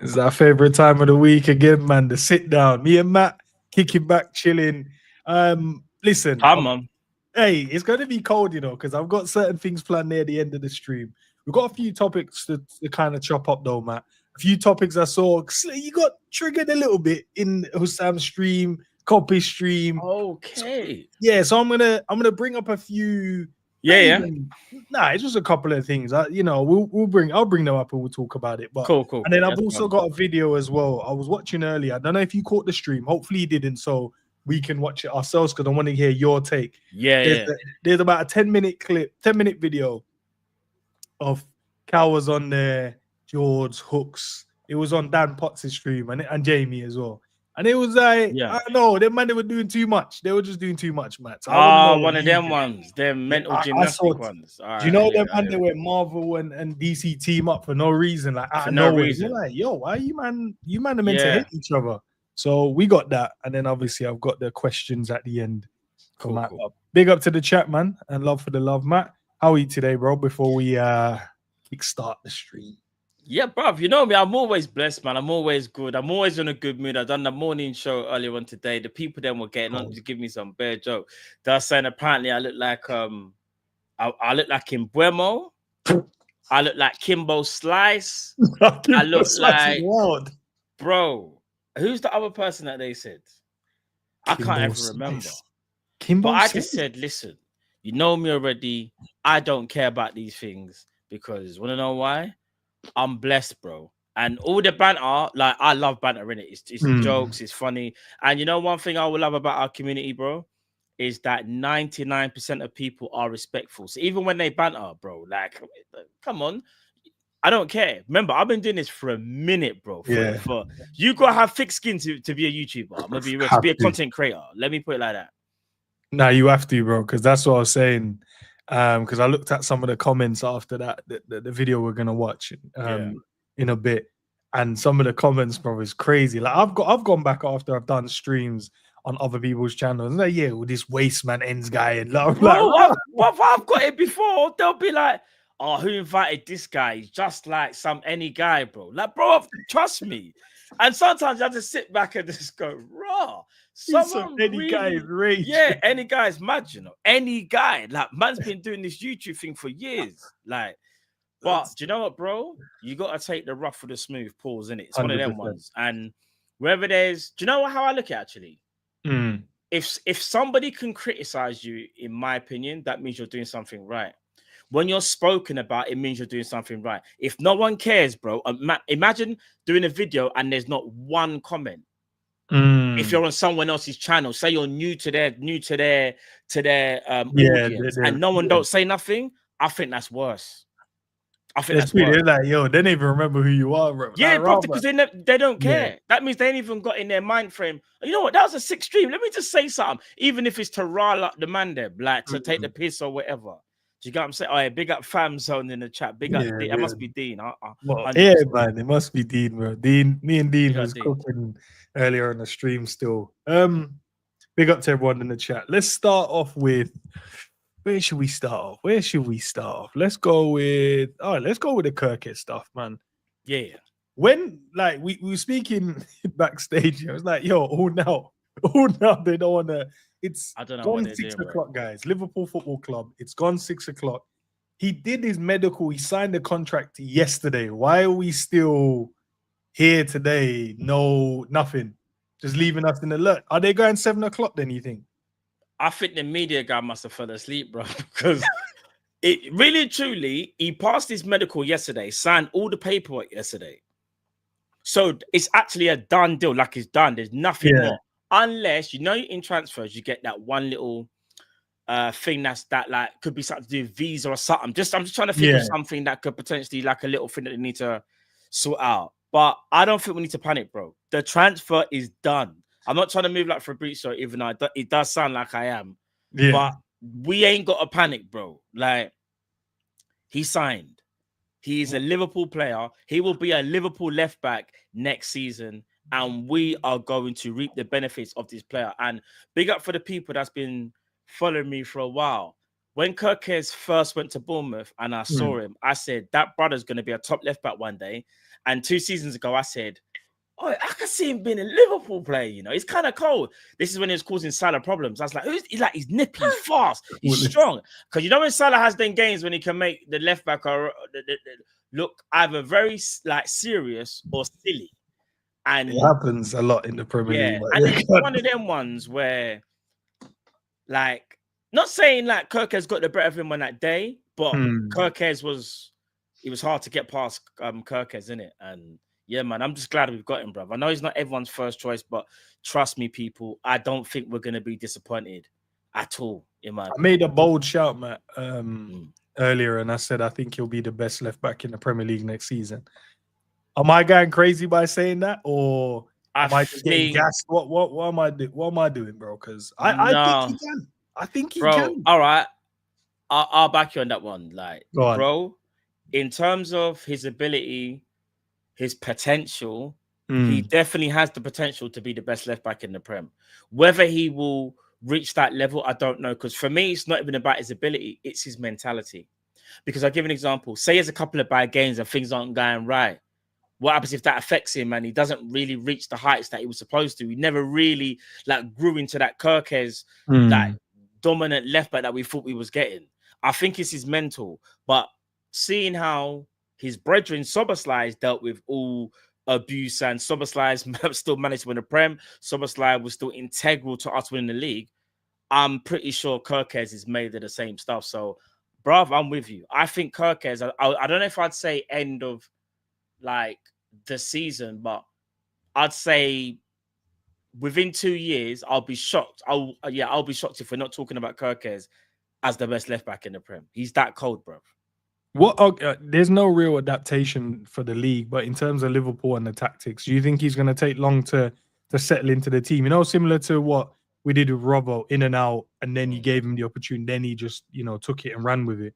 It's our favorite time of the week again, man. The sit down. Me and Matt kicking back, chilling. Listen, Come on. hey, it's going to be cold, because I've got certain things planned near the end of the stream. We've got a few topics to kind of chop up, though, Matt. A few topics I saw. You got triggered a little bit in Hussam's stream, Copy's stream. Okay. Yeah, so I'm gonna bring up a few. Yeah. It's just a couple of things. I'll bring them up and we'll talk about it. But Cool. and then I've That's also fun. got a video as well. I was watching earlier. I don't know if you caught the stream. Hopefully you didn't, so we can watch it ourselves because I want to hear your take. Yeah. There's about a 10-minute clip, 10-minute video of Cal was on there, JORDS, Hooks. It was on Dan Potts' stream and Jamie as well. And it was like, I don't know, them man, they were doing too much. They were just doing too much, Matt. So I want to know One what of you them think. ones, them mental I saw. gymnastic ones. All Do you right, know them man? They were Marvel and DC team up for no reason, like out for of no nowhere. reason. You're like, yo, why are you man are meant to hate each other? So we got that, and then obviously I've got the questions at the end. Cool. Big up to the chat, man, and love for the love, Matt. How are you today, bro? Before we kickstart the stream. Yeah, bruv, you know me, I'm always blessed, man. I'm always good. I'm always in a good mood. I done the morning show earlier on today. The people then were getting on to give me some bare joke. They're saying apparently I look like I look like Kimbuemo. I look like Kimbo Slice. I look like wild. Bro. Who's the other person that they said? I can't ever remember. But I just said, listen, you know me already. I don't care about these things because want to know why? I'm blessed, bro. And all the banter, like I love banter in it. It's jokes, it's funny. And you know one thing I will love about our community, bro, is that 99% of people are respectful. So even when they banter, bro, like, come on. I don't care. Remember, I've been doing this for a minute, bro. For you gotta have thick skin to be a YouTuber. I'm gonna be real, to be a content creator. Let me put it like that. No, you have to, bro, because that's what I was saying. Because I looked at some of the comments after that, the video we're gonna watch in a bit, and some of the comments, bro, is crazy. Like I've gone back after I've done streams on other people's channels, and like, yeah, with this waste man ends guy, and like, I've got it before. They'll be like, oh, who invited this guy? He's just like any guy, bro. Like, bro, trust me. And sometimes I just sit back and just go, raw. Any guy is rage. Yeah, any guy is mad, you know. Any guy. Like, man's been doing this YouTube thing for years. Like, but do you know what, bro? You got to take the rough with the smooth pause, innit? It's 100%. One of them ones. And wherever there's, do you know how I look at it, actually? If somebody can criticize you, in my opinion, that means you're doing something right. When you're spoken about, it means you're doing something right. If no one cares, bro, imagine doing a video and there's not one comment. If you're on someone else's channel, say you're new to their audience, and no one don't say nothing, I think that's worse. I think that's worse. They're like, yo, they don't even remember who you are, bro. Yeah, bro, because they don't care. Yeah. That means they ain't even got in their mind frame. You know what? That was a sick stream. Let me just say something, even if it's to rile up the man there, like to take the piss or whatever. Do you get what I'm saying? Oh, yeah, big up Fam Zone in the chat. Big up, it must be Dean. Yeah, man, it must be Dean, bro. Me and Dean was cooking earlier on the stream still. Big up to everyone in the chat. Let's start off with, where should we start off? Let's go with the Kerkez stuff, man. Yeah. When like we were speaking backstage, I was like, yo, now they don't want to. It's gone 6 o'clock, guys. Liverpool Football Club. It's gone 6 o'clock. He did his medical. He signed the contract yesterday. Why are we still here today? No, nothing. Just leaving us in the lurch. Are they going 7 o'clock then, you think? I think the media guy must have fell asleep, bro. Because it really, truly, he passed his medical yesterday, signed all the paperwork yesterday. So it's actually a done deal. Like it's done. There's nothing more. Unless, in transfers, you get that one little thing that like could be something to do with visa or something. I'm just trying to think of something that could potentially like a little thing that they need to sort out. But I don't think we need to panic, bro. The transfer is done. I'm not trying to move like Fabrizio, even though it does sound like I am. Yeah. But we ain't got to panic, bro. Like, he signed. He is a Liverpool player. He will be a Liverpool left back next season. And we are going to reap the benefits of this player. And big up for the people that's been following me for a while. when Kerkez first went to Bournemouth and I saw him, I said, that brother's going to be a top left back one day. And 2 seasons ago, I said, oh, I can see him being a Liverpool player, you know. He's kind of cold. This is when he was causing Salah problems. I was like, he's nippy, he's fast, he's strong. Because you know when Salah has them games when he can make the left back look either very like serious or silly. And it happens a lot in the Premier League. And it's one of them ones where, like, not saying like Kerkez got the better of him on that day, but Kerkez was hard to get past Kerkez, innit? And yeah, man, I'm just glad we've got him, bro. I know he's not everyone's first choice, but trust me, people, I don't think we're gonna be disappointed at all. I made a bold shout, Matt, earlier, and I said I think he'll be the best left back in the Premier League next season. Am I going crazy by saying that, or am I just getting gassed? What am I doing, bro? Because I think he can. I think he can. All right, I'll back you on that one. Like, bro, in terms of his ability, his potential, he definitely has the potential to be the best left back in the Prem. Whether he will reach that level, I don't know. Because for me, it's not even about his ability; it's his mentality. Because I'll give an example. Say he has a couple of bad games and things aren't going right. What happens if that affects him and he doesn't really reach the heights that he was supposed to? He never really like grew into that Kerkez, that dominant left back that we thought we was getting. I think it's his mental. But seeing how his brethren Szoboszlai dealt with all abuse and Szoboszlai still managed to win the Prem, Szoboszlai was still integral to us winning the league, I'm pretty sure Kerkez is made of the same stuff. So, bruv, I'm with you. I think Kerkez, I don't know if I'd say end of like the season, but I'd say within 2 years, I'll be shocked. I'll be shocked if we're not talking about Kerkez as the best left back in the Prem. He's that cold, bro. There's no real adaptation for the league, but in terms of Liverpool and the tactics, do you think he's going to take long to settle into the team? You know, similar to what we did with Robbo, in and out, and then you gave him the opportunity, then he just, you know, took it and ran with it.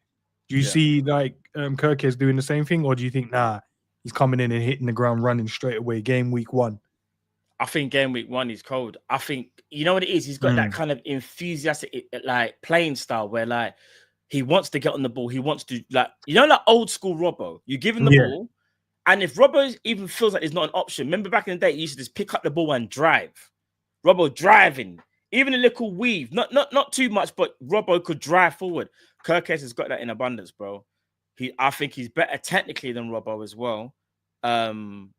Do you see like Kerkez doing the same thing, or do you think he's coming in and hitting the ground running straight away, game week 1? I think game week 1 is cold. I think, you know what it is? He's got that kind of enthusiastic, like, playing style where, like, he wants to get on the ball. He wants to, like, you know, like old school Robbo. You give him the ball, and if Robbo even feels like it's not an option, remember back in the day, he used to just pick up the ball and drive. Robbo driving, even a little weave, not too much, but Robbo could drive forward. Kerkez has got that in abundance, bro. I think he's better technically than Robbo as well,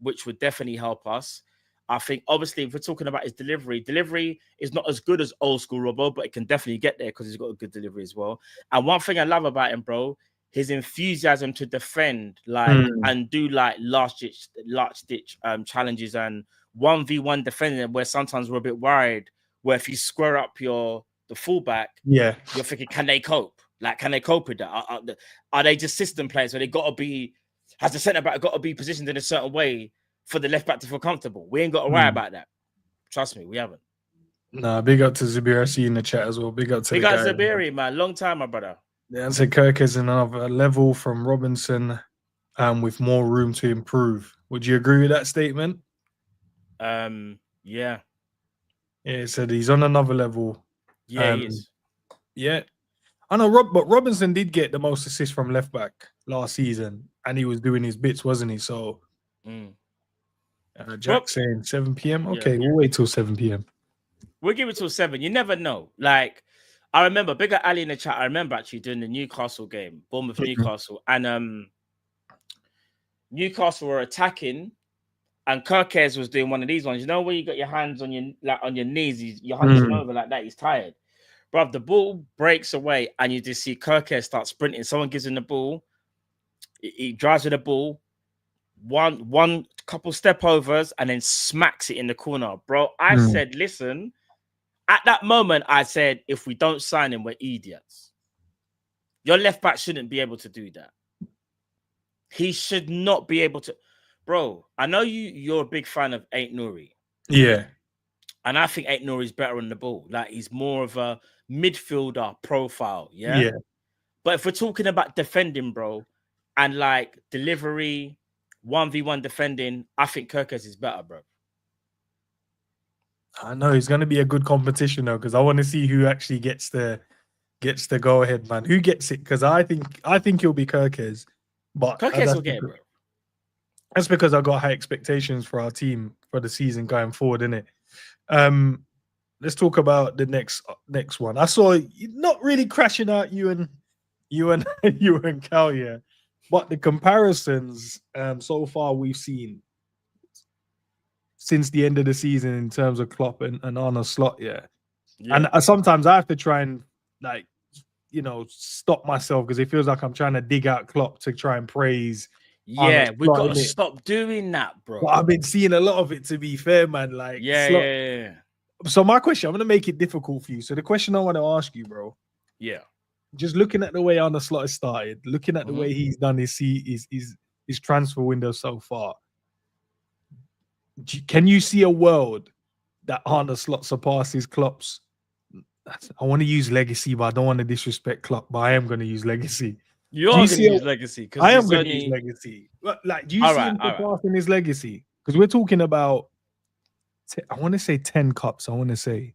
which would definitely help us. I think, obviously, if we're talking about his delivery is not as good as old school Robbo, but it can definitely get there because he's got a good delivery as well. And one thing I love about him, bro, his enthusiasm to defend, like, and do like last ditch challenges and 1v1 defending, where sometimes we're a bit worried. Where if you square up the fullback, you're thinking, can they cope? Like, can they cope with that? Are they just system players? Where has the centre back got to be positioned in a certain way for the left back to feel comfortable? We ain't got to worry about that. Trust me, we haven't. Nah, big up to Zabir. I see you in the chat as well. Big up to Zabiri, man. Long time, my brother. Yeah, I'd say Kerkez another level from Robinson, with more room to improve. Would you agree with that statement? Yeah. Yeah, so he's on another level. Yeah, he is. Yeah. I know, but Robinson did get the most assists from left back last season, and he was doing his bits, wasn't he? So, Jack saying 7 p.m. Okay, we'll wait till 7 p.m. We'll give it till 7. You never know. Like, I remember, bigger Ali in the chat. I remember actually doing the Newcastle game, Bournemouth Newcastle, and Newcastle were attacking, and Kerkez was doing one of these ones. You know where you got your hands on your knees, you're hunching over like that. He's tired. Bro, the ball breaks away and you just see Kerkez start sprinting. Someone gives him the ball. He drives with the ball. One couple step overs and then smacks it in the corner. Bro, I said, listen, at that moment, I said, if we don't sign him, we're idiots. Your left back shouldn't be able to do that. He should not be able to. Bro, I know you're a big fan of Ait Nouri. Yeah. And I think Ait Nouri is better on the ball. Like, he's more of a midfielder profile, yeah? But if we're talking about defending, bro, and like delivery, 1v1 defending, I think Kerkez is better, bro. I know he's going to be a good competition though, because I want to see who actually gets the gets the go ahead, man. Who gets it? Because I think it'll be Kerkez, but Kerkez will get it, bro. That's because I got high expectations for our team for the season going forward, innit? Let's talk about the next one. I saw you not really crashing out you and Cal, yeah, but the comparisons so far we've seen since the end of the season in terms of Klopp and Arne Slot, yeah. And sometimes I have to try and stop myself because it feels like I'm trying to dig out Klopp to try and praise. Yeah, we got to stop doing that, bro. But I've been seeing a lot of it, to be fair, man. Like, yeah. So my question, I'm going to make it difficult for you. So the question I want to ask you, bro. Yeah. Just looking at the way Arne Slot has started, looking at the way he's done his transfer window so far, can you see a world that Arne Slot surpasses Klopp's? I want to use legacy, but I don't want to disrespect Klopp, but I am going to use legacy. You're going to use legacy. I am going to use legacy. Like, do you see him surpassing his legacy? Because we're talking about, I want to say 10 cups, I want to say.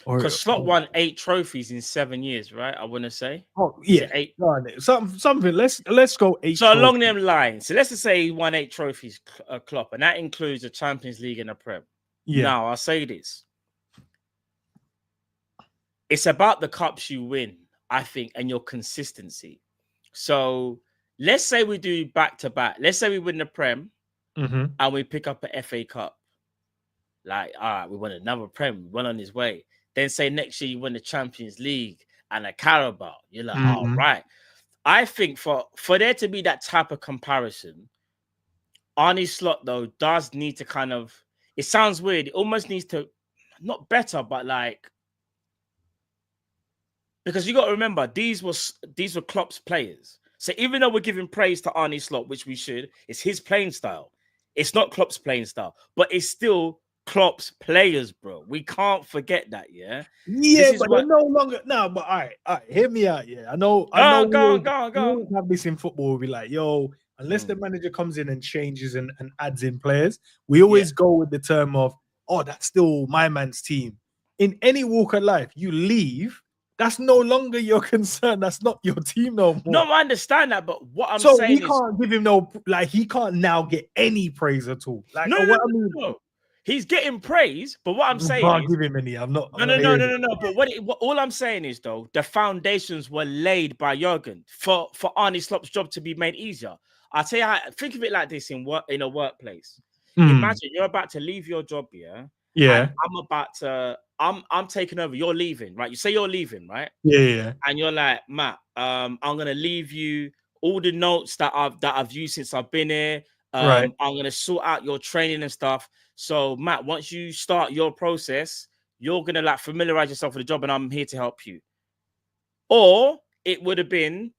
Because Slot won 8 trophies in 7 years, right? I want to say. Oh, yeah. 8. Something. Let's go 8. So along them lines, so let's just say he won 8 trophies, Klopp, and that includes the Champions League and the Prem. Yeah. Now, I'll say this. It's about the cups you win, I think, and your consistency. So let's say we do back-to-back. Let's say we win the Prem and we pick up an FA Cup. Like, all right, we won another Prem. We went on his way. Then say next year you win the Champions League and a Carabao. You're like, all right. I think for there to be that type of comparison, Arne Slot, though, does need to kind of, it sounds weird. It almost needs to, not better, but like, because you got to remember, these were Klopp's players. So even though we're giving praise to Arne Slot, which we should, it's his playing style. It's not Klopp's playing style, but it's still Klopp's players, bro. We can't forget that, yeah? Yeah, but they're no longer... No, but all right, hear me out, yeah. I know go on. We have this in football. We'll be like, yo, unless the manager comes in and changes and adds in players, we always go with the term of, oh, that's still my man's team. In any walk of life, you leave... That's no longer your concern. That's not your team no more. No, I understand that, but what I'm saying is... So we can't give him he can't now get any praise at all. Like, no. He's getting praise, but what I'm saying is... can't give him any. I'm not... No. But all I'm saying is, though, the foundations were laid by Jurgen for Arne Slot's job to be made easier. I'll tell you how, think of it like this in a workplace. Imagine you're about to leave your job, yeah? Yeah. I'm taking over. You're leaving, right? You say you're leaving, right? Yeah. And you're like, Matt, I'm gonna leave you all the notes that I've used since I've been here. Right. I'm gonna sort out your training and stuff. So, Matt, once you start your process, you're gonna like familiarize yourself with the job, and I'm here to help you. Or it would have been,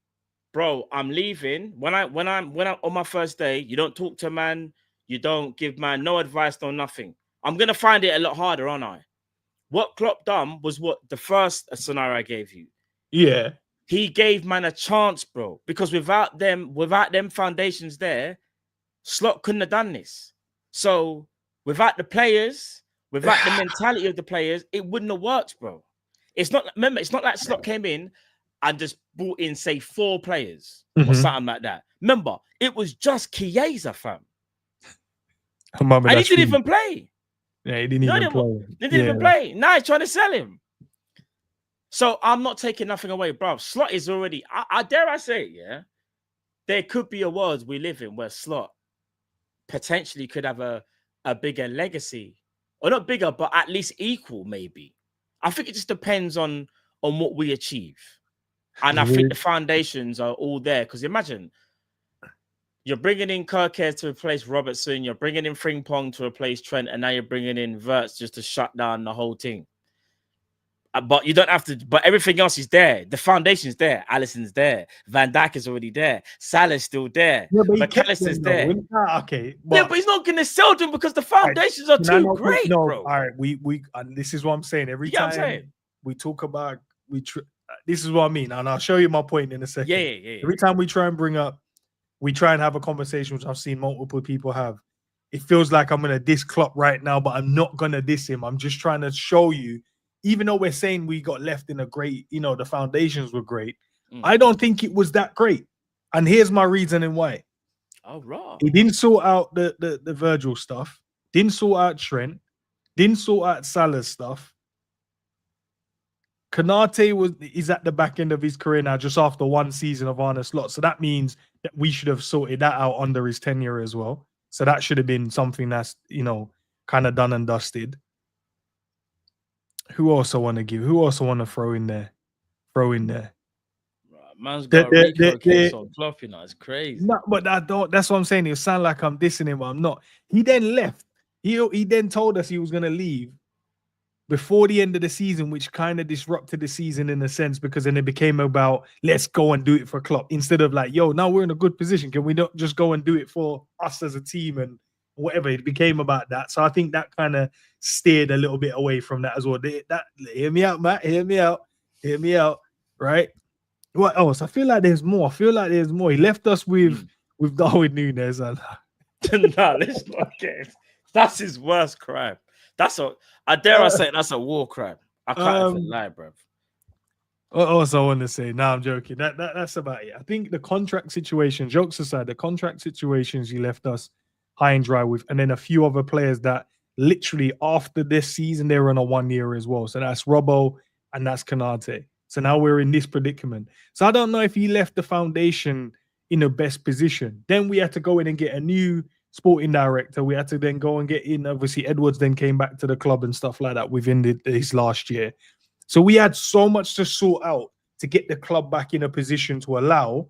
bro, I'm leaving. When I'm on my first day, you don't talk to a man, you don't give man no advice, no nothing. I'm gonna find it a lot harder, aren't I? What Klopp done was what the first scenario I gave you. Yeah. He gave man a chance, bro. Because without them foundations there, Slot couldn't have done this. So without the players, without the mentality of the players, it wouldn't have worked, bro. It's not like Slot came in and just brought in, say, 4 players or something like that. Remember, it was just Chiesa, fam. And he didn't even play. Yeah, he didn't even play. He didn't even play. Now he's trying to sell him. So I'm not taking nothing away, bro. Slot is already, I dare I say, yeah, there could be a world we live in where Slot potentially could have a bigger legacy. Or not bigger, but at least equal, maybe. I think it just depends on what we achieve. And I think the foundations are all there. Because imagine, you're bringing in Kerkez to replace Robertson. You're bringing in Frimpong to replace Trent. And now you're bringing in Wirtz just to shut down the whole thing. But you don't have to. But everything else is there. The foundation's there. Alisson's there. Van Dijk is already there. Salah's still there. Yeah, McAllister's there. Okay. But he's not going to sell them because the foundations are too great, bro. All right. We and this is what I'm saying. Every time we talk about, this is what I mean. And I'll show you my point in a second. Yeah. Every time we try and have a conversation, which I've seen multiple people have, it feels like I'm going to diss Klopp right now, but I'm not going to diss him. I'm just trying to show you even though we're saying we got left in a great, the foundations were great, I don't think it was that great. And here's my reasoning why. Oh, right. He didn't sort out the Virgil stuff, didn't sort out Trent, didn't sort out Salah's stuff. Konaté is at the back end of his career now, just after one season of Arne Slot. So that means that we should have sorted that out under his tenure as well. So that should have been something that's, kind of done and dusted. Who else I want to give? Who else I want to throw in there? Man's got a Rico case on Klopp, it's crazy. No, but that's what I'm saying. It sound like I'm dissing him, but I'm not. He then left. He then told us he was going to leave before the end of the season, which kind of disrupted the season in a sense, because then it became about, let's go and do it for Klopp, instead of like, yo, now we're in a good position. Can we not just go and do it for us as a team and whatever? It became about that. So I think that kind of steered a little bit away from that as well. Hear me out, Matt. Hear me out. Right? What else? I feel like there's more. He left us with Darwin Núñez. No, let's not get it. That's his worst crime. I dare I say that's a war crime. I can't even lie, bro. What else I want to say? No, I'm joking. That's about it. I think the contract situation, jokes aside, the contract situations he left us high and dry with, and then a few other players that literally after this season, they were on a 1 year as well. So that's Robbo and that's Konaté. So now we're in this predicament. So I don't know if he left the foundation in the best position. Then we had to go in and get a new sporting director. We had to then go and get in. Obviously, Edwards then came back to the club and stuff like that within his last year. So we had so much to sort out to get the club back in a position to allow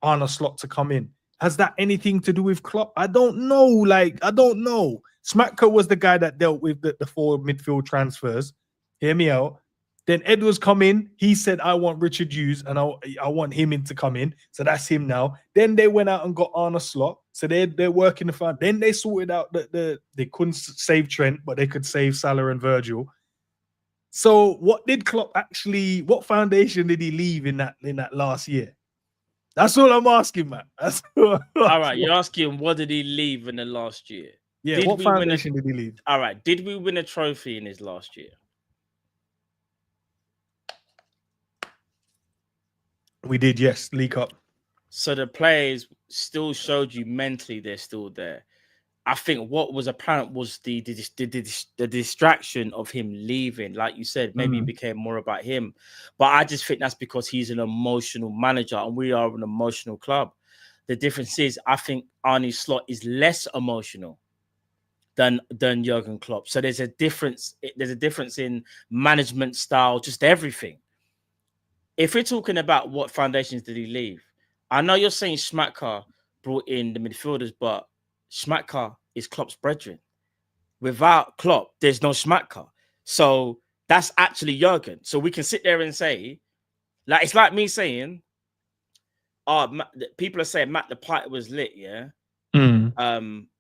Arne Slot to come in. Has that anything to do with Klopp? I don't know. I don't know. Smatka was the guy that dealt with the 4 midfield transfers. Hear me out. Then Edwards come in. He said, I want Richard Hughes and I want him to come in. So that's him now. Then they went out and got Arne Slot. So they're working the front. Then they sorted out that they couldn't save Trent, but they could save Salah and Virgil. So what foundation did he leave in that last year? That's all I'm asking, man. All right, you're asking what did he leave in the last year? Yeah, what foundation did he leave? All right, did we win a trophy in his last year? We did, yes. League Cup. So the players still showed you mentally they're still there. I think what was apparent was the distraction of him leaving. Like you said, maybe it became more about him. But I just think that's because he's an emotional manager and we are an emotional club. The difference is I think Arne Slot is less emotional than Jurgen Klopp. So there's a difference. There's a difference in management style, just everything. If we're talking about what foundations did he leave, I know you're saying Smatka brought in the midfielders, but Smatka is Klopp's brethren. Without Klopp, there's no Smatka. So that's actually Jurgen. So we can sit there and say, it's like me saying, people are saying, Matt, the party was lit, yeah?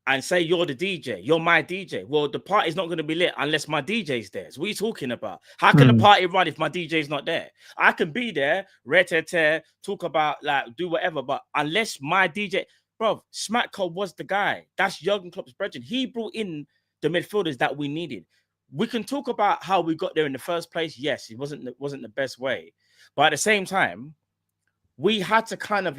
And say you're the DJ, you're my DJ. Well, the party's not going to be lit unless my DJ's there. So what are you talking about? How can the party run if my DJ's not there? I can be there, talk about, do whatever, but unless my DJ, bro, Smatka was the guy. That's Jurgen Klopp's brethren. He brought in the midfielders that we needed. We can talk about how we got there in the first place. Yes, it wasn't the best way, but at the same time, we had to kind of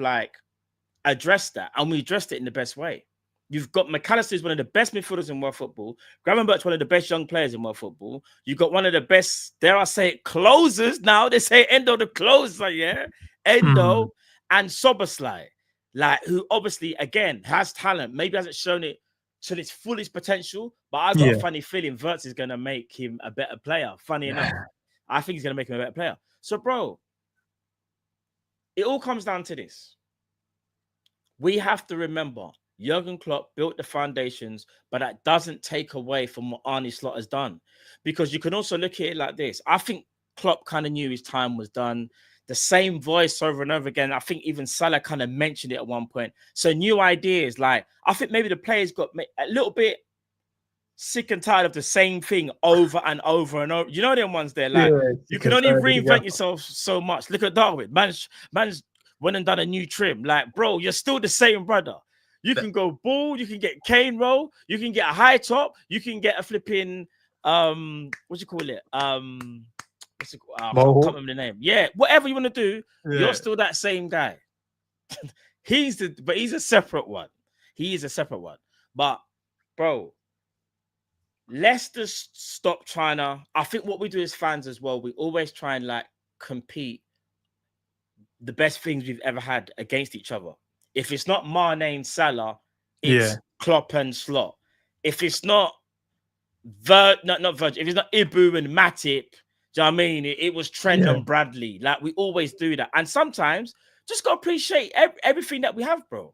address that, and we addressed it in the best way. You've got McAllister, who's one of the best midfielders in world football. Gravenberch, one of the best young players in world football. You've got one of the best, dare I say it, closers now. They say Endo the closer, yeah? Endo and Soboslai, who obviously, again, has talent. Maybe hasn't shown it to its fullest potential, but I've got a funny feeling Wirtz is going to make him a better player. Funny enough, I think he's going to make him a better player. So, bro, it all comes down to this. We have to remember Jurgen Klopp built the foundations, but that doesn't take away from what Arne Slot has done. Because you can also look at it like this. I think Klopp kind of knew his time was done. The same voice over and over again. I think even Salah kind of mentioned it at one point. So new ideas, I think maybe the players got a little bit sick and tired of the same thing over and over and over. You know them ones there, you can only reinvent yourself so much. Look at Darwin. Man's went and done a new trim. Bro, you're still the same brother. You can go ball, you can get cane roll, you can get a high top, you can get a flipping what do you call it? What's it called? I Mohawk? can't remember the name. Yeah, whatever you want to do, you're still that same guy. He's a separate one. He is a separate one. But bro, let's just stop trying to. I think what we do as fans as well, we always try and like compete the best things we've ever had against each other. If it's not Mane and Salah, it's Klopp and Slot. If it's not not Virgil, if it's not Ibu and Matip, do you know what I mean? It was Trent and Bradley. Like we always do that. And sometimes just gotta appreciate everything that we have, bro.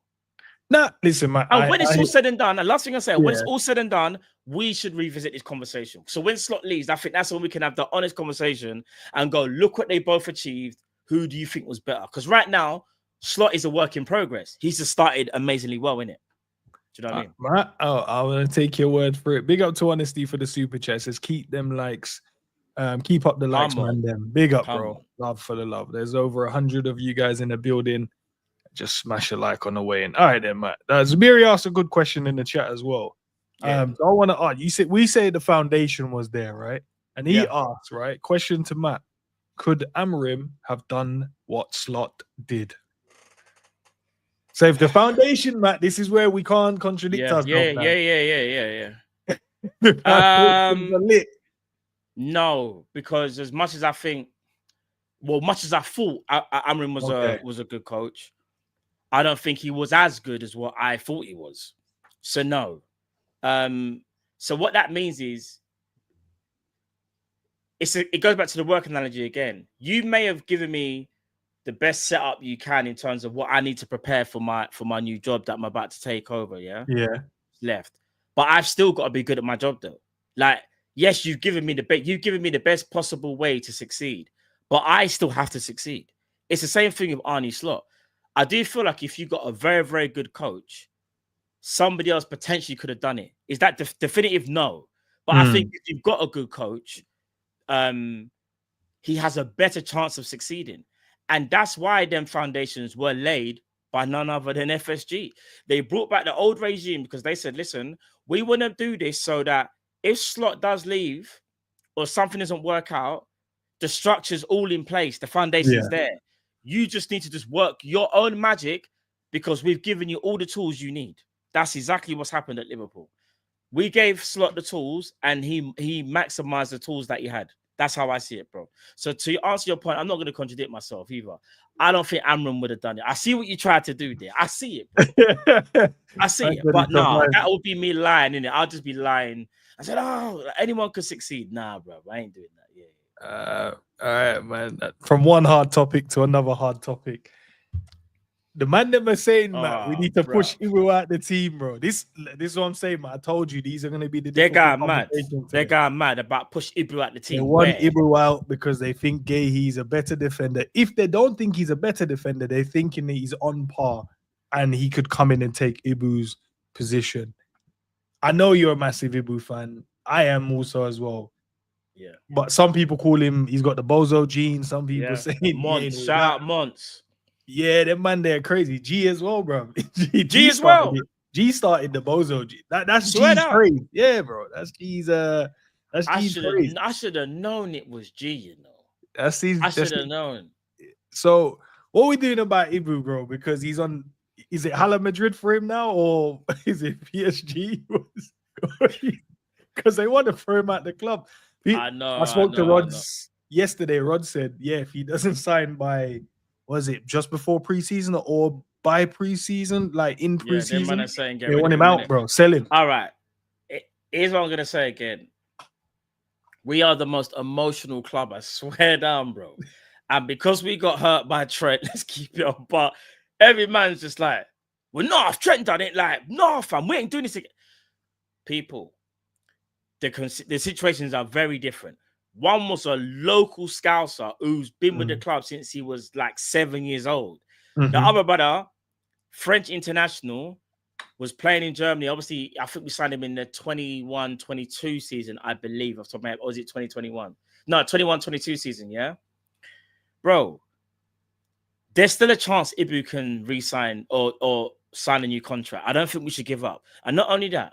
Nah, listen, man. And when it's all said and done, the last thing I say, when it's all said and done, we should revisit this conversation. So when Slot leaves, I think that's when we can have the honest conversation and go, look what they both achieved. Who do you think was better? Because right now, Slot is a work in progress. He's just started amazingly well, innit? Do you know what I mean? Right. I'm going to take your word for it. Big up to Honesty for the super chat. Says, keep them likes. Keep up the likes, man. Them. Big up, bro. Love for the love. There's over 100 of you guys in the building. Just smash a like on the way in. All right, then, Matt. Zabiri asked a good question in the chat as well. So I want to ask. We say the foundation was there, right? And he asked, right? Question to Matt. Could Amorim have done what Slot did? So if the foundation, Matt, this is where we can't contradict ourselves. Yeah. No, because as much as I think, much as I thought Amorim was a good coach, I don't think he was as good as what I thought he was. So no. So what that means is, it goes back to the work analogy again. You may have given me the best setup you can in terms of what I need to prepare for my new job that I'm about to take over. Yeah. But I've still got to be good at my job though. Like, yes, you've given me the best possible way to succeed, but I still have to succeed. It's the same thing with Arne Slot. I do feel like if you got a very, very good coach, somebody else potentially could have done it. Is that definitive? No. But I think if you've got a good coach, he has a better chance of succeeding. And that's why them foundations were laid by none other than FSG. They brought back the old regime because they said, listen, we want to do this so that if Slot does leave or something doesn't work out, the structure's all in place. The foundation's there. You just need to just work your own magic because we've given you all the tools you need. That's exactly what's happened at Liverpool. We gave Slot the tools and he maximized the tools that he had. That's how I see it, bro. So to answer your point, I'm not going to contradict myself either. I don't think Amorim would have done it. I see what you tried to do there. I see it. I see it. But no, that would be me lying, innit? I'll just be lying. I said, oh, anyone could succeed. Nah, bro, I ain't doing that. All right, man. From one hard topic to another hard topic. The man never saying, man, we need to push Ibu out the team, bro. This is what I'm saying, man. I told you these are going to be the. They're going mad. They're going mad about push Ibu out the team. They want Ibu out because they think he's a better defender. If they don't think he's a better defender, they're thinking that he's on par and he could come in and take Ibu's position. I know you're a massive Ibu fan. I am also as well. Yeah. But some people call him, he's got the bozo gene. Some people say Months. Shout out Months. Yeah, them man, they're crazy. G as well, bro. G as well. G started the bozo G. That's G's crazy. Yeah, bro. That's G's. That's G's crazy. I should have known it was G. You know. I should have known. So what are we doing about Ibu, bro? Because he's on. Is it Hala Madrid for him now, or is it PSG? Because they want to throw him out the club. I know. I spoke to Rods yesterday. Rod said, yeah, if he doesn't sign by. Was it just before preseason or by preseason? Like in preseason, they want him out, bro. Sell him. All right. Here's what I'm gonna say again. We are the most emotional club, I swear down, bro. And because we got hurt by Trent, let's keep it up. But every man's just like, well, no, if Trent done it, like, no, fam, we ain't doing this again. People, the situations are very different. One was a local scouser who's been with the club since he was like 7 years old. The other brother, French international, was playing in Germany. Obviously, I think we signed him in the 21-22 season, I believe. Off the top of my head, or was it 2021? No, 21-22 season, yeah? Bro, there's still a chance Ibu can re-sign or sign a new contract. I don't think we should give up. And not only that,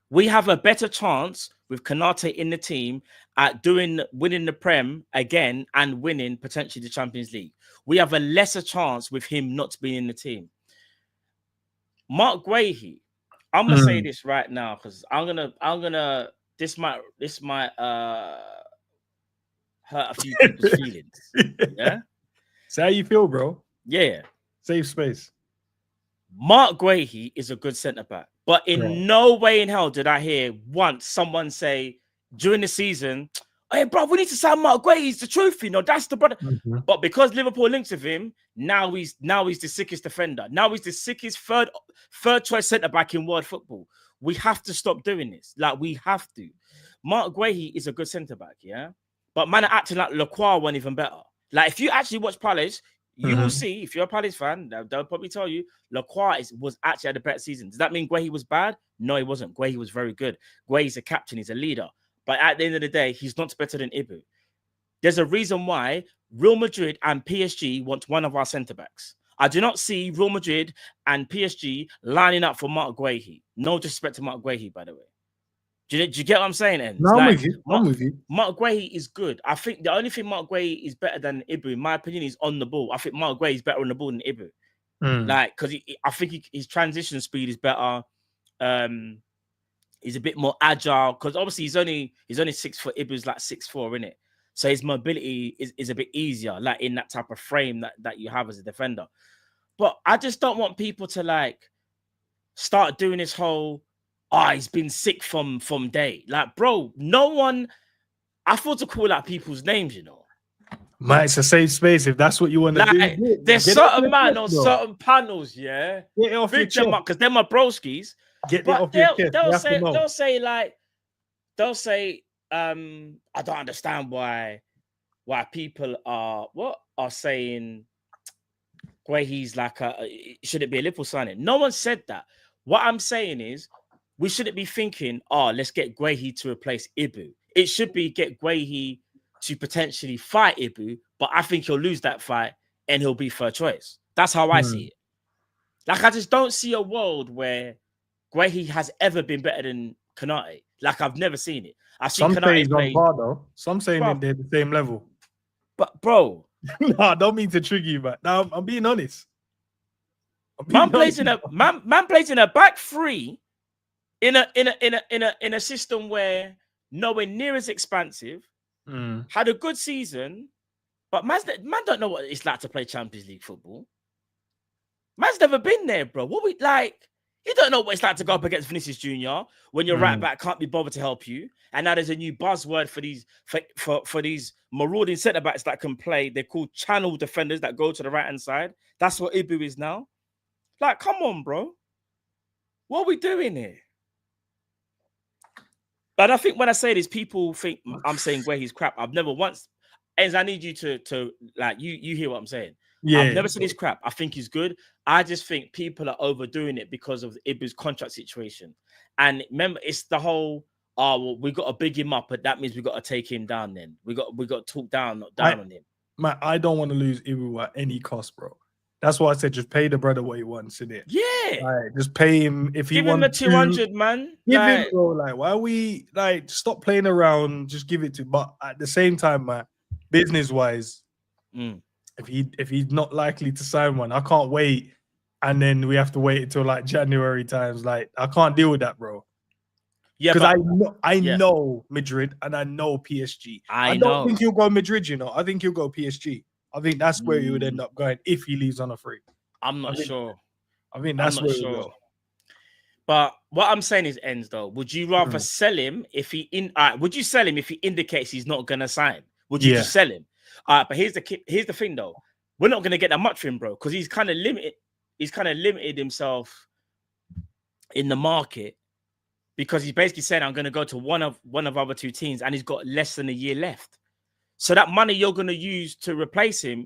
we have a better chance with Konaté in the team at winning the Prem again and winning potentially the Champions League. We have a lesser chance with him not being in the team. Mark Guehi, I'm gonna say this right now because I'm gonna this might hurt a few people's feelings. Yeah. So how you feel, bro? Yeah. Save space. Mark Guehi is a good centre back, but in no way in hell did I hear once someone say during the season, "Hey, bro, we need to sign Mark Guehi. He's the truth, you know. That's the brother." But because Liverpool links with him, now he's the sickest defender. Now he's the sickest third choice centre back in world football. We have to stop doing this. Like, we have to. Mark Guehi is a good centre back, yeah. But man are acting like Lacroix one even better. Like, if you actually watch Palace, you will see, if you're a Palace fan, they'll probably tell you Lacroix was actually had a better season. Does that mean Guehi was bad? No, he wasn't. Guehi was very good. Guehi's a captain, he's a leader. But at the end of the day, he's not better than Ibu. There's a reason why Real Madrid and PSG want one of our centre-backs. I do not see Real Madrid and PSG lining up for Mark Guehi. No disrespect to Mark Guehi, by the way. Do you get what I'm saying, Ends? No, I'm with you. Mark Guehi is good. I think the only thing Mark Guehi is better than Ibu, in my opinion, is on the ball. I think Mark Guehi is better on the ball than Ibu. Like, because I think his transition speed is better. He's a bit more agile because obviously he's only 6 foot. Ibu's like 6'4", isn't it? So his mobility is a bit easier, like in that type of frame that you have as a defender. But I just don't want people to like start doing this whole, he's been sick from day. Like, bro, no one. I thought to call out people's names, you know. Man, it's a safe space if that's what you want to do. There's certain man on certain panels, yeah. Get it off your chest, because they're my broskies. Get it off your chest. They'll say, I don't understand why people are saying where he's like should it be a Liverpool signing? No one said that. What I'm saying is we shouldn't be thinking, let's get Guehi to replace Ibu. It should be get Guehi to potentially fight Ibu, but I think he'll lose that fight and he'll be third choice. That's how I see it. Like, I just don't see a world where Guehi has ever been better than Konaté. Like, I've never seen it. I've seen Konaté play. On par, though. Some saying that they're the same level. But, bro. No, I don't mean to trigger you, but now I'm being honest. Man plays in a back three in a system where nowhere near as expansive, had a good season, but man don't know what it's like to play Champions League football. Man's never been there, bro. What we like? You don't know what it's like to go up against Vinicius Jr. when your right back can't be bothered to help you. And now there's a new buzzword for these marauding centre backs that can play. They're called channel defenders that go to the right hand side. That's what Ibu is now. Like, come on, bro. What are we doing here? But I think when I say this, people think I'm saying where he's crap. I've never once, as I need you to like you hear what I'm saying. Yeah, I've never seen his crap. I think he's good. I just think people are overdoing it because of Ibu's contract situation. And remember, it's the whole, we got to big him up, but that means we got to take him down. Then we got to talk down on him. Man, I don't want to lose Ibu at any cost, bro. That's why I said just pay the brother what he wants in it. Yeah, like, just pay him if he wants. Give him the 200, man. Give him, bro. Like, why are we like stop playing around? Just give it to. But at the same time, man, business wise, if he's not likely to sign one, I can't wait. And then we have to wait until like January times. Like, I can't deal with that, bro. Yeah, because I know Madrid and I know PSG. I don't think he'll go Madrid. You know, I think he'll go PSG. I think that's where he would end up going if he leaves on a free. I'm not sure. I think that's where he'll go. But what I'm saying is, Ends though, would you rather sell him if he would you sell him if he indicates he's not gonna sign? Would you just sell him? But here's the thing though, we're not gonna get that much for him, bro, because he's kind of limited. He's kind of limited himself in the market because he's basically saying I'm gonna go to one of other two teams, and he's got less than a year left. So that money you're going to use to replace him,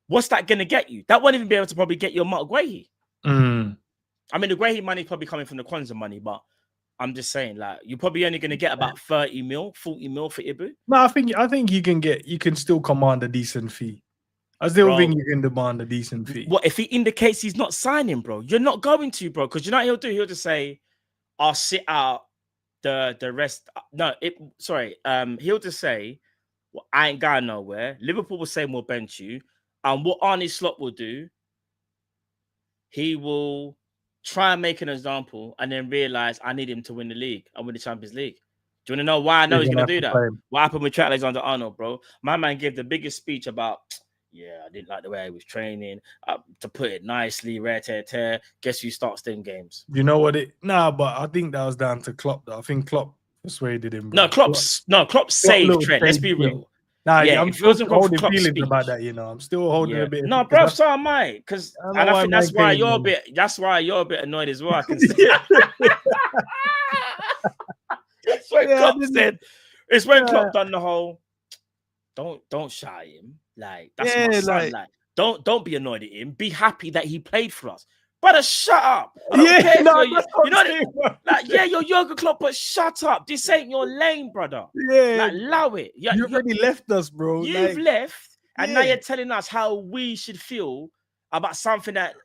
what's that going to get you? That won't even be able to probably get your Mark Guehi. I mean, the Guehi money is probably coming from the Kwanzaa money, but I'm just saying, like, you're probably only going to get about 30 mil, 40 mil for Ibu. No, I think you can still command a decent fee. I still think you can demand a decent fee. What if he indicates he's not signing, bro? You're not going to, bro, because you know what he'll do? He'll just say, I'll sit out the rest. No, he'll just say, well, I ain't going nowhere. Liverpool will say we'll bench you. And what Arne Slot will do, he will try and make an example and then realize I need him to win the league and win the Champions League. Do you want to know why I know he's going to do that? What happened with Trent Alexander-Arnold, bro? My man gave the biggest speech about, yeah, I didn't like the way he was training. To put it nicely, rare tear tear. Guess who starts them games? You know what but I think that was down to Klopp, though. I think Klopp persuaded him. Bro. Klopp saved Trent. Let's be real. Nah, yeah, I'm still holding feelings about that, you know. I'm still holding a bit. No, bro, so am I. Because I think that's why you're a bit. That's why you're a bit annoyed as well. I can see. It's when Klopp said. It's when Klopp done the whole. Don't shy him. Like that's my son. Like don't be annoyed at him. Be happy that he played for us. Brother, shut up. I don't care. You know, like, yeah, you're Jurgen Klopp, but shut up. This ain't your lane, brother. Yeah. Like, allow it. You already left us, bro. You've left, and now you're telling us how we should feel about something that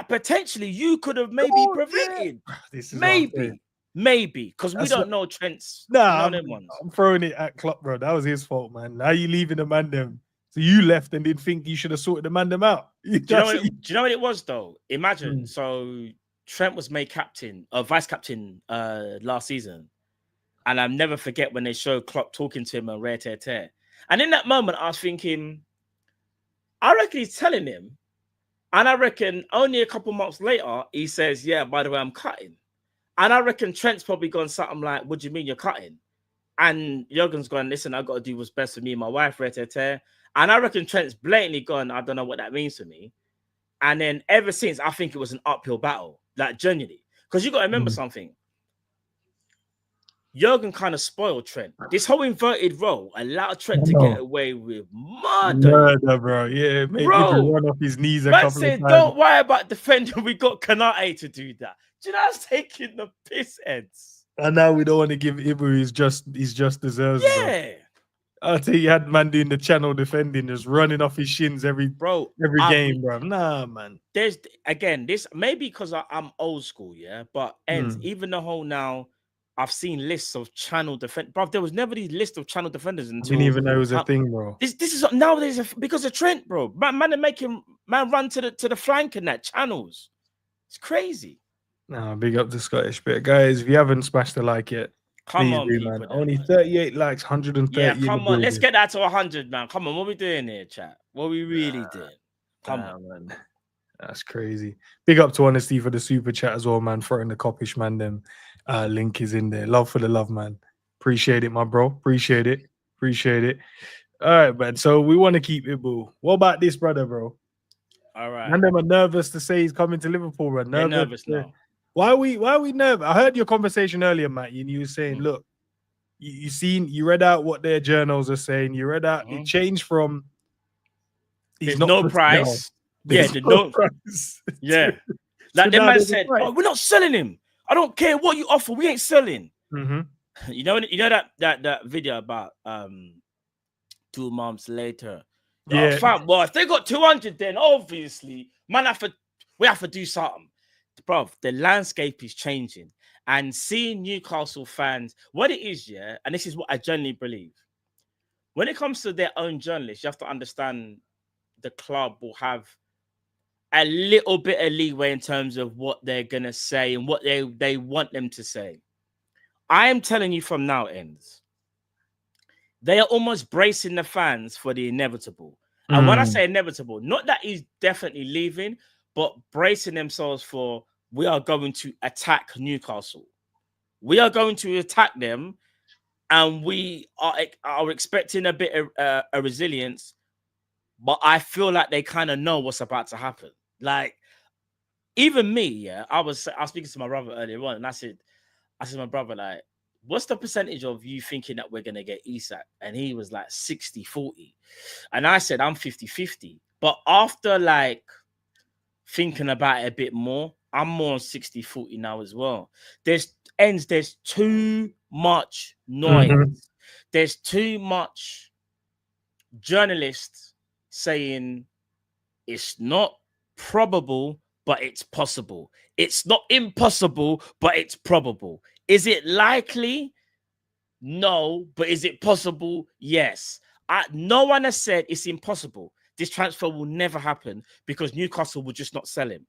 potentially you could have maybe prevented. Yeah. Maybe, because we don't know Trent's. I'm throwing it at Klopp, bro. That was his fault, man. Now you leaving the man them. So you left and didn't think you should have sorted the man them out. Do you know what it was, though? Imagine, so Trent was made captain, vice captain last season. And I'll never forget when they showed Klopp talking to him on rare tear tear. And in that moment, I was thinking, I reckon he's telling him. And I reckon only a couple months later, he says, yeah, by the way, I'm cutting. And I reckon Trent's probably gone something like, what do you mean you're cutting? And Jurgen's gone, listen, I've got to do what's best for me and my wife, rare tear tear. And I reckon Trent's blatantly gone, I don't know what that means to me. And then ever since, I think it was an uphill battle, like genuinely. Because you got to remember something. Jurgen kind of spoiled Trent. This whole inverted role allowed Trent to get away with murder, bro. Yeah, maybe run off his knees a couple of times. Don't worry about defending. We got Konaté to do that. Do you know that's taking the piss heads? And now we don't want to give Ibra his just deserves. Yeah. Bro. I'll tell you, had man doing the channel defending, just running off his shins every game, bro. Nah, man. There's again this maybe because I'm old school, yeah. But even the whole now, I've seen lists of channel defend, bro. There was never these list of channel defenders until didn't even know it was a thing, bro. This is nowadays because of Trent, bro. Man are making run to the flank in that channels. It's crazy. Nah, big up the Scottish bit, guys. If you haven't smashed the like yet. Come on, man. Only 38 likes, 130. Yeah, come on. Let's get that to 100, man. Come on. What we doing here, chat? What we really doing? Come on, man. That's crazy. Big up to Honesty for the super chat as well, man. Throwing the Coppish man. Them link is in there. Love for the love, man. Appreciate it, my bro. Appreciate it. All right, man. So we want to keep it, boo. What about this, brother, bro? All right. And them are nervous to say he's coming to Liverpool, bro. Nervous now. Why are we nervous? I heard your conversation earlier, Matt. You were saying, look, you read out what their journals are saying. You read out it changed from there's no price. There's no price. Yeah. Like the man said, oh, we're not selling him. I don't care what you offer, we ain't selling. You know that video about 2 months later. Yeah. Fam, well, if they got 200, then obviously, man, we have to do something. Bro, the landscape is changing, and seeing Newcastle fans, what it is, yeah, and this is what I genuinely believe. When it comes to their own journalists, you have to understand the club will have a little bit of leeway in terms of what they're gonna say and what they want them to say. I am telling you from now, ends, they are almost bracing the fans for the inevitable. And when I say inevitable, not that he's definitely leaving, but bracing themselves for, we are going to attack Newcastle. We are going to attack them, and we are expecting a bit of a resilience, but I feel like they kind of know what's about to happen. Like, even me, yeah, I was speaking to my brother earlier on, and I said to my brother, like, what's the percentage of you thinking that we're going to get ISAK? And he was like 60-40. And I said, I'm 50-50. But after, like, thinking about it a bit more, I'm more on 60-40 now as well. There's too much noise. There's too much journalists saying it's not probable, but it's possible. It's not impossible, but it's probable. Is it likely? No. But is it possible? Yes. No one has said it's impossible. This transfer will never happen because Newcastle will just not sell him.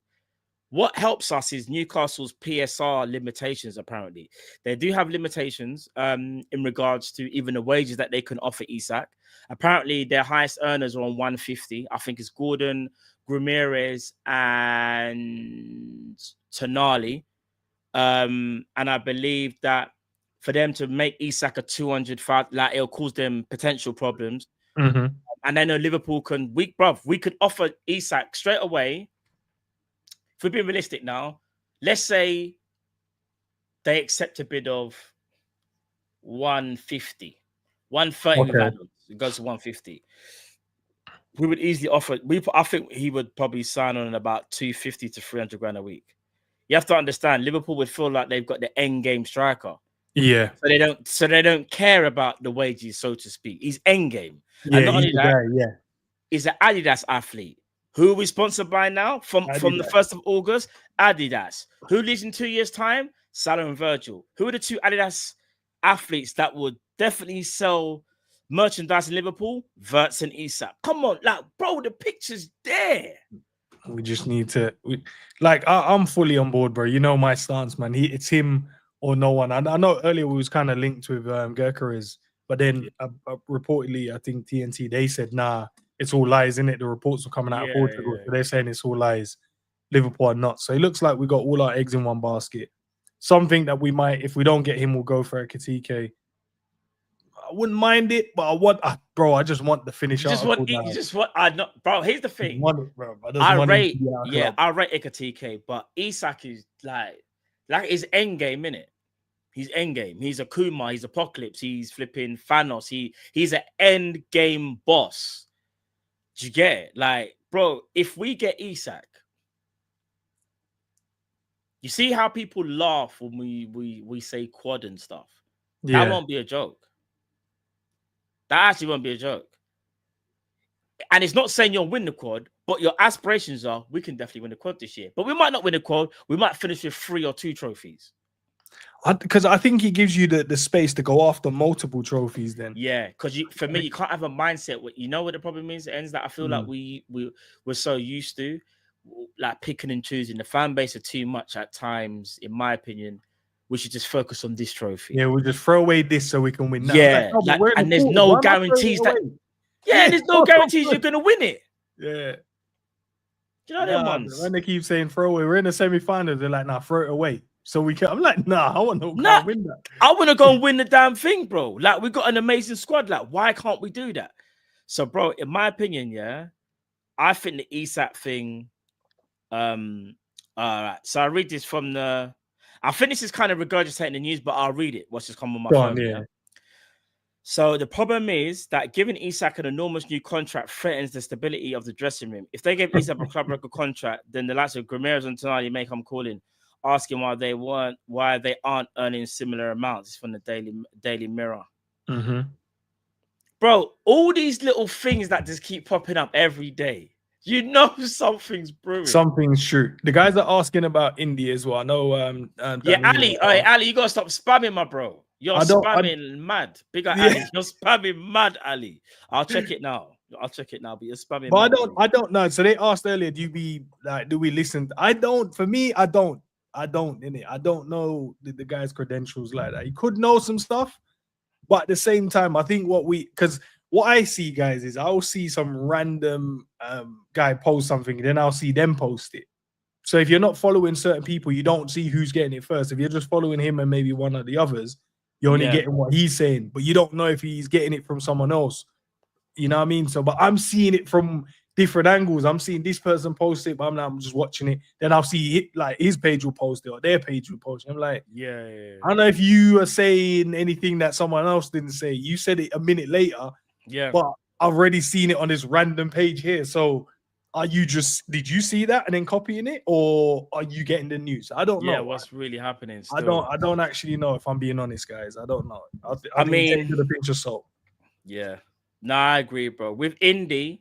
What helps us is Newcastle's PSR limitations, apparently. They do have limitations in regards to even the wages that they can offer ISAK. Apparently, their highest earners are on 150. I think it's Gordon, Ramirez, and Tonali. And I believe that for them to make ISAK a 200, like it'll cause them potential problems. Mm-hmm. And I know Liverpool we could offer ISAK straight away. If we're being realistic now, let's say they accept a bid of 150, 130 with add-ons. It goes to 150. We would easily offer. I think he would probably sign on about 250 to 300 grand a week. You have to understand, Liverpool would feel like they've got the end game striker. Yeah. So they don't care about the wages, so to speak. He's end game. Yeah, and not only that, guy, he's an Adidas athlete. Who are we sponsored by now? From the 1st of August, Adidas. Who leaves in 2 years' time? Salah and Virgil. Who are the two Adidas athletes that would definitely sell merchandise in Liverpool? Wirtz and ISAK. Come on, like, bro, the picture's there. We just need to, I'm fully on board, bro. You know my stance, man. It's him or no one. I know earlier we was kind of linked with Kerkez, but then reportedly, I think TNT, they said, nah, it's all lies, isn't it? The reports were coming out of Portugal. So they're saying it's all lies. Liverpool are not. So it looks like we got all our eggs in one basket. Something that we might, if we don't get him, we'll go for a Konaté. I wouldn't mind it, but I just want the finish. Here's the thing. I rate Konaté, but ISAK is like his end game, innit? He's end game. He's a Kuma. He's Apocalypse. He's flipping Thanos. He's an end game boss. Do you get it? Like, bro, if we get ISAK, you see how people laugh when we say quad and stuff. That won't be a joke. That actually won't be a joke. And it's not saying you'll win the quad, but your aspirations are, we can definitely win the quad this year. But we might not win the quad. We might finish with 3 or 2 trophies. Because I think he gives you the space to go after multiple trophies then. Yeah, because for me, you can't have a mindset. You know what the problem is? It ends that I feel like we're so used to, like, picking and choosing. The fan base are too much at times, in my opinion. We should just focus on this trophy. Yeah, we'll just throw away this so we can win that. Yeah, and there's no guarantees that. Yeah, there's no guarantees you're gonna win it. Yeah. Do you know them ones? When they keep saying throw away, we're in the semi-finals. They're like, nah, throw it away. So we can. I'm like, nah, I want to win that. I want to go and win the damn thing, bro. Like, we got an amazing squad. Like, why can't we do that? So, bro, in my opinion, I think the ISAK thing. All right. So I read this from the. I think this is kind of regurgitating the news, but I'll read it. What's just come on my phone? Yeah. So the problem is that giving ISAK an enormous new contract threatens the stability of the dressing room. If they give ISAK a club record contract, then the likes of Ramirez and Tonali may come calling, asking why they aren't earning similar amounts. It's from the Daily Mirror. Mm-hmm. Bro, all these little things that just keep popping up every day. You know something's brewing. Something's true. The guys are asking about India as well. I know. Ali, Ali, you gotta stop spamming, my bro. You're spamming mad. Big Ali, you're spamming mad, Ali. I'll check it now. But you're spamming. But I don't know. So they asked earlier, do we listen? I don't. For me, I don't. Innit? I don't know the guy's credentials like that. He could know some stuff, but at the same time, I think what I see, guys, is I'll see some random guy post something, then I'll see them post it. So if you're not following certain people, you don't see who's getting it first. If you're just following him and maybe one of the others, you're only getting what he's saying, but you don't know if he's getting it from someone else. You know what I mean? So, but I'm seeing it from different angles. I'm seeing this person post it, but I'm just watching it. Then I'll see it, like his page will post it or their page will post it. I'm like, I don't know if you are saying anything that someone else didn't say. You said it a minute later. Yeah, but I've already seen it on this random page here. So did you see that and then copying it, or are you getting the news? I don't know. Yeah, what's really happening still. I don't actually know, if I'm being honest, guys. I don't know. I mean, take it with a pinch of salt. Yeah. No, I agree, bro. With Indy,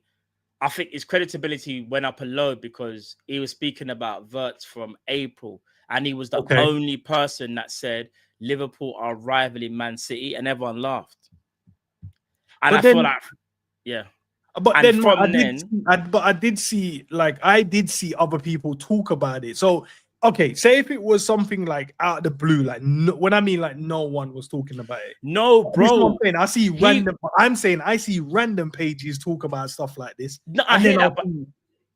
I think his credibility went up a load because he was speaking about Wirtz from April, and he was the only person that said, Liverpool are rivaling Man City, and everyone laughed. And but I feel like, yeah. But and then I did see other people talk about it. So okay, say if it was something like out of the blue, like when I mean like no one was talking about it. No, bro. I see random. I'm saying I see random pages talk about stuff like this. No, I hear that. But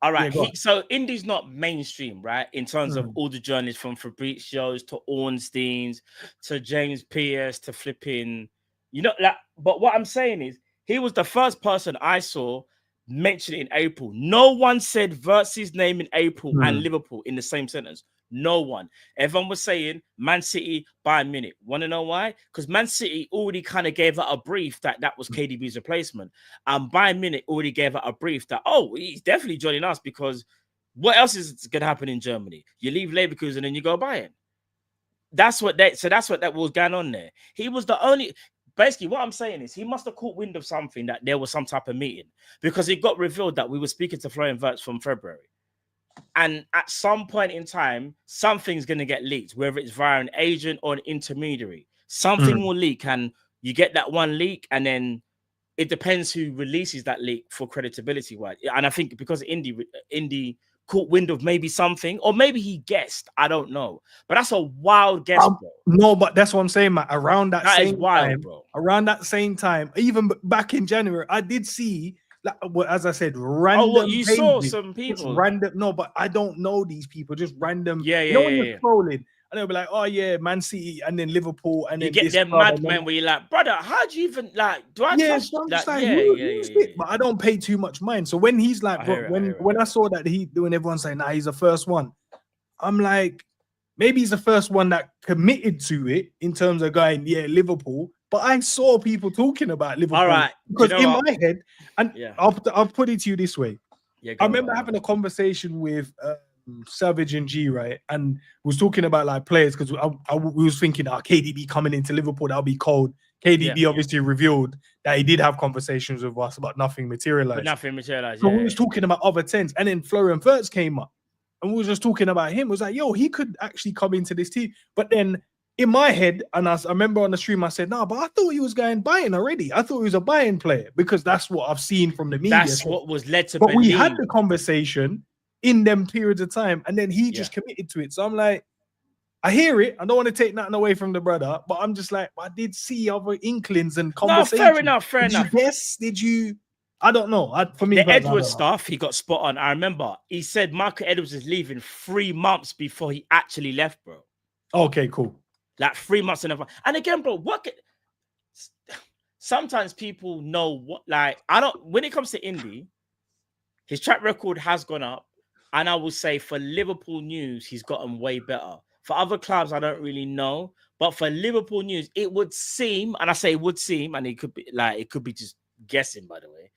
all right, so Indy's not mainstream, right? In terms of all the journalists from Fabrizio's to Ornstein's to James Pierce to flipping, like. But what I'm saying is, he was the first person I saw mention it in April. No one said Vert's name in April and Liverpool in the same sentence. No one. Everyone was saying Man City, Bayern Munich. Want to know why? Because Man City already kind of gave out a brief that was KDB's replacement. And Bayern Munich already gave out a brief that, he's definitely joining us, because what else is going to happen in Germany? You leave Leverkusen and then you go Bayern. That's what that was going on there. He was the only... Basically, what I'm saying is he must have caught wind of something, that there was some type of meeting, because it got revealed that we were speaking to Florian Wirtz from February. And at some point in time, something's going to get leaked, whether it's via an agent or an intermediary. Something will leak, and you get that one leak, and then it depends who releases that leak for credibility. Right? And I think because Indy caught wind of maybe something, or maybe he guessed. I don't know, but that's a wild guess, bro. No, but that's what I'm saying, man. Around that same wild, time, bro. Around that same time, even back in January, I did see, like, as I said, random. You saw some people. Random. No, but I don't know these people. Just random. Yeah. You're scrolling, and they'll be like, "Oh yeah, Man City," and then Liverpool, and you then get them madmen where you're like, "Brother, how do you even like? Do I trust?" So I'm just like, But I don't pay too much mind. So when he's like, when I saw that he doing, everyone saying, "Nah, he's the first one," I'm like, maybe he's the first one that committed to it in terms of going, Liverpool. But I saw people talking about Liverpool. All right, because in my head, and I'll put it to you this way. I remember having a conversation with Savage and G, right, and was talking about like players, because we was thinking, KDB coming into Liverpool, that'll be cold. KDB obviously revealed that he did have conversations with us, but nothing materialized. So we was talking about other 10s, and then Florian Wirtz came up, and we was just talking about him. It was like, he could actually come into this team. But then in my head, and I remember on the stream, I said, no, but I thought he was going Bayern already. I thought he was a Bayern player, because that's what I've seen from the media. That's what was led to. But we had the conversation in them periods of time, and then he just committed to it. So I'm like, I hear it. I don't want to take nothing away from the brother, but I'm just like, I did see other inklings and conversations. No, fair enough. Did you guess? Did you? I don't know. For me, the Edwards stuff, he got spot on. I remember he said Michael Edwards is leaving 3 months before he actually left, bro. Okay, cool. Like 3 months in advance. And again, bro, sometimes people know what, like, when it comes to Indy, his track record has gone up. And I will say for Liverpool news, he's gotten way better. For other clubs, I don't really know. But for Liverpool news, it would seem, and I say it would seem, and it could be just guessing, by the way.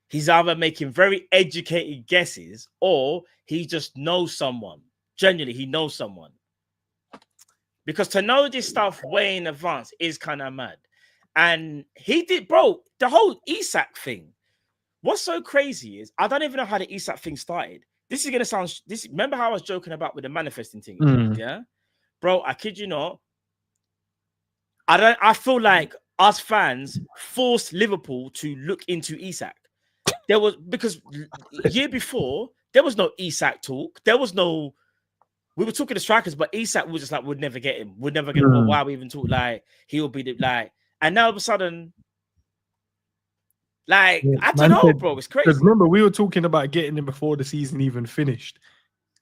He's either making very educated guesses, or he just knows someone. Genuinely, he knows someone. Because to know this stuff way in advance is kind of mad. And he did, bro, the whole ISAK thing. What's so crazy is, I don't even know how the ISAK thing started. This is going to sound... Remember how I was joking about with the manifesting thing? Yeah? Bro, I kid you not. I feel like us fans forced Liverpool to look into ISAK. Because year before, there was no ISAK talk. There was no... We were talking to strikers, but ISAK was just like, we'd never get him. We'd never get him. Why we even talk? Like, he'll be the... Like... And now all of a sudden... Like, I don't know, bro. It's crazy. Because remember, we were talking about getting him before the season even finished.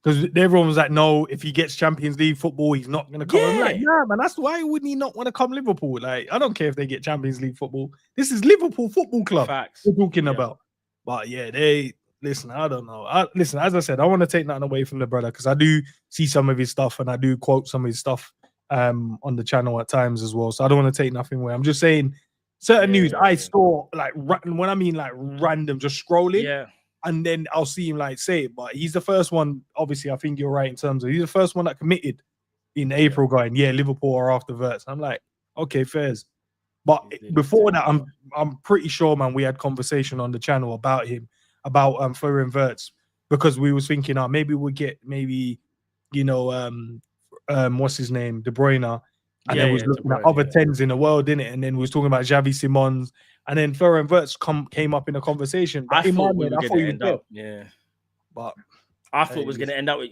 Because everyone was like, no, if he gets Champions League football, he's not going to come. I'm like, nah, man, that's why wouldn't he not want to come Liverpool? Like, I don't care if they get Champions League football. This is Liverpool Football Club we're talking about. But yeah, listen, I don't know. Listen, as I said, I want to take nothing away from the brother, because I do see some of his stuff, and I do quote some of his stuff on the channel at times as well. So I don't want to take nothing away. I'm just saying, certain news I saw, like, when I mean like random, just scrolling, and then I'll see him like say it. But he's the first one. Obviously, I think you're right in terms of he's the first one that committed in April, going, Liverpool are after Wirtz. I'm like, okay, fairs. But before that, I'm pretty sure, man, we had conversation on the channel about him, about Florian Wirtz, because we was thinking, maybe we'll get what's his name, De Bruyne, And then we was looking at other 10s in the world, didn't it? And then we was talking about Xavi Simons. And then Florian Wirtz came up in the conversation. But I thought we were going to end up. Yeah. But I thought it was going to end up with,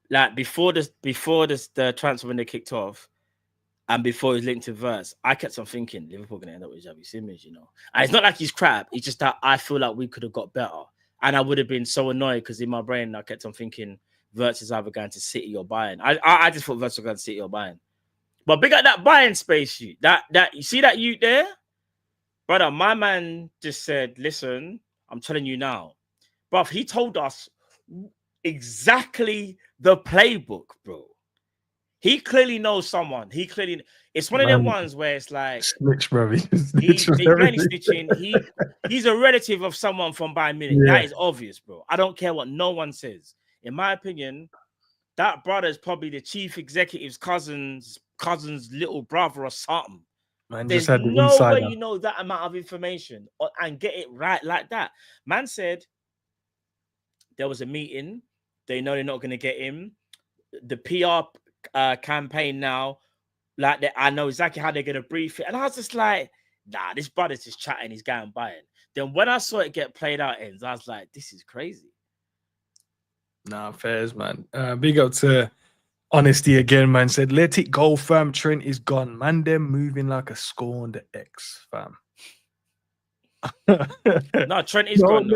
like before the transfer window kicked off and before he was linked to Wirtz, I kept on thinking Liverpool going to end up with Xavi Simons, And it's not like he's crap. It's just that I feel like we could have got better. And I would have been so annoyed because in my brain, I kept on thinking Wirtz is either going to City or Bayern. I just thought Wirtz was going to City or Bayern. But big at that Bayern space, you see that you there? Brother, my man just said, listen, I'm telling you now. Bruv, he told us exactly the playbook, bro. He clearly knows someone. It's one of them ones where it's like snitch, bro. He's snitching. He's a relative of someone from Bayern Munich. Yeah. That is obvious, bro. I don't care what no one says. In my opinion, that brother is probably the chief executive's cousin's little brother or something. Man, there's no way you know that amount of information and get it right like that. Man said there was a meeting. They know they're not going to get him. The PR campaign now, like I know exactly how they're going to brief it. And I was just like, nah, this brother's just chatting. He's going Bayern. Then when I saw it get played out, I was like, this is crazy. Nah, fairs, man. Big up to Honesty again, man. Said, let it go, fam. Trent is gone. Man, them moving like a scorned ex, fam. No, Trent is gone.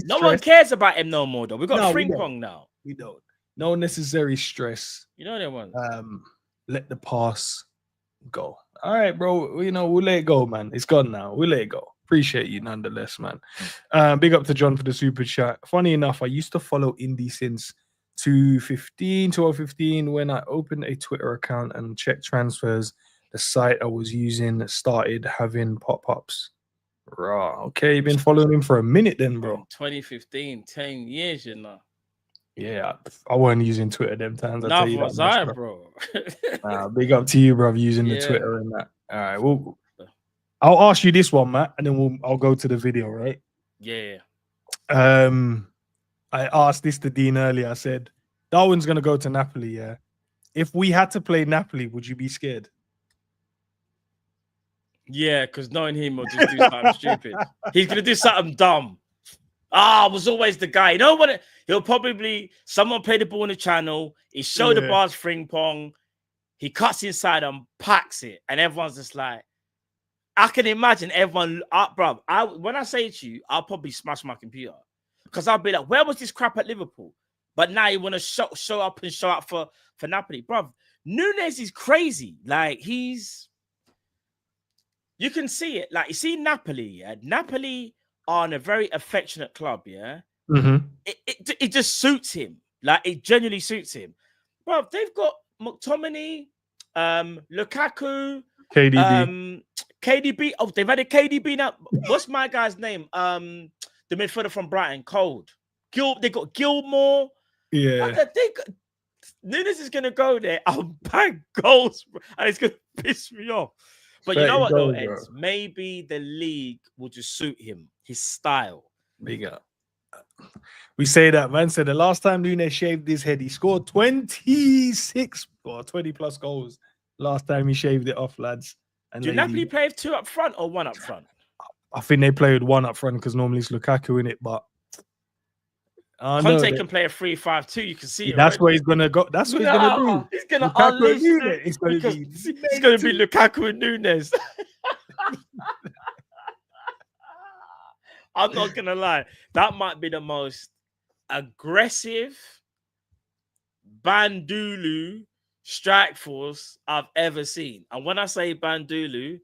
No one cares about him no more, though. We've got Frimpong now. We don't. No necessary stress. You know they want. Let the past go. All right, bro. We'll let it go, man. It's gone now. We'll let it go. Appreciate you nonetheless, man. Big up to John for the super chat. Funny enough, I used to follow Indy since 2015 when I opened a Twitter account and checked transfers. The site I was using started having pop-ups. Raw. Okay, you've been following him for a minute then, bro. 2015, 10 years, Yeah, I wasn't using Twitter them times. Nah, was I, bro. Big up to you, bro, using the Twitter and that. All right, well, I'll ask you this one, Matt, and then I'll go to the video, right? Yeah. I asked this to Dean earlier. I said, Darwin's going to go to Napoli, yeah? If we had to play Napoli, would you be scared? Yeah, because knowing him will just do something stupid. He's going to do something dumb. I was always the guy. You know what? He'll probably, someone play the ball in the channel. He showed the bars Frimpong. He cuts inside and packs it. And everyone's just like, I can imagine everyone, bro. When I say to you, I'll probably smash my computer. Because I'll be like, where was this crap at Liverpool? But now you want to show up and show up for Napoli. Bro, Nunes is crazy. Like, you can see it. Like, you see Napoli, yeah? Napoli are in a very affectionate club, yeah? Mm-hmm. It just suits him. Like, it genuinely suits him. Bro, they've got McTominay, Lukaku, KDB. Oh, they've had a KDB now. What's my guy's name? The midfielder from Brighton, Cold. They got Gilmore. Yeah. Nunes is going to go there and bang goals, bro, and it's going to piss me off. But you know what, though, Eds? Maybe the league will just suit him, his style. Big up. We say that, man. So the last time Nunes shaved his head, he scored 26 or 20 plus goals. Last time he shaved it off, lads. And do Napoli play with 2 up front or 1 up front? I think they play with 1 up front because normally it's Lukaku in it, but Conte can play a 3-5-2. You can see it. That's where he's gonna go. That's what he's gonna do. He's gonna unleash it. It's gonna be Lukaku and Nunes. I'm not gonna lie. That might be the most aggressive Bandulu strike force I've ever seen. And when I say Bandulu,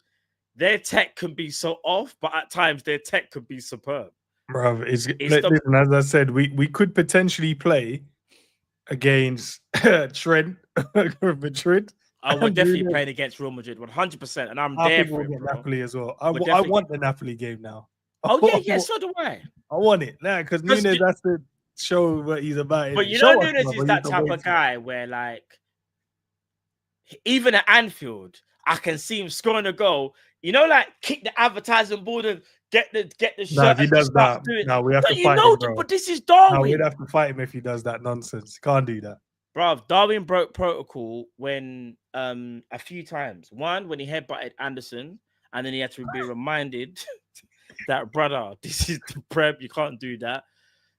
their tech can be so off, but at times their tech could be superb. Bro, listen, as I said, we could potentially play against Trent Madrid. I would definitely play against Real Madrid 100%, and I'm there for it, bro. Napoli as well. I want the Napoli game now. Oh yeah, so do I. I want it now because Nunes has to show what he's about. But you know, Nunes is that type of guy where, like, even at Anfield, I can see him scoring a goal. You know, like kick the advertising board and get the shirt. No, if he does that, no, we have to fight him, bro. But this is Darwin. No, we'd have to fight him if he does that nonsense. Can't do that. Bruv, Darwin broke protocol when a few times. One, when he headbutted Anderson, and then he had to be reminded that, brother, this is the prep. You can't do that.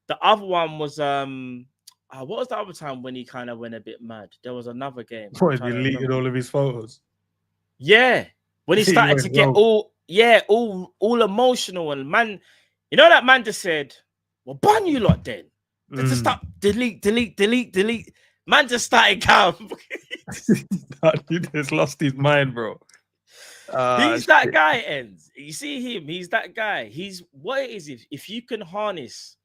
The other one was what was the other time when he kind of went a bit mad? There was another game. He deleted all of his photos. Yeah, when he started to get all emotional, and man, you know that man just said, "Well, ban you lot then." Just stop, delete. Man just started calm. He just lost his mind, bro. He's that guy, Ends. You see him, he's that guy. He's what it is. If you can harness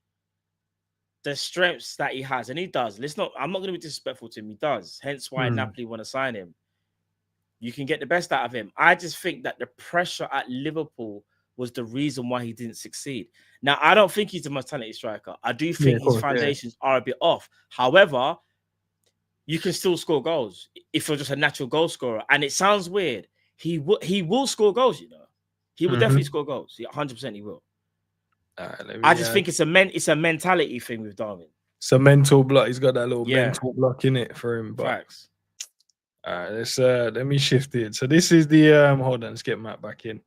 the strengths that he has, and he does. I'm not going to be disrespectful to him. He does. Hence why Napoli want to sign him. You can get the best out of him. I just think that the pressure at Liverpool was the reason why he didn't succeed. Now, I don't think he's the most talented striker. I do think his foundations are a bit off. However, you can still score goals if you're just a natural goal scorer. And it sounds weird. He will score goals, you know. He will definitely score goals. 100% he will. I just think it's a mentality thing with Darwin. It's a mental block. He's got that little mental block in it for him. But facts. All right, let me shift it. So this is the hold on, let's get Matt back in.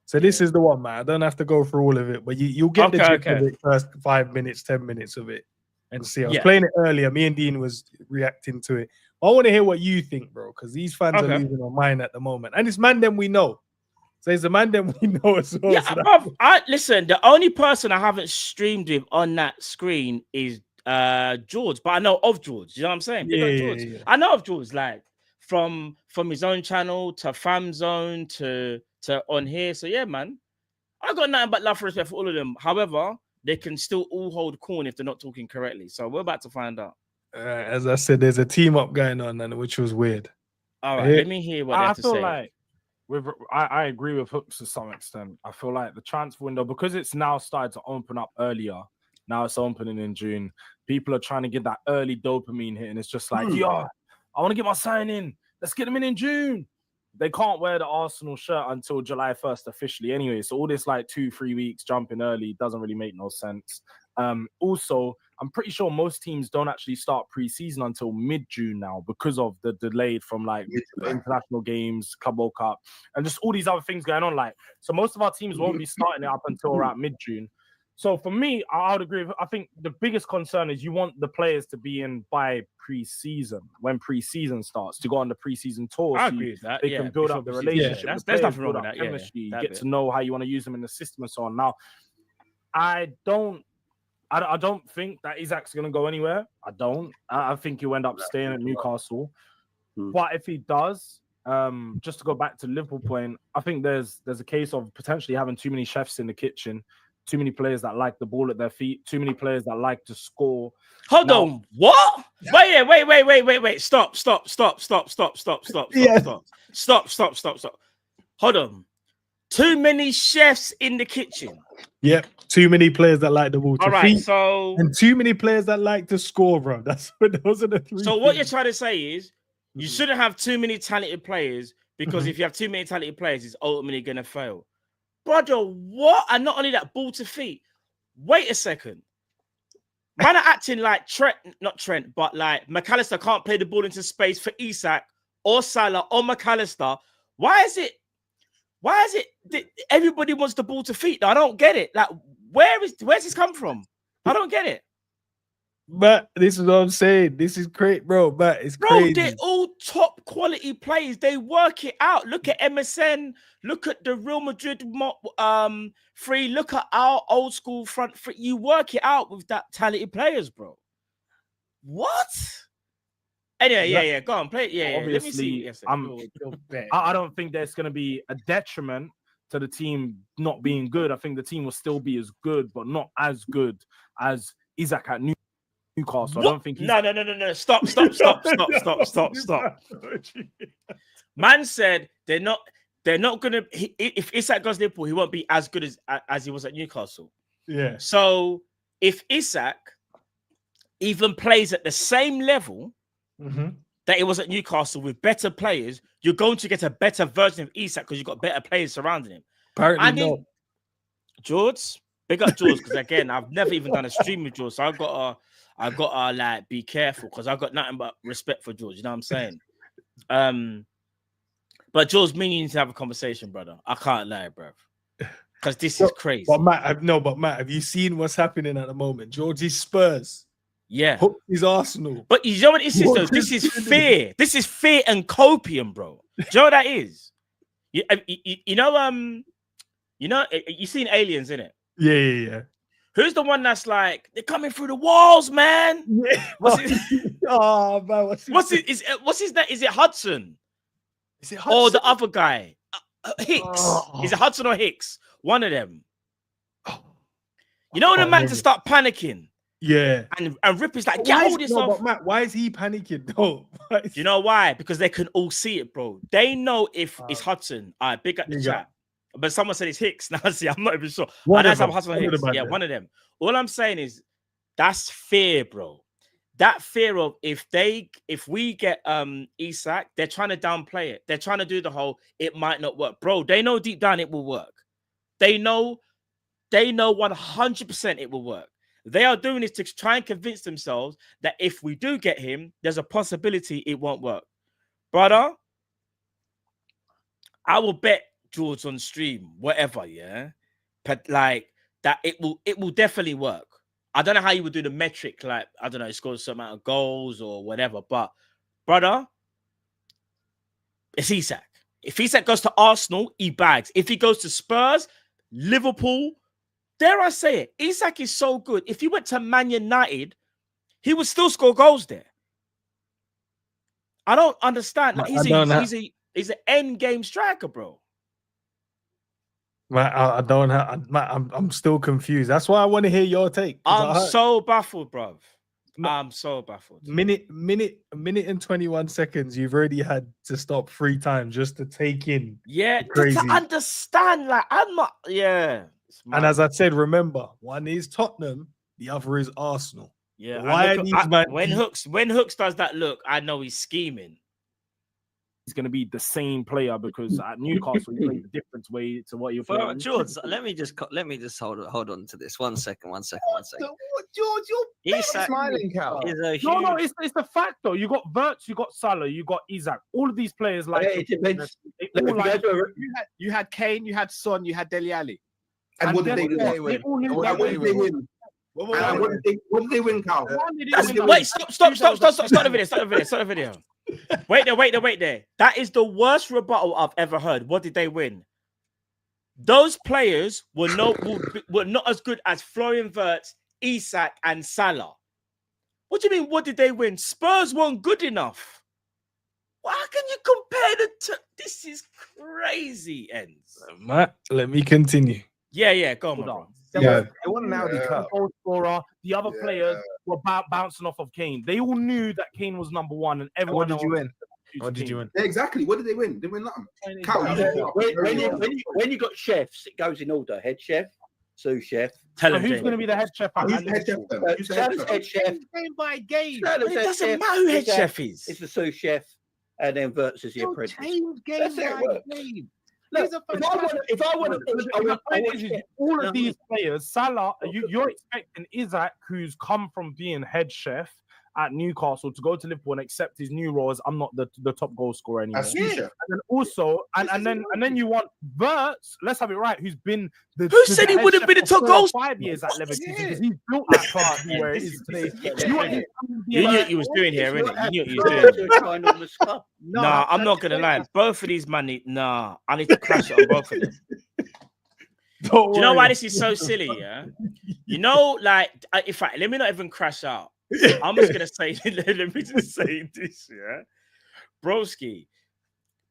So this is the one, Matt. I don't have to go through all of it, but you'll get the gist of it first 5 minutes, 10 minutes of it, and see. I was playing it earlier. Me and Dean was reacting to it. I want to hear what you think, bro, because these fans are losing their mind at the moment, and it's man them we know. So it's a man that we know as well. Yeah, so listen, the only person I haven't streamed with on that screen is JORDS, but I know of JORDS. You know what I'm saying? Yeah. I know of JORDS, like from his own channel to Fam Zone to on here. So yeah, man, I got nothing but love and respect for all of them. However, they can still all hold corn if they're not talking correctly. So we're about to find out. As I said, there's a team up going on, and which was weird. All right, let me hear what they have to say. Like I agree with Hooks to some extent. I feel like the transfer window, because it's now started to open up earlier. Now it's opening in June. People are trying to get that early dopamine hit, and it's just like, yo, I want to get my sign in. Let's get them in June. They can't wear the Arsenal shirt until July 1st officially anyway. So all this like 2-3 weeks jumping early doesn't really make no sense. Also, I'm pretty sure most teams don't actually start pre-season until mid-June now because of the delayed from like international games, Club World Cup, and just all these other things going on. Like, so most of our teams won't be starting it up until around mid-June. So for me, I would agree. I think the biggest concern is you want the players to be in by pre-season, when pre-season starts, to go on the pre-season tour. I agree with that. They can build up the relationship. Yeah, there's nothing wrong with that. Chemistry, get to know how you want to use them in the system and so on. Now, I don't think that Isak's going to go anywhere. I think he'll end up staying at Newcastle. But if he does, just to go back to the Liverpool point, I think there's a case of potentially having too many chefs in the kitchen, too many players that like the ball at their feet, too many players that like to score. Hold on, what? Wait. Stop. Hold on. Too many chefs in the kitchen. Yep. Too many players that like the ball to feet. So and too many players that like to score, bro. Those are the three. So what you're trying to say is you shouldn't have too many talented players, because if you have too many talented players, it's ultimately gonna fail. Brother, what? And not only that, ball to feet. Wait a second. Man are acting like not Trent, but like McAllister can't play the ball into space for ISAK or Salah or McAllister. Why is it that everybody wants the ball to feet? I don't get it. Like, where's this come from? I don't get it. But this is what I'm saying. This is great, bro. But it's crazy. Bro, they're all top quality players. They work it out. Look at MSN. Look at the Real Madrid free. Look at our old school front three. You work it out with that talented players, bro. What? Anyway, yeah. Go on, play it. Yeah, obviously, let me see. I don't think there's going to be a detriment to the team not being good. I think the team will still be as good, but not as good as Isak at Newcastle. What? I don't think he's... No. Stop. Man said they're not gonna. If Isak goes Liverpool, he won't be as good as he was at Newcastle. Yeah. So if Isak even plays at the same level that he was at Newcastle with better players, you're going to get a better version of Isak because you've got better players surrounding him. Apparently, no. JORDS, big up JORDS, because again, I've never even done a stream with JORDS, so I gotta like be careful because I got nothing but respect for George. You know what I'm saying? But George, me and you need to have a conversation, brother. I can't lie, bro. Because this is crazy. But Matt, have you seen what's happening at the moment? George's Spurs. Yeah. Hook is Arsenal. But you know what it is, though? This is fear. This is fear and copium, bro. Do you know what that is? You know, you've seen Aliens, innit? Yeah. Who's the one that's like, they're coming through the walls, man? Yeah. What's his, oh, man. what's his name? Is it Hudson? Is it Hudson? Or the other guy? Hicks. Oh. Is it Hudson or Hicks? One of them. You know when the man to start panicking? Yeah. And Rip is like, get all this off. But Matt, why is he panicking though? Do you know why? Because they can all see it, bro. They know if it's Hudson. All right, big up the chat. But someone said it's Hicks. Now, see, I'm not even sure. Hudson or Hicks. Yeah, one of them. All I'm saying is that's fear, bro. That fear of if we get ISAK, they're trying to downplay it. They're trying to do the whole it might not work. Bro, they know deep down it will work. They know 100% it will work. They are doing this to try and convince themselves that if we do get him, there's a possibility it won't work. Brother, I will bet George on stream, whatever, yeah. But like that it will definitely work. I don't know how you would do the metric, like, I don't know, he scores a certain amount of goals or whatever. But brother, it's ISAK. If ISAK goes to Arsenal, he bags. If he goes to Spurs, Liverpool, dare I say it, ISAK is so good. If he went to Man United, he would still score goals there. I don't understand. Like, he's an end game striker, bro. I'm still confused. That's why I want to hear your take. I'm so baffled, bro. I'm so baffled. Minute and 21 seconds. You've already had to stop 3 times just to take in. Yeah, to understand. Like, I'm not. Yeah. And as I said, remember, one is Tottenham, the other is Arsenal. Yeah. When Hooks does that look, I know he's scheming. He's going to be the same player because at Newcastle he played a different way to what you're playing. George, let me just hold on to this. One second. What, George, you're smiling, Cal. No, it's the fact though. You got Wirtz, you got Salah, you got ISAK. All of these players like you had Kane, you had Son, you had Dele Alli. And what did they win? What did they win, Cal? Wait, stop the video. Wait there. That is the worst rebuttal I've ever heard. What did they win? Those players were not as good as Florian Wirtz, ISAK, and Salah. What do you mean? What did they win? Spurs weren't good enough. Well, how can you compare the two? This is crazy, Ends. Matt, let me continue. Yeah, go on, bro. It wasn't an Audi Cup. Goal scorer. The other players were bouncing off of Kane. They all knew that Kane was number one, and everyone. What did you win? What did you win? Yeah, exactly. What did they win? They win nothing. When you got chefs, it goes in order. Head chef, sous chef. Tell him who's going to be the head chef. Who's the head chef? Head chef. Game by game. It doesn't matter who head chef is. It's the sous chef, and then Wirtz is the apprentice. That's it. Game. Look, if I want to, all of these players, Salah, you're expecting ISAK, who's come from being head chef at Newcastle, to go to Liverpool and accept his new role as I'm not the top goal scorer anymore. And then also, and then you want Wirtz, let's have it right, who's been who said he would have been the top goal 5 years at Leverkusen because he's built that part where it is today. You knew what he was doing here, innit? You knew what he was doing. Nah, I'm not gonna lie. Both of these man, I need to crash it on both of them. Do you know why this is so silly? Yeah, you know, like, in fact, let me not even crash out. I'm just gonna say, let me just say this, yeah, broski.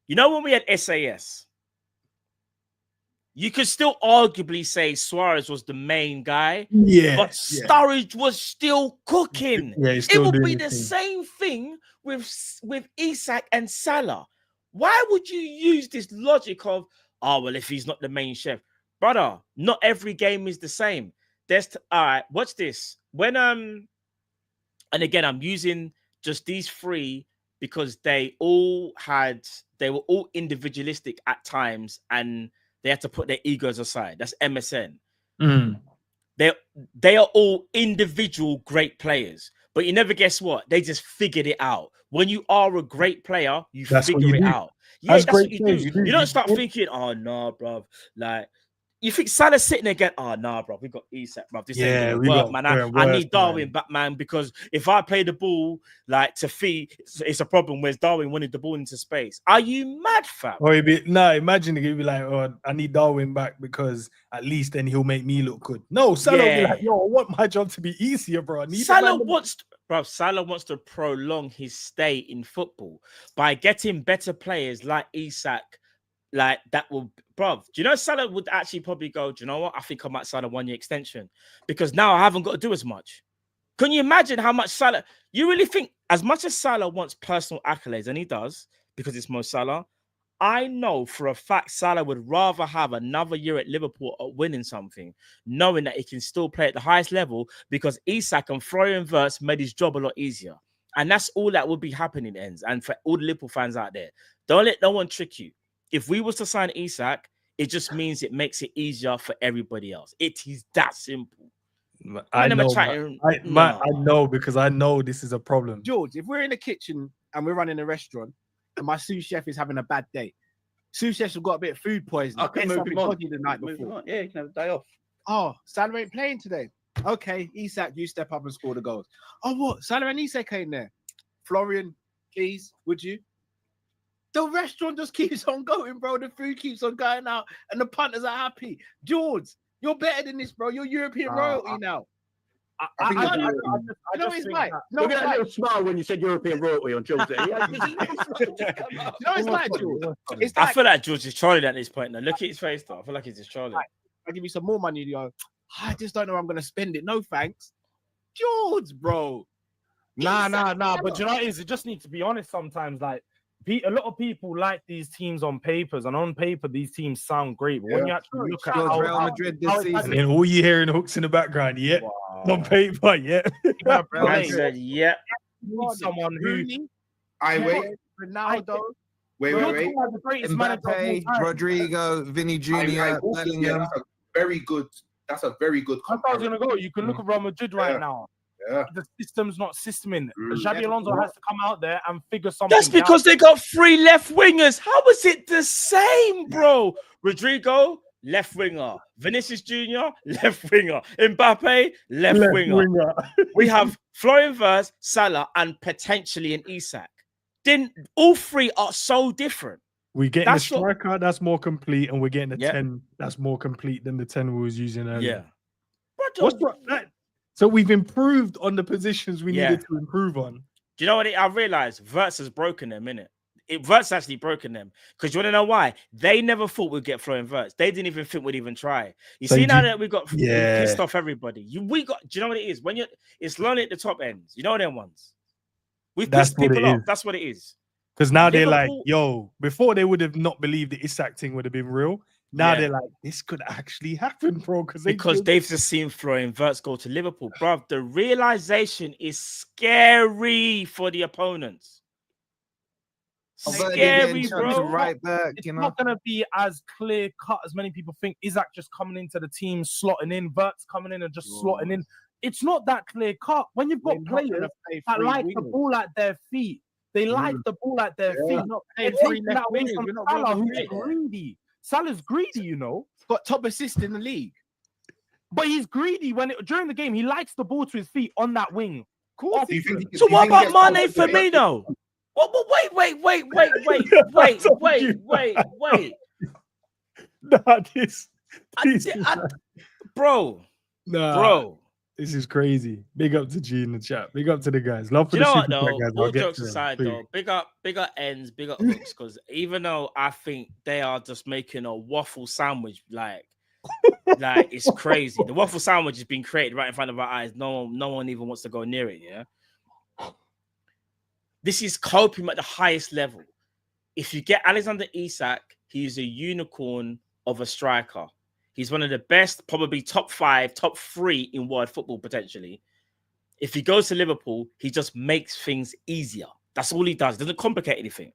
You know when we had SAS, you could still arguably say Suarez was the main guy, but Sturridge was still cooking. It would be the same thing with ISAK and Salah. Why would you use this logic of, oh well, if he's not the main chef, brother? Not every game is the same. All right, watch this. When and again, I'm using just these 3 because they were all individualistic at times and they had to put their egos aside. That's MSN. They are all individual great players, but you never guess what? They just figured it out. When you are a great player, That's what figure you it do. out. Yeah, As that's great what you players, do. you do. You don't start thinking, oh no, bro. Like you think Salah's sitting there again, oh nah, bro, we got ISAK, bro. This ain't gonna work, man. I need Darwin back, man, because if I play the ball like to Fee, it's a problem. Whereas Darwin wanted the ball into space. Are you mad, fam? Or imagine he'd be like, oh, I need Darwin back because at least then he'll make me look good. No, Salah will be like, yo, I want my job to be easier, bro. I need Salah wants to prolong his stay in football by getting better players like ISAK. Like that will, bro. Do you know Salah would actually probably go, do you know what? I think I might sign a 1-year extension because now I haven't got to do as much. Can you imagine how much Salah? You really think as much as Salah wants personal accolades, and he does because it's Mo Salah. I know for a fact Salah would rather have another year at Liverpool at winning something, knowing that he can still play at the highest level because ISAK and Florian Wirtz made his job a lot easier. And that's all that would be happening, ends. And for all the Liverpool fans out there, don't let no one trick you. If we was to sign ISAK, it just means it makes it easier for everybody else. It is that simple. I know because I know this is a problem. George, if we're in the kitchen and we're running a restaurant and my sous chef is having a bad day, sous chef's got a bit of food poisoning. I can move him on. The night before. Yeah, you can have a day off. Oh, Salah ain't playing today. Okay, ISAK, you step up and score the goals. Oh, what? Salah and ISAK ain't there. Florian, please, would you? The restaurant just keeps on going, bro. The food keeps on going out, and the punters are happy. George, you're better than this, bro. You're European royalty now. I think you know what it's like? Look at that little smile when you said European royalty on George. You know what it's like, George? It's I like, feel like George is trolling at this point now. Look at his face, though. I feel like he's just trolling. I'll give you some more money. You go, I just don't know where I'm going to spend it. No thanks. George, bro. Nah. But you know what it is? You just need to be honest sometimes. Like, a lot of people like these teams on papers, and on paper, these teams sound great. But when you actually look at Real Madrid this season, and then all you hearing hooks in the background, on paper, I said, yeah. Someone who Ronaldo. Wait. Mbappe, Rodrigo, Vinny Jr., Bellingham. That's a very good. That's how I was gonna go. You can look at Real Madrid right now. Yeah. The system's not systeming. Xabi Alonso has to come out there and figure something out. That's because they got 3 left wingers. How is it the same, bro? Rodrigo, left winger. Vinicius Jr., left winger. Mbappe, left winger. We have Florian Wirtz, Salah, and potentially an ISAK. Then all 3 are so different. We're getting a striker that's more complete, and we're getting a 10 that's more complete than the 10 we was using earlier. Yeah. So we've improved on the positions we needed to improve on. Do you know what I realized? Wirtz has broken them, innit? Wirtz actually broken them. Because you want to know why? They never thought we'd get Florian Wirtz. They didn't even think we'd even try. You see, now that we pissed off everybody. Do you know what it is? When it's lonely at the top ends. You know them ones. We've pissed people off. That's what it is. Because now they're like, yo, before they would have not believed the ISAK thing would have been real. Now they're like, this could actually happen, bro. Because they've just seen Florian Wirtz go to Liverpool. Bro, the realization is scary for the opponents. Scary, bro. Right back, it's not going to be as clear cut as many people think. ISAK just coming into the team, slotting in, Wirtz coming in and just slotting in. It's not that clear cut. When you've got players that like the ball at their feet, they like the ball at their feet. They're taking that away from Salah, who's greedy. Salah's greedy, you know. He's got top assist in the league. But he's greedy during the game. He likes the ball to his feet on that wing. Cool. So what about Mane Firmino? Wait. Bro. This is crazy. Big up to G in the chat. Big up to the guys. Love for you the know super what, though? guys. All jokes aside, though, big up ends, big up hooks, because even though I think they are just making a waffle sandwich, like it's crazy. The waffle sandwich has been created right in front of our eyes. No one even wants to go near it. Yeah, this is coping at the highest level. If you get Alexander Isak, he's a unicorn of a striker. He's one of the best, probably top 5, top 3 in world football, potentially. If he goes to Liverpool, he just makes things easier. That's all he does. Doesn't complicate anything.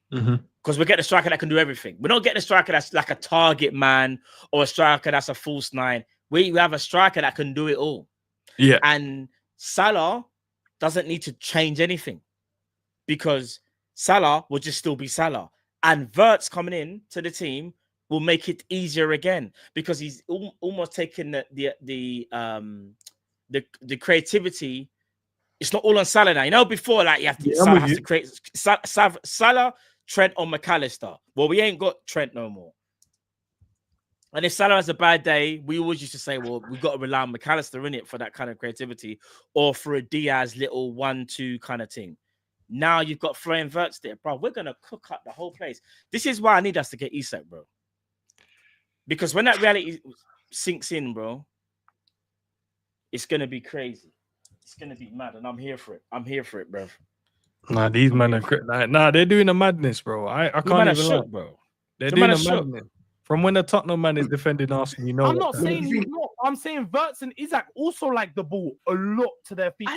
Because we get a striker that can do everything. We're not getting a striker that's like a target man or a striker that's a false 9. We have a striker that can do it all. Yeah. And Salah doesn't need to change anything because Salah will just still be Salah. And Wirtz coming in to the team will make it easier again because he's almost taken the creativity. It's not all on Salah now. You know, before like Salah has to create Salah, Trent, or McAllister. Well, we ain't got Trent no more. And if Salah has a bad day, we always used to say, well, we've got to rely on McAllister in it for that kind of creativity or for a Diaz little 1-2 kind of thing. Now you've got Florian Wirtz there, bro. We're going to cook up the whole place. This is why I need us to get Isak, bro. Because when that reality sinks in, bro, it's going to be crazy. It's going to be mad, and I'm here for it. I'm here for it, bro. Nah, these men are... Nah, they're doing a madness, bro. I can't even lie, bro. They're doing a madness. From when the Tottenham man is defending Arsenal, you know. I'm not saying he's not. I'm saying Wirtz and Isak also like the ball a lot to their feet.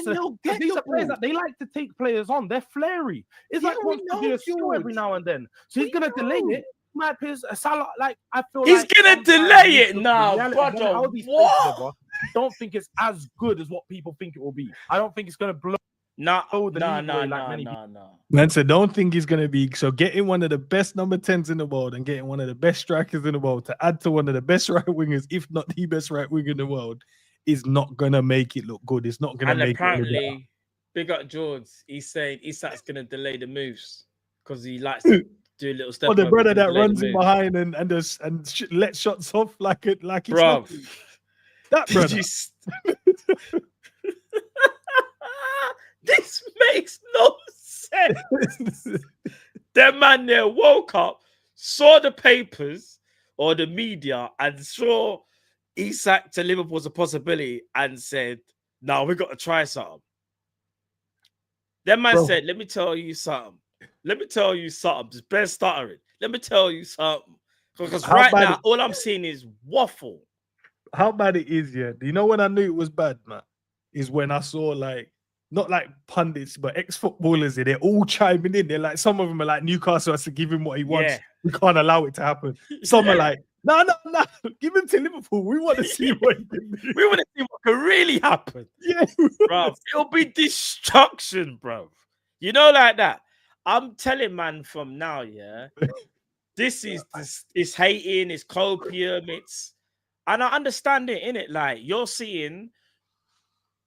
These are players that they like to take players on. They're flary. Isak wants to do a skill every now and then, so he's gonna delay it. My peers, Salah, like I feel he's like gonna delay it now, brother. What? Don't think it's as good as what people think it will be. I don't think it's gonna blow. No. Man said, don't think he's going to be. So getting one of the best number 10s in the world and getting one of the best strikers in the world to add to one of the best right wingers, if not the best right winger in the world, is not going to make it look good. It's not going to make it look good. Apparently, big up JORDS, he's saying Isak's going to delay the moves because he likes to do a little step. Oh, the brother that runs in behind and let shots off like it's bro. That brother. This makes no sense. That man there woke up, saw the papers or the media, and saw Isak to Liverpool as a possibility and said, "No, we got to try something." That man said, "Let me tell you something. Let me tell you something. It's best stuttering. Let me tell you something." Because right now, all I'm seeing is waffle. How bad it is, yeah. Do you know when I knew it was bad, man? Is when I saw like. Not like pundits, but ex-footballers, they're all chiming in. They're like, some of them are like, Newcastle has to give him what he wants. Yeah. We can't allow it to happen. Some are like, no, give him to Liverpool. We want to see what he can do. We want to see what can really happen. Yeah, bro. It'll be destruction, bro. You know, like that. I'm telling man from now, yeah. This is it's hating, it's copium, and I understand it, innit? Like you're seeing.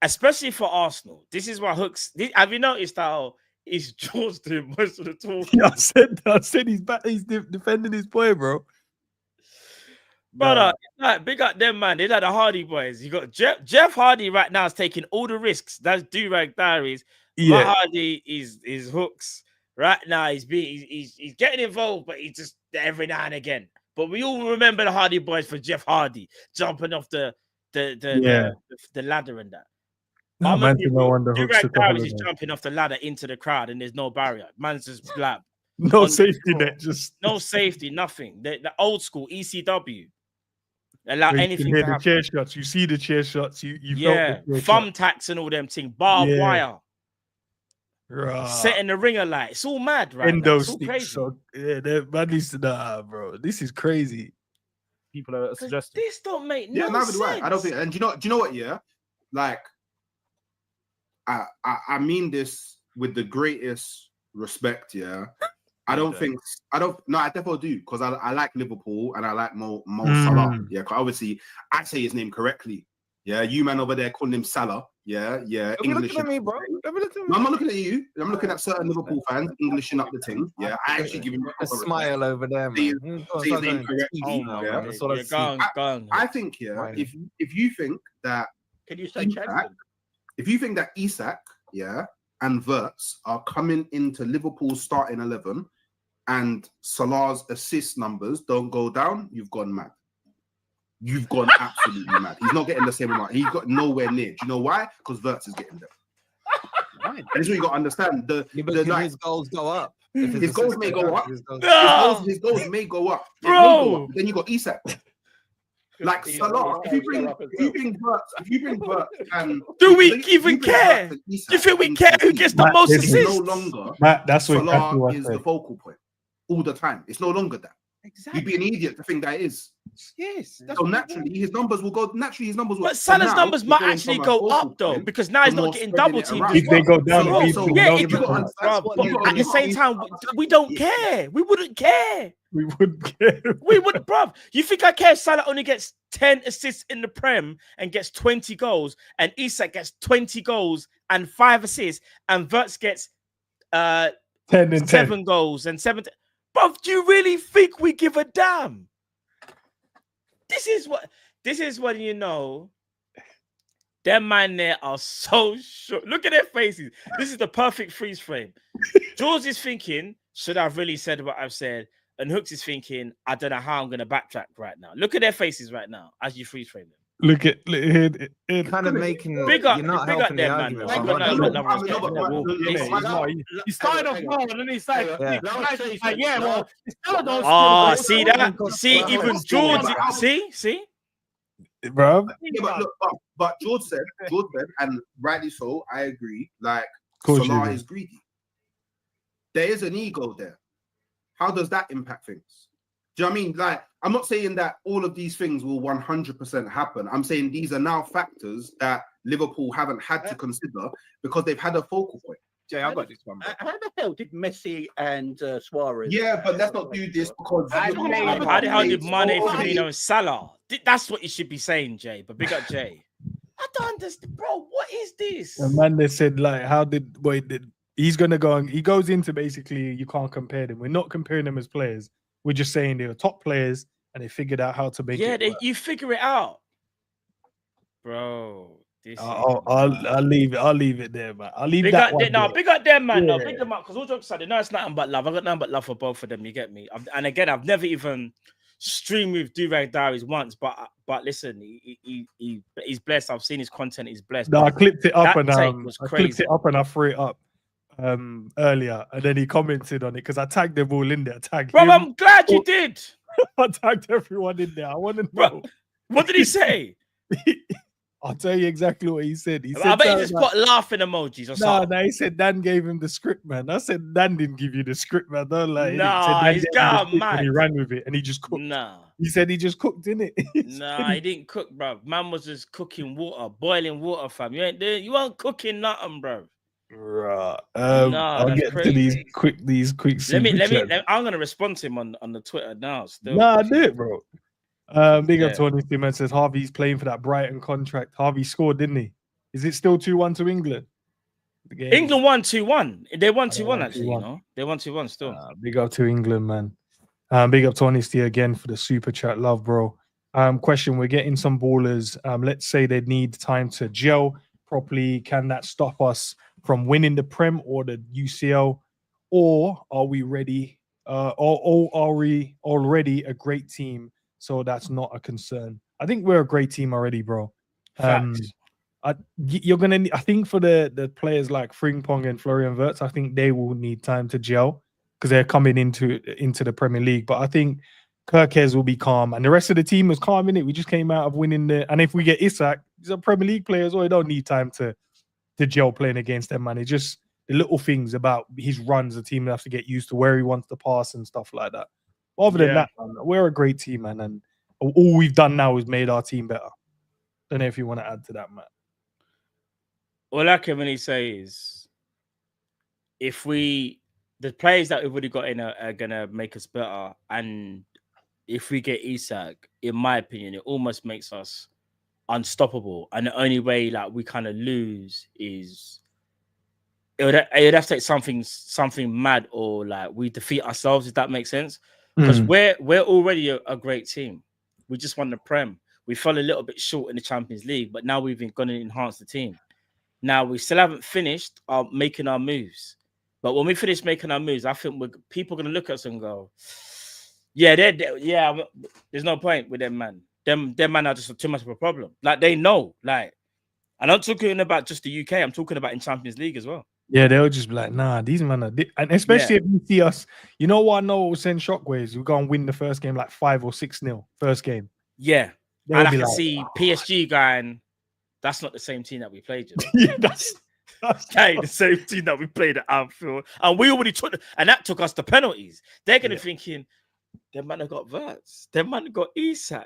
Especially for Arsenal, this is what hooks. Have you noticed how it's JORDS doing most of the talking? Yeah, I said he's back. He's defending his boy, bro. But like, big up them, man. They're like the Hardy boys. You got Jeff Hardy right now is taking all the risks. That's Do-Rag Diaries. Yeah, Hardy is hooks right now. He's getting involved, but he's just every now and again. But we all remember the Hardy boys for Jeff Hardy jumping off the ladder and that. No, man, is jumping off the ladder into the crowd and there's no barrier. Man's just blab. No safety net, just no safety, nothing. The old school ECW. Allow anything to happen. The chair shots, you see the chair shots, you thumbtacks and all them things, barbed wire. Right. Setting the ringer light. It's all mad, right? Endo sticks. So, yeah, man needs to bro. This is crazy. People are suggesting this don't make no sense. Right. I don't think, and do you know what? Yeah, like. I mean this with the greatest respect, yeah. I definitely do because I like Liverpool and I like Mo Salah, yeah. Because obviously I say his name correctly, yeah. You man over there calling him Salah, yeah. English at me, bro. No, I'm not looking at you. I'm looking at certain Liverpool fans Englishing up the thing, yeah. I actually give him a smile over there, man. Say his name correctly, yeah. That's what I think, yeah. If you think that, can you say champion? If you think that Isak, yeah, and Wirtz are coming into Liverpool's starting 11 and Salah's assist numbers don't go down, you've gone mad. You've gone absolutely mad. He's not getting the same amount. He's got nowhere near. Do you know why? Because Wirtz is getting there. Right. And this is what you got to understand. His goals go up. His goals may go up. His goals may go up. Bro. Then you got Isak. Like Salah, if you bring Wirtz, and do we even care? Do you think we care who gets the most assists? No longer. That's what Salah is the focal point all the time. It's no longer that. Exactly. You'd be an idiot to think that it is. Yes. So naturally, his numbers will go. Naturally, his numbers will. But Salah's now, numbers we're might going actually from a go focal up though, point because now he's to not more getting spreading double it teamed around. as If they well. go down, So- if so- they yeah, don't if you get got- them, that's Bruv, what but you at the got- same time, we don't care. We wouldn't care. we wouldn't care. We would, bruv. You think I care if Salah only gets 10 assists in the Prem and gets 20 goals, and Isak gets 20 goals and 5 assists, and Wirtz gets 10 and 7 10. goals and 7. Bruv, do you really think we give a damn? This is what you know. Them man there are so sure. Look at their faces. This is the perfect freeze frame. George is thinking, should I have really said what I've said? And Hooks is thinking, I don't know how I'm going to backtrack right now. Look at their faces right now as you freeze frame them. Look at Kind of making. Big up, You're not big up helping the them, man. argument. Big so up I'm them, not- man. Respect to them. He started off well, and then he started. Yeah. Well, Oh, see that? See, even George. See? bro. Yeah, but look, but George said, and rightly so, I agree. Like Course you Salah do. is greedy. There is an ego there. How does that impact things? Do you know what I mean? Like, I'm not saying that all of these things will 100% happen. I'm saying these are now factors that Liverpool haven't had to consider because they've had a focal point. Jay, I got this one. Bro. How the hell did Messi and Suarez? Yeah, but let's not do this because How the hell did Mane, Firmino, and Salah? That's what you should be saying, Jay. But big up Jay. I don't understand, bro. What is this? The man they said like, how did he's gonna go and he goes into basically you can't compare them. We're not comparing them as players. We're just saying they were top players and they figured out how to make it. Yeah, work. you figure it out, bro. This I'll leave it. I'll leave it there, man. I'll leave big that up, one. no, there. big up them, man. No, Yeah. big them up because all jokes aside, no, it's nothing but love. I got nothing but love for both of them. You get me? And again, I've never even streamed with Durag Diaries once, but listen, he's blessed. I've seen his content. He's blessed. No, I clipped it up That and take was I clipped crazy. it up and I threw it up earlier, and then he commented on it because I tagged them all in there. I tagged Bro, him. I'm glad you did. I tagged everyone in there. I want to know. Bro, what did he say? I'll tell you exactly what he said. He said, I bet he something just like, put laughing emojis or no, something. no, he said Dan gave him the script, man. I said Dan didn't give you the script, man. Don't lie. Nah, Dan he's gave him the got script and he mad. ran with it and he just cooked. Nah. He said he just cooked, didn't it? Nah, he didn't cook, bro. Man was just cooking water, boiling water, fam. You ain't there. You weren't cooking nothing, bro. Right. Nah, I'll that's get to crazy. these quick. Let me. super chats. I'm gonna respond to him on the Twitter now. Still. Nah, do it, bro. Big up Yeah. to Honesty Man says Harvey's playing for that Brighton contract. Harvey scored, didn't he? Is it still 2-1 to England? The game. England won 2-1. They won 2-1 won actually. 2-1. You know, they won 2-1 still. Big up to England, man. Big up to Honesty again for the super chat. Love, bro. Question: we're getting some ballers. Let's say they need time to gel properly. Can that stop us from winning the Prem or the UCL? Or are we ready? Or are we already a great team? So that's not a concern. I think we're a great team already, bro. Facts. You're gonna. I think for the players like Frimpong and Florian Wirtz, I think they will need time to gel because they're coming into the Premier League. But I think Kerkez will be calm, and the rest of the team was calm in it. We just came out of winning the. And if we get Isak, he's a Premier League player as well. He don't need time to gel playing against them, man. It's just the little things about his runs. The team have to get used to where he wants to pass and stuff like that. Other than that, man, we're a great team, man, and all we've done now is made our team better. Don't know if you want to add to that, Matt. All I can really say is, if the players that we've already got in are gonna make us better, and if we get Isak, in my opinion, it almost makes us unstoppable. And the only way like we kind of lose is it would have to take something mad, or like we defeat ourselves, if that makes sense. Because we're already a great team. We just won the Prem. We fell a little bit short in the Champions League, but now we've gone and enhanced the team. Now we still haven't finished making our moves. But when we finish making our moves, I think people are going to look at us and go, yeah, there's no point with them, man. Them man are just too much of a problem. Like, they know. Like, I'm not talking about just the UK. I'm talking about in Champions League as well. Yeah, they'll just be like, nah, these men are... And especially if you see us... You know what I know will send shockwaves? We're going to win the first game like 5 or 6-0. First game. Yeah. They'll And I be can like, see PSG going, that's not the same team that we played. You know? yeah, that's the same team that we played at Anfield. And we already and that took us to penalties. They're going to thinking, Them man have got Verts. Them man got ISAK.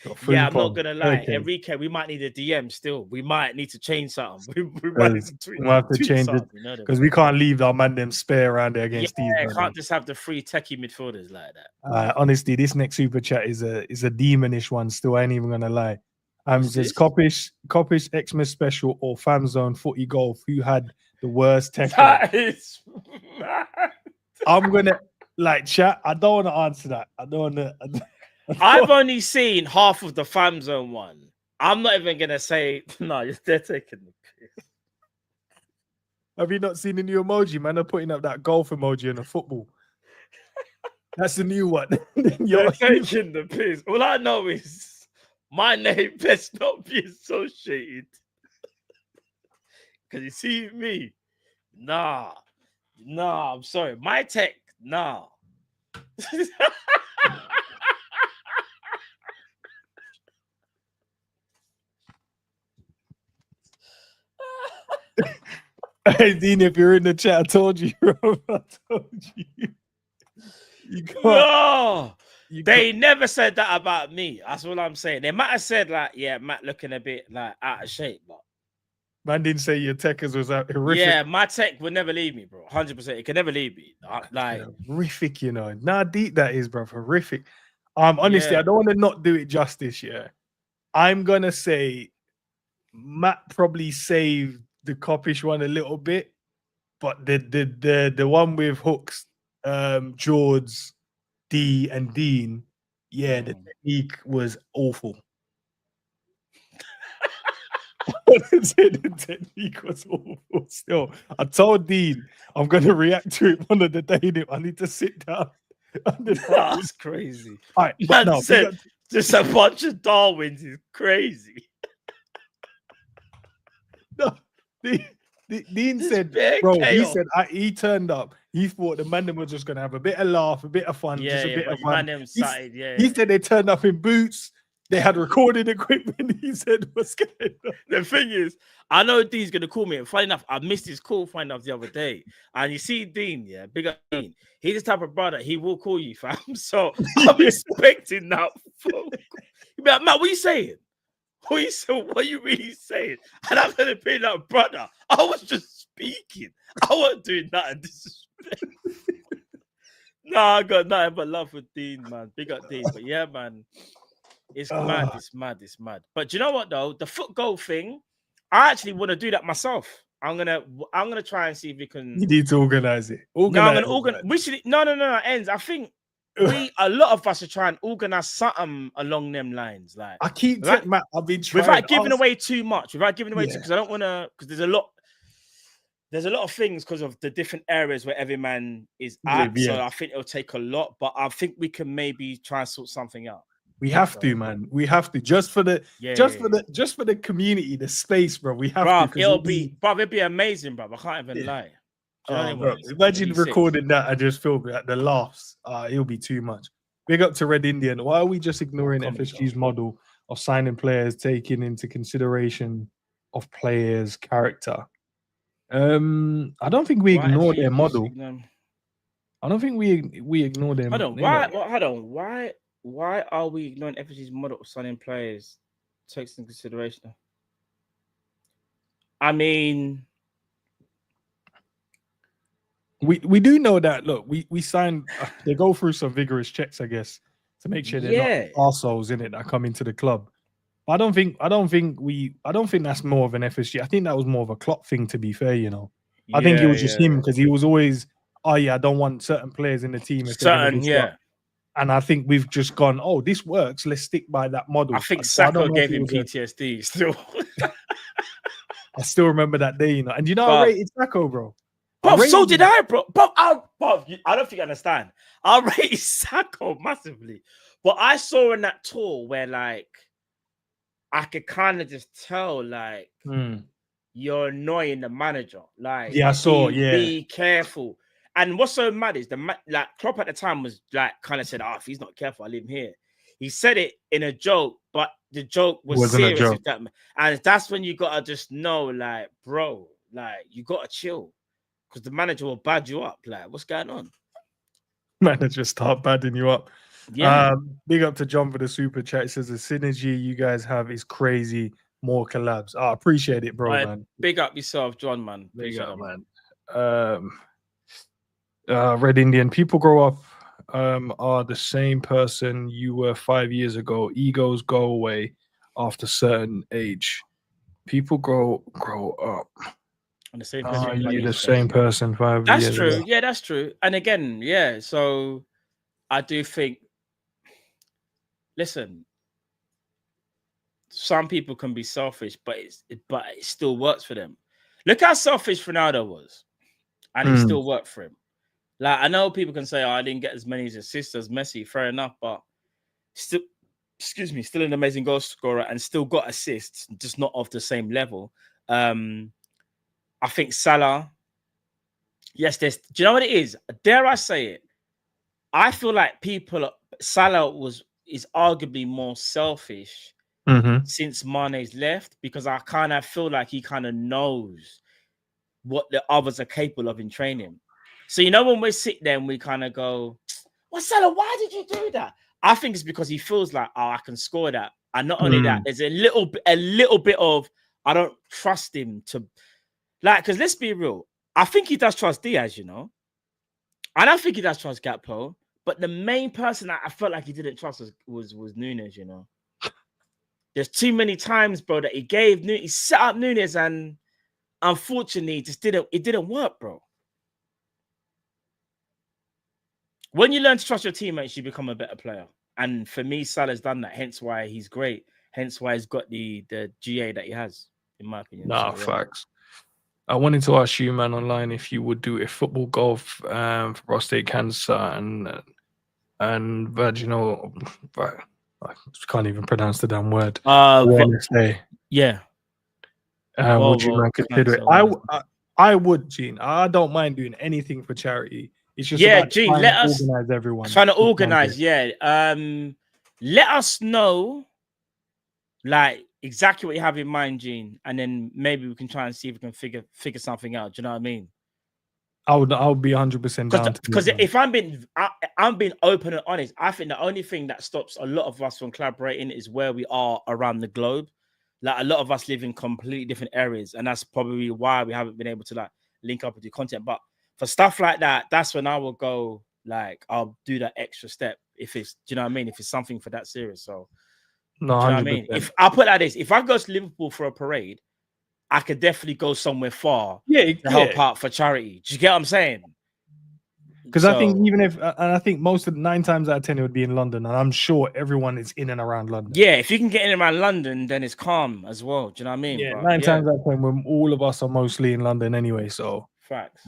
Got Yeah, I'm Frimpong, not gonna lie, Kerkez. Enrique. We might need a DM still. We might need to change something. We might need to tweet, We might have to tweet change it something, you know them. because we can't leave our man them spare around there against these. Yeah, man. can't just have the three techie midfielders like that. Honestly, this next super chat is a demonish one. Still, I ain't even gonna lie. It says Coppish Xmas special or Fam Zone footy golf. Who had the worst tackle? That is mad. I'm gonna like chat. I don't want to answer that. I don't want to. I've only seen half of the Fam Zone one. I'm not even gonna say no. They're taking the piss. Have you not seen the new emoji? Man, they're putting up that golf emoji in a football. That's the new one. You're taking the piss. All I know is my name best not be associated. Because you see me, nah, I'm sorry. My tech, nah. Hey, Dean, if you're in the chat, I told you. I told you. You can't. No, they never said that about me. That's what I'm saying. They might have said, like, yeah, Matt looking a bit like out of shape, but man didn't say your techers was horrific. Yeah, my tech would never leave me, bro. 100%. It could never leave me. Like horrific, you know. Nah, deep that is, bro. Horrific. Honestly, Yeah. I don't want to not do it justice. Yeah, I'm gonna say Matt probably saved the Coppish one a little bit, but the one with hooks, JORDS, D, and Dean, yeah, the technique was awful. The technique was awful. Still, I told Dean I'm gonna react to it one of the day. I need to sit down. That's crazy. All right, Man no, said just a bunch of Darwins is crazy. No, Dean said, big bro, chaos. he said he turned up. He thought the man them were just gonna have a bit of laugh, a bit of fun, Yeah, just a bit but of man fun. them started, yeah. He said they turned up in boots. They had recording equipment. He said, "What's going on?" The thing is, I know Dean's gonna call me. And funny enough, I missed his call. Funny enough, the other day, and you see Dean, yeah, big up Dean. He's the type of brother he will call you, fam. So I'm expecting that. He'll be like, Matt, what are you saying? What are you really saying? And I'm gonna be like, brother, I was just speaking. I wasn't doing nothing disrespect. No, I got nothing but love for Dean, man. Big up Dean. But yeah, man. It's mad, it's mad. But do you know what though? The foot goal thing, I actually want to do that myself. I'm gonna try and see if we can. You need to organize it. No, I'm gonna organize. We should. No. Ends. I think a lot of us are trying to organize something along them lines. Like I keep Matt, I've been trying without giving away too much. Because I don't want to. Because there's a lot of things because of the different areas where every man is at. So I think it'll take a lot, but I think we can maybe try and sort something out. We have to, man. We have to just for the just for the community, the space, bro. We have to. It'll be amazing, bro. I can't even lie. Bro, imagine recording that and just film it. The laughs. It'll be too much. Big up to Red Indian. Why are we just ignoring FSG's model of signing players, taking into consideration of players' character? I don't think we ignore their model. I don't think we ignore them. Why are we ignoring FSG's model of signing players? Takes into consideration. I mean, we do know that. Look, we signed. They go through some vigorous checks, I guess, to make sure they're not arseholes in it that come into the club. I don't think that's more of an FSG. I think that was more of a Klopp thing, to be fair. You know, I think it was just him because he was always, I don't want certain players in the team. And I think we've just gone, this works. Let's stick by that model. I think Saka gave him PTSD still. I still remember that day, you know. And you know, I rated Saka, bro. So did I, bro. I don't think you understand. I rated Saka massively. But I saw in that tour where, like, I could kind of just tell, like, you're annoying the manager. Like, be careful. And what's so mad is like Klopp at the time was like kind of said, if he's not careful, I'll leave him here. He said it in a joke, but the joke was serious with that. And that's when you gotta just know, like, bro, like you gotta chill. Because the manager will bad you up. Like, what's going on? manager start badding you up. Yeah. Big up to John for the super chat. It says the synergy you guys have is crazy. More collabs. I appreciate it, bro, man. Big up yourself, John, man. Big Appreciate up, it, man. Red Indian, people grow up are the same person you were 5 years ago. Egos go away after certain age. People grow up. And the same Are person. you the same person 5 That's years true. ago? Yeah, that's true. And again, yeah. So I do think. Listen, some people can be selfish, but it still works for them. Look how selfish Ronaldo was, and it still worked for him. Like, I know people can say, "Oh, I didn't get as many assists as Messi." Fair enough, but still, still an amazing goal scorer and still got assists, just not of the same level. I think Salah. Yes, do you know what it is? Dare I say it? I feel like Salah is arguably more selfish since Mane's left, because I kind of feel like he kind of knows what the others are capable of in training. So, you know, when we sit there and we kind of go, well, Salah, why did you do that? I think it's because he feels like, oh, I can score that. And not only that, there's a little bit of, I don't trust him to, like, because let's be real. I think he does trust Diaz, you know. I don't think he does trust Gakpo. But the main person that I felt like he didn't trust was Nunes, you know. There's too many times, bro, that he set up Nunes, and unfortunately, it didn't work, bro. When you learn to trust your teammates, you become a better player. And for me, Salah's done that. Hence why he's great. Hence why he's got the GA that he has, in my opinion. Nah, so, facts. I wanted to ask you, man, online, if you would do a football golf for prostate cancer and vaginal. I can't even pronounce the damn word. Awareness Day. Yeah. Would you man consider it? I would, Gene. I don't mind doing anything for charity. It's just about Gene, trying to organize everyone. Trying to organize, yeah. Let us know, like, exactly what you have in mind, Gene, and then maybe we can try and see if we can figure something out. Do you know what I mean? I'll be 100% down. Because if I'm being open and honest, I think the only thing that stops a lot of us from collaborating is where we are around the globe. Like, a lot of us live in completely different areas, and that's probably why we haven't been able to, like, link up with your content. But for stuff like that, that's when I will go, like, I'll do that extra step if it's, do you know what I mean? If it's something for that serious. So, no, do you know what I mean? If I put it like this, if I go to Liverpool for a parade, I could definitely go somewhere far to help out for charity. Do you get what I'm saying? Because I think even if, and I think most of 9 times out of 10 it would be in London, and I'm sure everyone is in and around London. Yeah, if you can get in and around London, then it's calm as well. Do you know what I mean? Yeah, 9 times out of 10, when all of us are mostly in London anyway. So facts,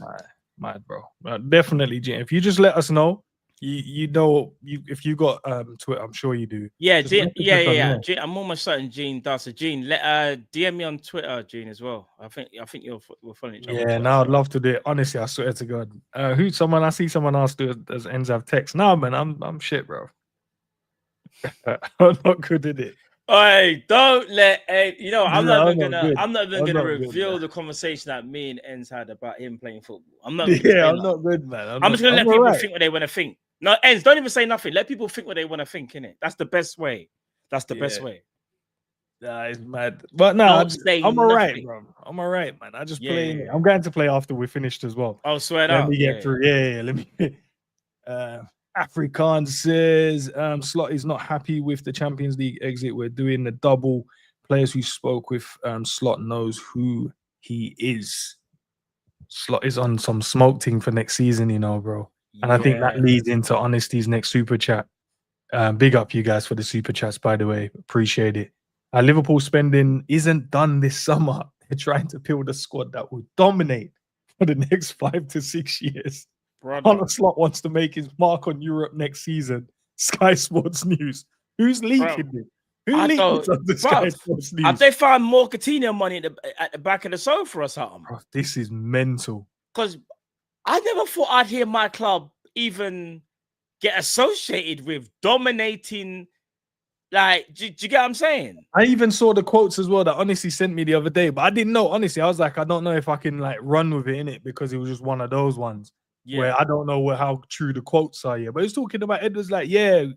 mad, bro. Definitely, Gene. If you just let us know, you know, if you got Twitter, I'm sure you do. Yeah, Gene, yeah. Gene, I'm almost certain Gene does. So Gene, let DM me on Twitter, Gene, as well. I think we're following each other. Yeah, now I'd love to do it. Honestly, I swear to God. I see someone else do it as ends have text. Nah, man, I'm shit, bro. I'm not good at it. Hey, don't let I'm not even gonna reveal the conversation that me and Enz had about him playing football. I'm not good, man. I'm just gonna let people think what they want to think. No, Enz, don't even say nothing. Let people think what they want to think, innit? That's the best way. That's the best way. Nah, it's mad. But no, I'm all right, bro. I'm all right, man. I just play. I'm going to play after we're finished as well. Oh, swear Let me get through. Yeah. Let me. Afrikaan says Slot is not happy with the Champions League exit. We're doing the double. Players who spoke with Slot knows who he is. Slot is on some smoke team for next season, you know, bro. And I think that leads into Honesty's next super chat. Big up you guys for the super chats, by the way. Appreciate it. Liverpool spending isn't done this summer. They're trying to build a squad that will dominate for the next 5 to 6 years. Arne Slot wants to make his mark on Europe next season. Sky Sports News. Who's leaking it? Who leaked it? The Sky Sports News? Have they found more Coutinho money at the back of the sofa or something? Bro, this is mental. Because I never thought I'd hear my club even get associated with dominating. Like, do you get what I'm saying? I even saw the quotes as well that Honestly sent me the other day, but I didn't know. Honestly, I was like, I don't know if I can like run with it in it because it was just one of those ones. where I don't know how true the quotes are yet, but he's talking about Edwards like, the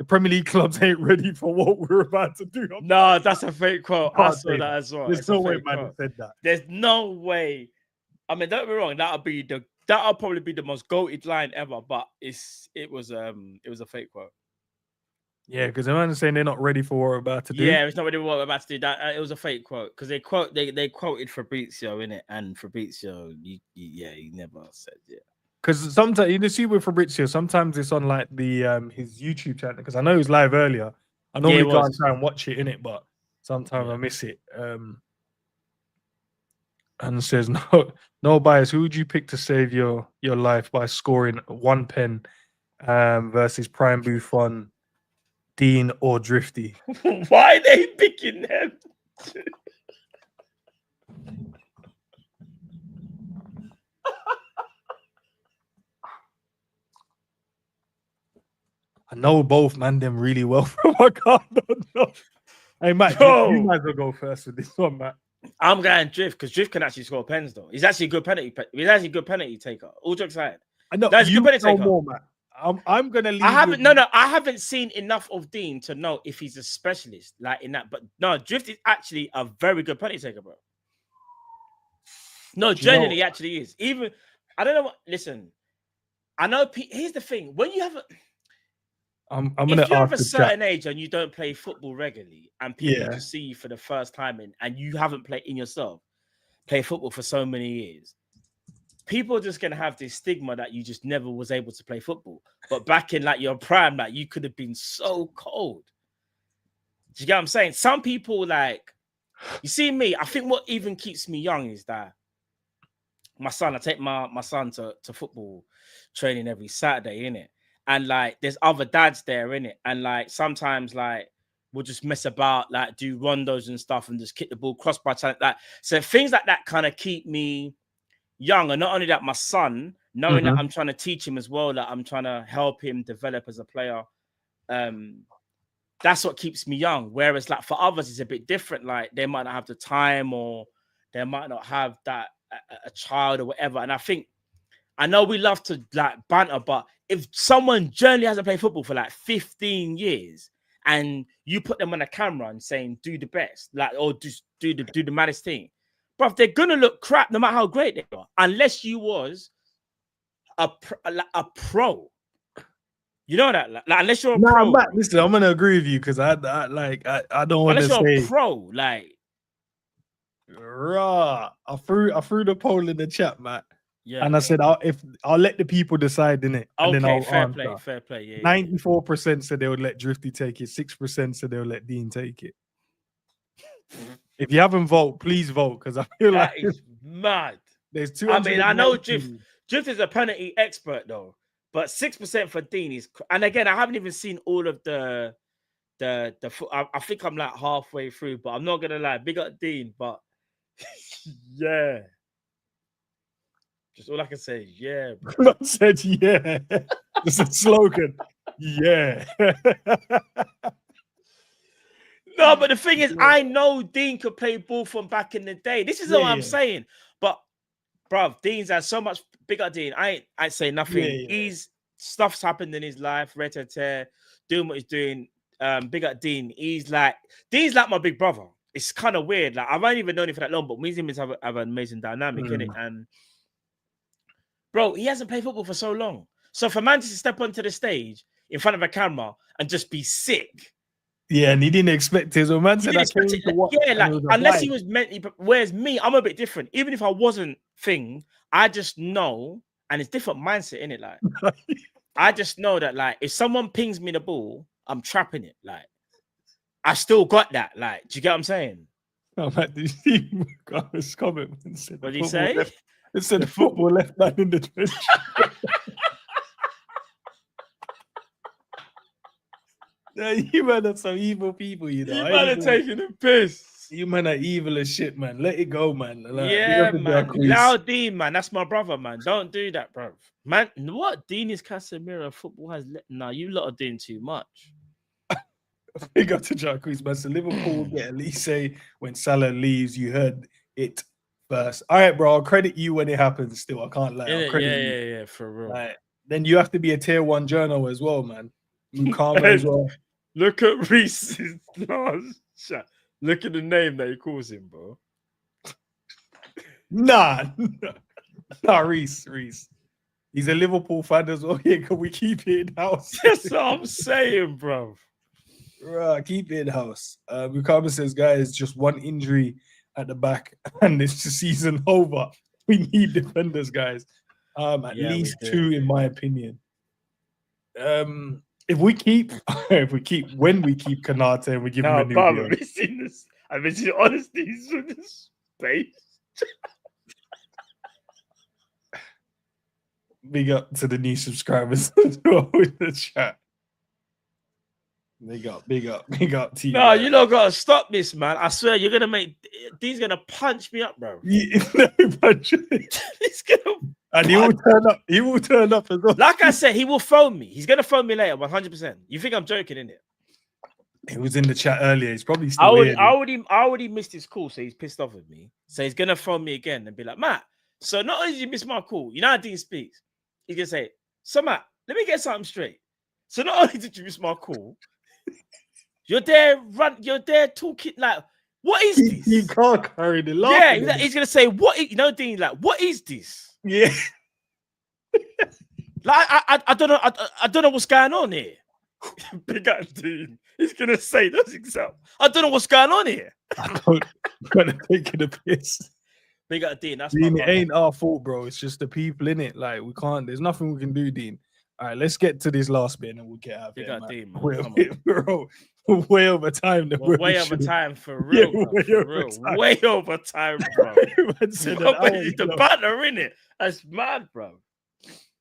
Premier League clubs ain't ready for what we're about to do. No, that's a fake quote. I saw that as well. There's no way man said that. There's no way. I mean, don't get me wrong. That'll probably be the most goated line ever. But it was a fake quote. Yeah, because the man is saying they're not ready for what we're about to do. Yeah, it's not ready for what we're about to do. That it was a fake quote because they quoted Fabrizio in it, and Fabrizio, he never said Because sometimes you see with Fabrizio, sometimes it's on like the his YouTube channel. Because I know he was live earlier. I normally go and try and watch it in it, but sometimes I miss it. And it says no bias. Who would you pick to save your life by scoring 1 pen versus Prime Buffon, Dean or Drifty? Why are they picking them? I know both man them really well from I can't know. Hey Matt, you might as well go first with this one, Matt. I'm going Drift because Drift can actually score pens though. He's actually a good penalty. He's actually a good penalty taker. All jokes aside, I know that's you good penalty taker. More, Matt. I'm gonna leave. I haven't seen enough of Dean to know if he's a specialist like in that. But no, Drift is actually a very good penalty taker, bro. No, genuinely, he actually is. Even I don't know what. Listen, I know. Here's the thing: when you have a if you're of a certain age and you don't play football regularly, and people just see you for the first time and you haven't played in yourself, play football for so many years, people are just gonna have this stigma that you just never was able to play football. But back in like your prime, like you could have been so cold. Do you get what I'm saying? Some people like, you see me. I think what even keeps me young is that my son. I take my son to football training every Saturday, innit? And like, there's other dads there, innit? And like, sometimes like, we'll just mess about, like do rondos and stuff and just kick the ball crossbar challenge. Like, so things like that kind of keep me young. And not only that, my son, knowing that I'm trying to teach him as well, that I'm trying to help him develop as a player. That's what keeps me young. Whereas like for others, it's a bit different. Like they might not have the time or they might not have that a child or whatever. And I know we love to like banter, but if someone generally hasn't played football for like 15 years and you put them on a camera and saying, do the best, like, or just do the maddest thing, bro, they're going to look crap no matter how great they are, unless you was a pro. You know that? Like unless you're a pro. Matt, listen, I'm going to agree with you because I don't want to say. Unless you're a pro, like. Raw. I threw the poll in the chat, Matt. Yeah, and I said, I'll let the people decide, innit? And then I'll fair play. Yeah, 94% said they would let Drifty take it. 6% said they'll let Dean take it. If you haven't voted, please vote because I feel that like is mad. There's 200. I mean, I know Drift is a penalty expert though, but 6% for Dean is. And again, I haven't even seen all of the. I think I'm like halfway through, but I'm not gonna lie. Big up Dean, but yeah. Just all I can say is yeah, bro. I said yeah. It's a slogan. Yeah. No, but the thing is, I know Dean could play ball from back in the day. This is what I'm saying. But, bruv, Dean's had so much bigger Dean. I say nothing. He's stuff's happened in his life, doing what he's doing. Bigger Dean. Dean's like my big brother. It's kind of weird. Like I've only even known him for that long, but me and him have an amazing dynamic, innit? And bro, he hasn't played football for so long. So for man to step onto the stage in front of a camera and just be sick. Yeah, and he didn't expect it. So man said I came to watch. Yeah, like unless he was mentally. Whereas me, I'm a bit different. Even if I wasn't I just know, and it's different mindset, innit? Like I just know that like if someone pings me the ball, I'm trapping it. Like I still got that. Like, do you get what I'm saying? Oh, man, did you see his comment? What did he say? It said the football left man in the trench. You man are some evil people, you know. You man are taking a piss. You man are evil as shit, man. Let it go, man. Like, yeah, man. Loud Dean, man. That's my brother, man. Don't do that, bro. Man, what? Dean is Casemiro. Football has... Nah, you lot are doing too much. We got to Jacques, man. So Liverpool get Elise when Salah leaves. You heard it first. All right, bro. I'll credit you when it happens. Still, I can't lie. I'll credit you. Yeah, for real. Right. Then you have to be a tier 1 journal as well, man. Mukama as well. Look at Reese's last shot. Look at the name that he calls him, bro. Nah, Reese. He's a Liverpool fan as well. Yeah, can we keep it in house? That's what I'm saying, bro. Right, keep it in house. Mukama says, guys, just one injury at the back, and it's the season over. We need defenders, guys. At least 2, in my opinion. If we keep Konaté and we give him a new deal. I've been seeing honesty in this space. Big up to the new subscribers as well in the chat. Big up to you. No, you don't gotta stop this, man. I swear you're gonna make D's gonna punch me up, bro. He's gonna and he will turn up as well. Like I said, he will phone me. He's gonna phone me later, 100%. You think I'm joking, innit? He was in the chat earlier. He's probably still I already missed his call, so he's pissed off with me. So he's gonna phone me again and be like, Matt, so not only did you miss my call, you know how Dean speaks. He's gonna say, so Matt, let me get something straight. So not only did you miss my call, you're there talking like, what is this? He can't carry the laugh. Yeah, he's gonna say, Dean, like, what is this? Yeah. Like I don't know what's going on here. Big up Dean. He's gonna say those himself. I don't know what's going on here. I'm gonna take it a piss. Big up Dean. That's Dean, it ain't our fault, bro. It's just the people in it. Like, we can't, there's nothing we can do, Dean. All right, let's get to this last bit and we'll get out of here. Dean, we're way over time. We're way over time for real. Yeah, way over time, bro. The banner in it. That's mad, bro.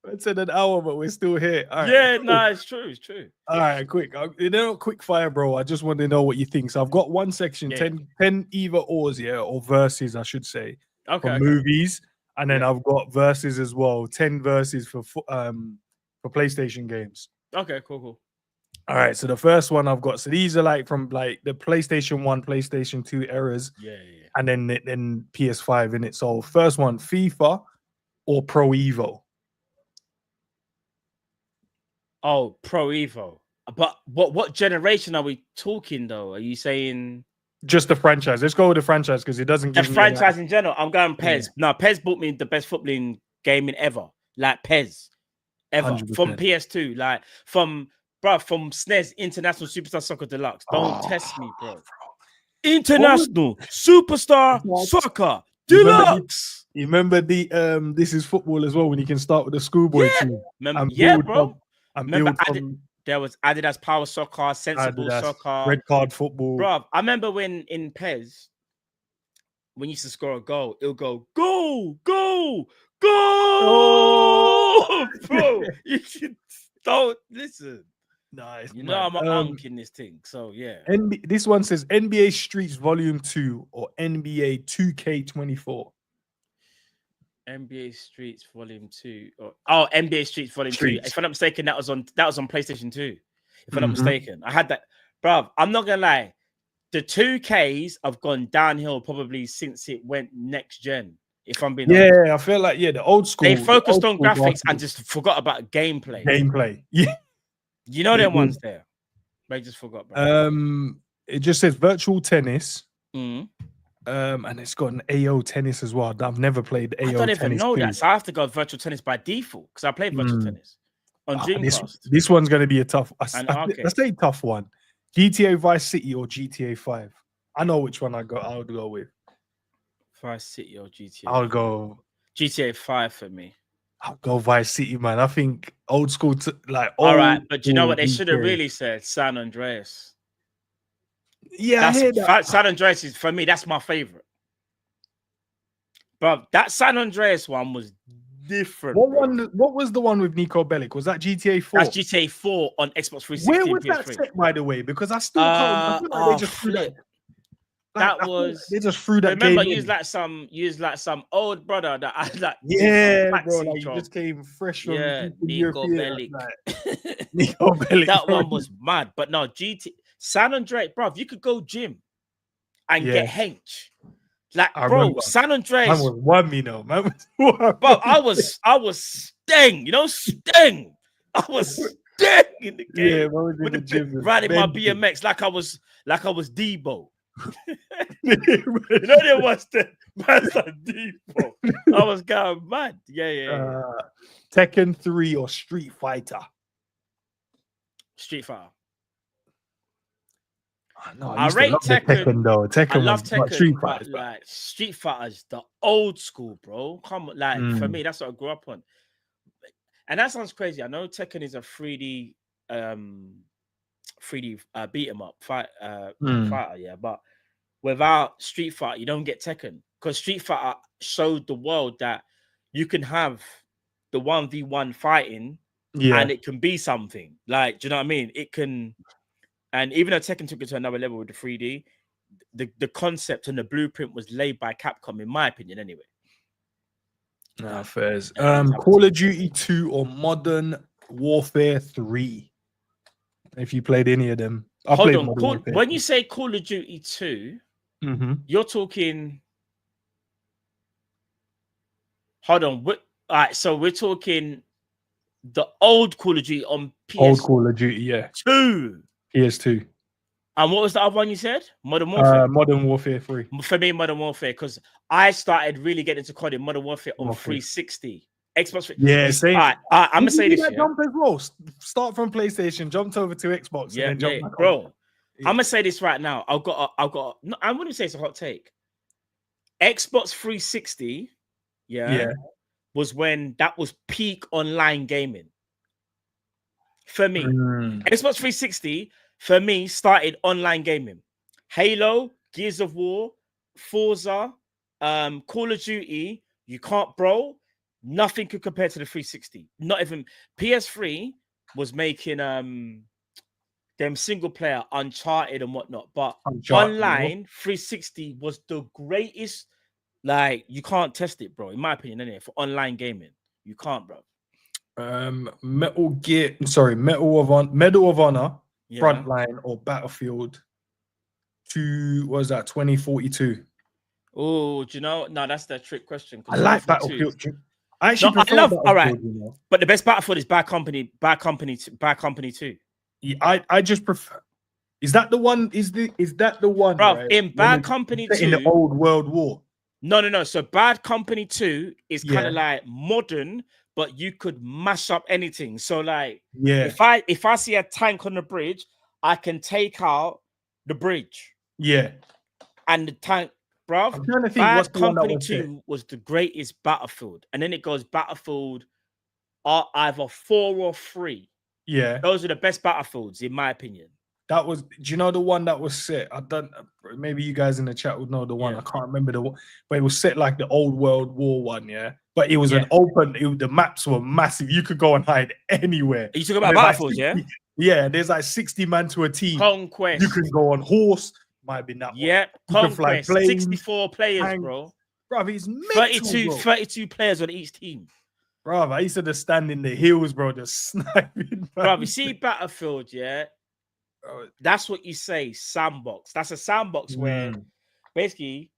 It's in an hour, but we're still here. All right, yeah, cool. no, it's true. All right, quick. Quick fire, bro. I just want to know what you think. So I've got one section, 10 either ors, or verses, I should say, for movies, and then I've got verses as well, 10 verses for PlayStation games. Okay, cool. All right, so the first one I've got. So these are like from like the PlayStation 1, PlayStation 2 eras, and then PS5 in it. So first one, FIFA or Pro Evo. Oh, Pro Evo. But what generation are we talking though? Are you saying just the franchise? Let's go with the franchise because it doesn't give the franchise in general. I'm going PES. Yeah. No, PES bought me the best footballing gaming ever. Like PES. Ever 100%. From PS2. Like from SNES International Superstar Soccer Deluxe. Don't test me, bro. International Superstar Soccer Deluxe. You remember the This Is Football as well when you can start with the schoolboy team. Bro. Remember there was Adidas Power Soccer, Sensible Adidas, Soccer, Red Card Football. Bro, I remember when in PES, when you used to score a goal, it'll go, go! Bro, you don't listen. Nice. You know I'm an unk in this thing, so yeah. This one says NBA Streets Volume 2 or NBA 2K24. NBA Streets Volume 2. NBA Streets Volume 2. If I'm not mistaken, that was on PlayStation 2. If I'm not mistaken. I had that. Bro, I'm not gonna lie. The 2Ks have gone downhill probably since it went next gen. If I'm being honest. I feel like the old school. They focused on graphics and just forgot about gameplay. Yeah. You know them ones there. They just forgot, bro. It just says virtual tennis. And it's got an AO tennis as well. I've never played AO tennis. I don't even know that. So I have to go virtual tennis by default because I played virtual tennis on Dreamcast. This one's going to be a tough. I say tough one. GTA Vice City or GTA 5. I know which one I would go with. Vice City or GTA? I'll go GTA 5 for me. I'll go Vice City, man. I think old school, all right, but you know what they should have really said? San Andreas. Yeah, I hear that. San Andreas is for me. That's my favorite. But that San Andreas one was different. What was the one with Nico Bellic? Was that GTA 4? That's GTA 4 on Xbox 360. Where was that set, by the way? Because I still can't. I feel like they just threw that. They just threw that. Remember, use like some old brother that I like. Yeah, bro. Like you just came fresh from Nico Bellic. Nico Bellic. That one was mad. But no, San Andreas, bro. You could go gym and get hench. Like, I bro, remember. San Man Andreas. was one, you know. Man was one. But I was sting, you know, sting. I was sting in the game. Yeah, man was in with the gym with riding my Benji. BMX like I was Debo. You know there was the Master Debo. I was going mad. Yeah. Tekken 3 or Street Fighter? Street Fighter. No, I used to rate love the Tekken though. Tekken I love was Tekken, Street but Fighter. like Street Fighter's the old school, bro. Come on, like for me, that's what I grew up on. And that sounds crazy. I know Tekken is a 3D beat 'em up fighter, yeah. But without Street Fighter, you don't get Tekken, because Street Fighter showed the world that you can have the 1v1 fighting, and it can be something. Like, do you know what I mean? It can, and even though Tekken took it to another level with the 3D, the concept and the blueprint was laid by Capcom, in my opinion, anyway. Nah, fairs. Call of Duty 2 or Modern Warfare 3? If you played any of them. Hold on. When you say Call of Duty 2, you're talking... Hold on. All right, so we're talking the old Call of Duty on PS... Old Call of Duty, yeah. 2. PS2. And what was the other one you said? Modern Warfare? Modern Warfare 3. For me, Modern Warfare, because I started really getting into COD in Modern Warfare on 360. Xbox. Yeah, same. I'm going to say this. Yeah. Jump as well. Start from PlayStation, jumped over to Xbox, and then jump back bro. on. I'm going to say this right now. I wouldn't say it's a hot take. Xbox 360, was when that was peak online gaming. For me. Xbox 360... for me, started online gaming. Halo, Gears of War, Forza, Call of Duty. You can't, bro. Nothing could compare to the 360. Not even PS3 was making them single player Uncharted and whatnot. But online, 360 was the greatest. Like, you can't test it, bro. In my opinion, anyway, for online gaming, you can't, bro. Medal of Honor. Yeah. Frontline or Battlefield 2042? Oh, do you know? No, that's the trick question. I like Battlefield. I actually all right. You know? But the best Battlefield is Bad Company 2. Yeah, I just prefer. Is that the one? Is that the one? Bro, right? in Bad Company 2, in the old World War. No. So Bad Company 2 is kind of like modern, but you could mash up anything. So like, if I see a tank on the bridge, I can take out the bridge. Yeah. And the tank, bro. I'm trying to think. Bad Company 2 was the greatest Battlefield, and then it goes Battlefield either 4 or 3. Yeah. Those are the best Battlefields, in my opinion. That was, do you know the one that was set? I don't, maybe you guys in the chat would know the one. I can't remember the one, but it was set like the old World War one, yeah. But it was an open, the maps were massive. You could go and hide anywhere. You talking about Battlefield, like 60, yeah? There's like 60 man to a team. Conquest. You can go on horse, might be that one. Yeah, Conquest. 64 players, bro. Bro, he's mental, 32 players on each team. Bro, I used to just stand in the hills, bro, just sniping. Bro, you see Battlefield, yeah? That's what you say, sandbox. That's a sandbox where basically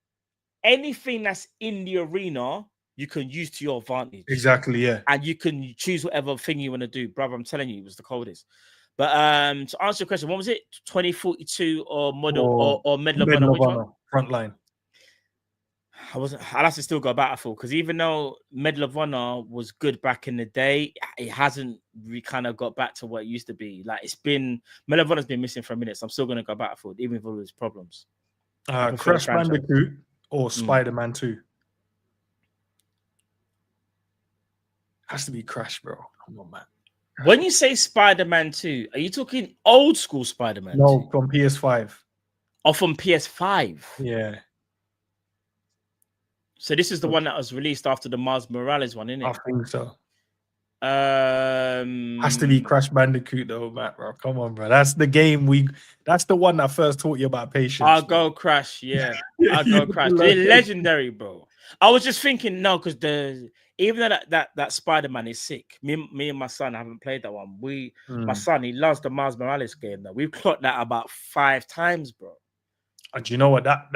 anything that's in the arena you can use to your advantage. Exactly, yeah. And you can choose whatever thing you want to do. Brother, I'm telling you, it was the coldest. But to answer your question, what was it? 2042 or Medal or Medal of Honor? Frontline. I'll have to still go Battlefield, because even though Medal of Honor was good back in the day, it hasn't really kind of got back to what it used to be. Like, it's been, Medal of Honor's been missing for a minute, so I'm still going to go Battlefield, even with all those problems. Crash Bandicoot or Spider-Man 2? Has to be Crash, bro. Come on, man. When you say Spider-Man 2, are you talking old school Spider-Man 2? No, from PS5. Oh, from PS5? Yeah. So this is the one that was released after the Miles Morales one, isn't it? I think so. Has to be Crash Bandicoot though, Matt, bro. Come on, bro. That's the game that's the one that first taught you about patience. I'll go Crash, yeah. I'll go Crash. They're legendary, bro. I was just thinking, no, because even though that Spider-Man is sick, me and my son haven't played that one. My son, he loves the Miles Morales game though. We've clocked that about 5 times, bro. Do you know what that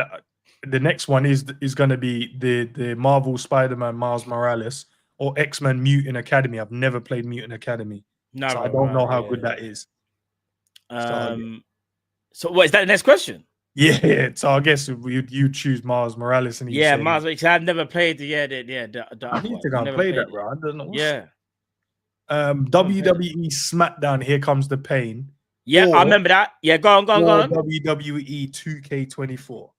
the next one is going to be the Marvel Spider-Man Miles Morales or X-Men Mutant Academy. I've never played Mutant Academy, so I don't know how good that is. So what is that the next question? Yeah. So I guess you choose Miles Morales, and Miles. Because I've never played the I need to go and play that, bro. I don't know. Yeah. WWE SmackDown. Here Comes the Pain. Yeah, I remember that. Yeah, go on. WWE 2K24.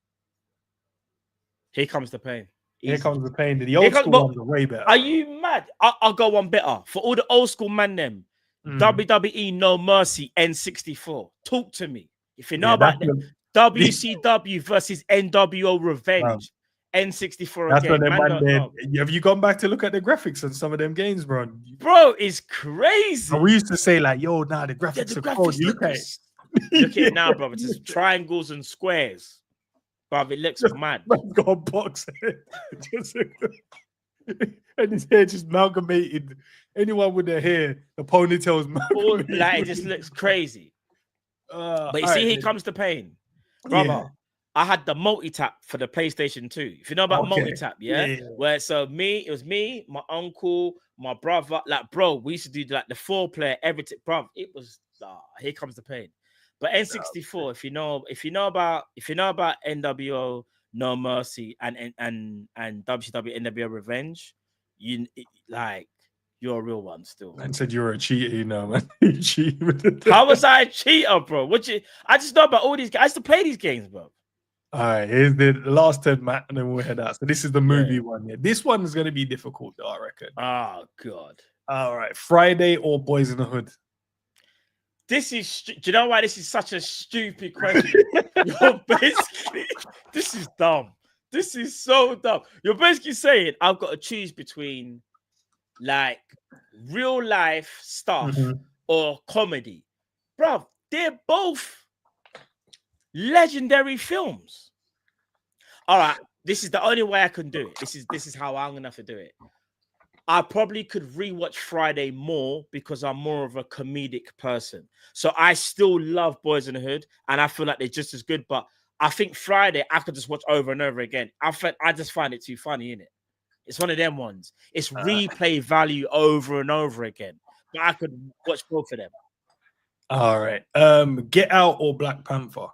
Here Comes the Pain. Here Comes the Pain. The old school ones are way better. Are you mad? I'll go one better. For all the old school man them, WWE No Mercy N64. Talk to me. If you know about them, WCW versus NWO Revenge. N64 That's again. what them have you gone back to look at the graphics on some of them games, bro? Bro, it's crazy. And we used to say, like, yo, nah, the graphics are cold. You look at it. Look at it now, bro. It's just triangles and squares. Bro, it looks mad. Man's got a box. And his hair just amalgamated. Anyone with their hair, the ponytails, like, it just looks crazy. But you see, Here Comes the Pain. Brother. Yeah. I had the multi-tap for the PlayStation 2. If you know about multi-tap, where it was me, my uncle, my brother, like, bro, we used to do like the 4-player, everything, bro. It was Here Comes the Pain. But N64, if you know about NWO No Mercy and WCW NWO Revenge, you're a real one still. Man said you're a cheater, you know, man. You cheat with the How was I a cheater, bro? I just know about all these guys. I used to play these games, bro. All right, here's the last 10, Matt, and then we'll head out. So this is the movie one. Yeah, this one is going to be difficult, though, I reckon. Oh God! All right, Friday or Boys in the Hood? This is. Do you know why this is such a stupid question? You're basically. This is dumb. This is so dumb. You're basically saying I've got to choose between, like, real life stuff or comedy, bro. They're both legendary films. All right, this is the only way I can do it. This is how I'm gonna have to do it. I probably could rewatch Friday more because I'm more of a comedic person. So I still love Boys in the Hood, and I feel like they're just as good. But I think Friday I could just watch over and over again. I just find it too funny, innit? It's one of them ones. It's replay value over and over again. But I could watch both of them. All right. Get Out or Black Panther?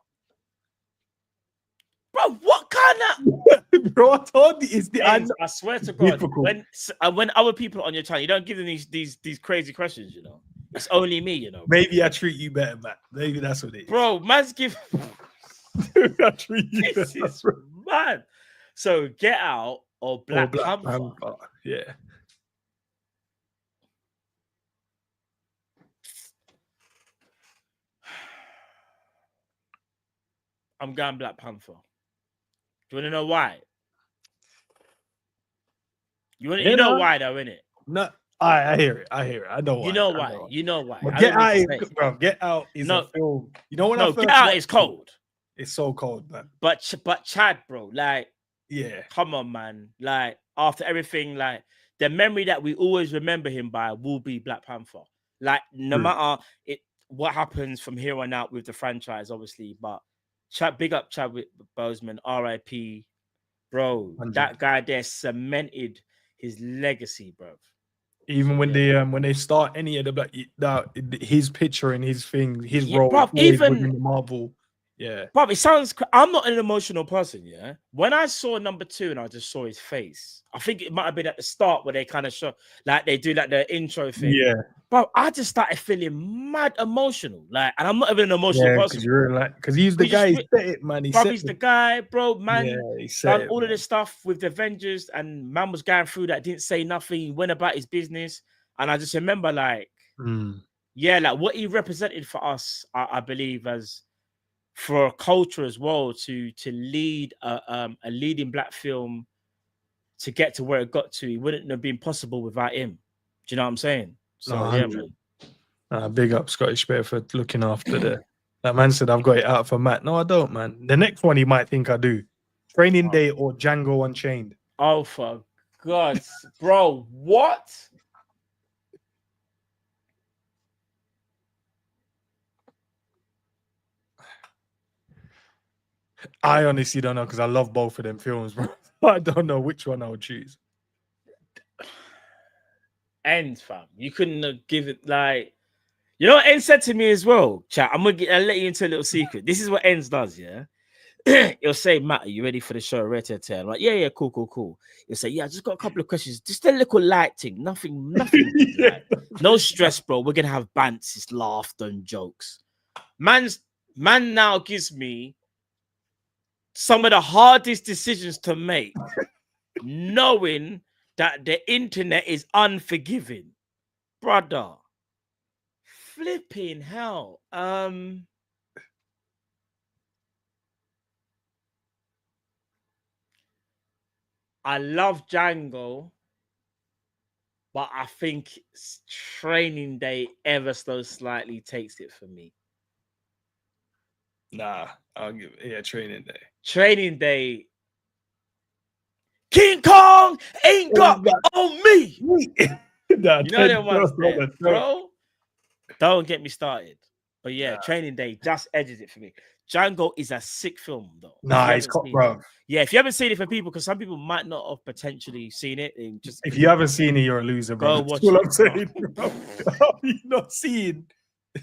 Bro, what kind of bro? I told you it's the I swear to God, difficult. When other people are on your channel, you don't give them these crazy questions, you know. It's only me, you know. Maybe I treat you better, Matt. Maybe that's what it is. Bro, man's give I treat you this better. Is mad. So Get Out or Black Panther. Yeah. I'm going Black Panther. Do you want to know why? You know why, though, innit? No, I hear it. I hear it. I know why. You know why. But Get Out, bro. Get Out is a film. You know what? No, Get Out is cold. It's so cold, man. But Chad, bro, like, yeah, come on, man. Like, after everything, like, the memory that we always remember him by will be Black Panther. Like, no matter what happens from here on out with the franchise, obviously, but big up Chadwick Boseman, R.I.P. Bro, 100. That guy there cemented his legacy, bro. Even when they start any of his picture and his thing, his role, bro, even in the Marvel, Bro, it sounds. I'm not an emotional person, yeah. When I saw number 2 and I just saw his face, I think it might have been at the start where they kind of show, like they do like the intro thing. Yeah, bro, I just started feeling mad emotional, like, and I'm not even an emotional person. Because he's the guy. He said it, man. He's the guy, bro. Man, he done all of this stuff with the Avengers, and man was going through that, didn't say nothing. He went about his business, and I just remember, like, like what he represented for us. I believe as. For a culture as well to lead a leading black film to get to where it got to, it wouldn't have been possible without him. Do you know what I'm saying? So yeah, man. Big up Scottish Bear for looking after that man said I've got it out for Matt. No, I don't, man. The next one he might think I do. Training Day or Django Unchained. Oh, for God, bro, what? I honestly don't know because I love both of them films, bro. I don't know which one I would choose. Ends, fam. You couldn't give it like, you know what Ends said to me as well, chat. I'll let you into a little secret. This is what Ends does, yeah. He'll say, Matt, are you ready for the show? I'm like, yeah, cool. He'll say, yeah, I just got a couple of questions. Just a little light thing. Nothing. Like, no stress, bro. We're gonna have bants, it's laughter and jokes. Man now gives me some of the hardest decisions to make, knowing that the internet is unforgiving. Brother. Flipping hell. I love Django, but I think Training Day ever so slightly takes it for me. Nah, I'll give it. Training Day. Training Day. King Kong ain't got on me. Nah, you know that one's there, bro. Don't get me started. But yeah, Training Day just edges it for me. Django is a sick film, though. Nah, it's got, bro. Yeah, if you haven't seen it for people, because some people might not have potentially seen it. Just if you haven't seen it, you're a loser, bro. Go watch all it. I'm saying, bro. You're not seeing.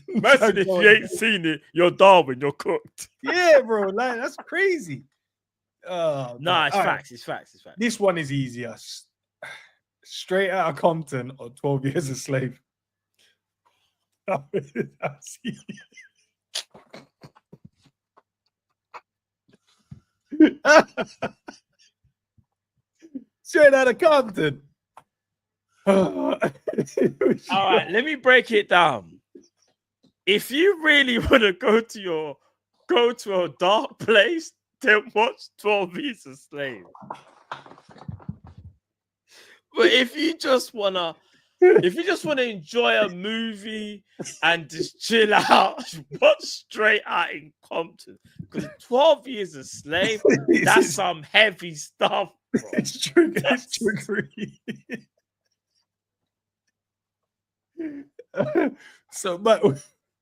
Imagine if you ain't seen it, you're Darwin, you're cooked. Yeah, bro. Like, that's crazy. Nah, it's facts. It's facts. This one is easier. Straight Out of Compton or 12 Years a Slave. Straight Out of Compton. All right, let me break it down. If you really want to go to a dark place, then watch 12 Years a Slave. But if you just wanna enjoy a movie and just chill out, watch Straight Out in Compton. Because 12 Years a Slave, that's some heavy stuff, bro. It's true. It's trickery. So, but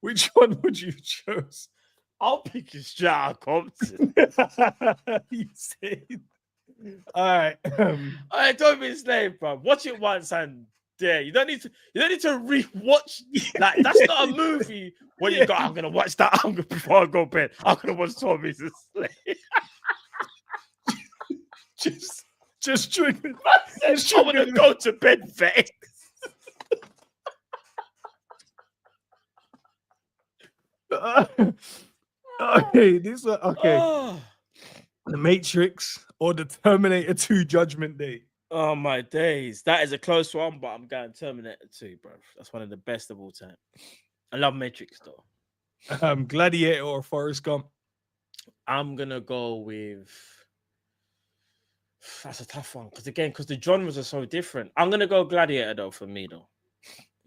which one would you choose? I'll pick a Straight Out of Compton. You said. All right. Don't be a slave, bro. Watch it once and there. You don't need to rewatch. Like, that's not a movie where you go, I'm gonna watch that. Before I go to bed, I'm gonna watch 12 Years a Slave. just trigger. I want to go to bed vexed. Okay, this one. Okay. Oh. The Matrix or the Terminator 2 Judgment Day. Oh my days. That is a close one, but I'm going Terminator 2, bro. That's one of the best of all time. I love Matrix though. Gladiator or Forrest Gump. I'm gonna go with, that's a tough one. Because the genres are so different. I'm gonna go Gladiator though for me though.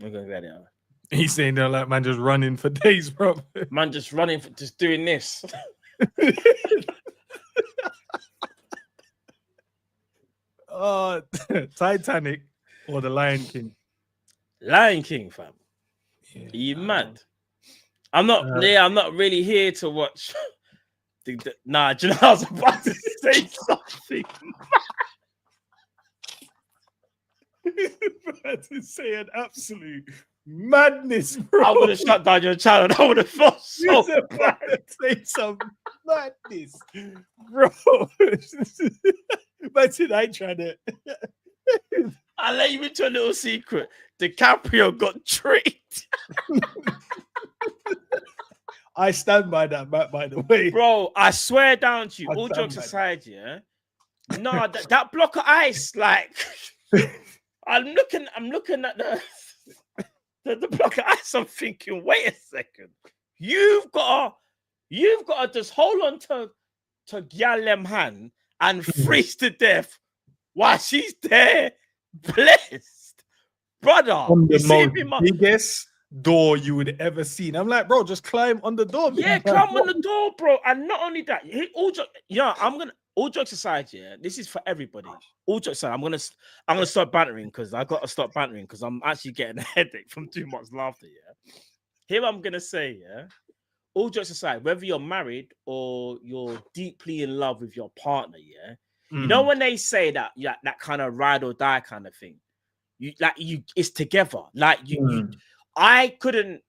I'm gonna go Gladiator. He's saying they're like, man, just running for days, bro. Man, just running for just doing this. Titanic or The Lion King? Lion King, fam. Yeah, are you mad? I'm not really here to watch. Nah, do you know, I was about to say something. About to say an absolute madness, bro. I would have shut down your channel. I would have felt so bad. Say some madness, bro. Imagine I tried it. I'll let you into a little secret. DiCaprio got tricked. I stand by that, Matt, by the way. Bro, I swear down to you, all jokes aside, yeah. No, that block of ice, like I'm looking at the block of ice. I'm thinking, wait a second. You've got to just hold on to Gyalem hand and freeze to death while she's there, blessed, brother. On the most biggest door you would ever seen. I'm like, bro, just climb on the door. Yeah, climb on the door, bro. And not only that, all jokes aside, yeah, this is for everybody. All jokes aside, I'm gonna start bantering because I gotta stop bantering because I'm actually getting a headache from too much laughter. Yeah, here I'm gonna say, yeah, all jokes aside, whether you're married or you're deeply in love with your partner, yeah, you know when they say that, yeah, that kind of ride or die kind of thing, it's together. Like I couldn't,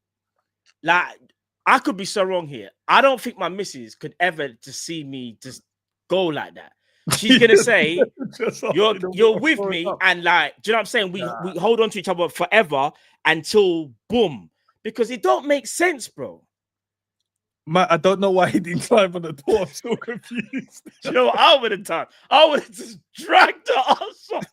like, I could be so wrong here. I don't think my missus could ever just see me just go like that. She's gonna say, "You're with me," and like, do you know what I'm saying? We hold on to each other forever until boom, because it don't make sense, bro. I don't know why he didn't climb on the door. I'm so confused. You know what I would have done? I would have just dragged her ass off.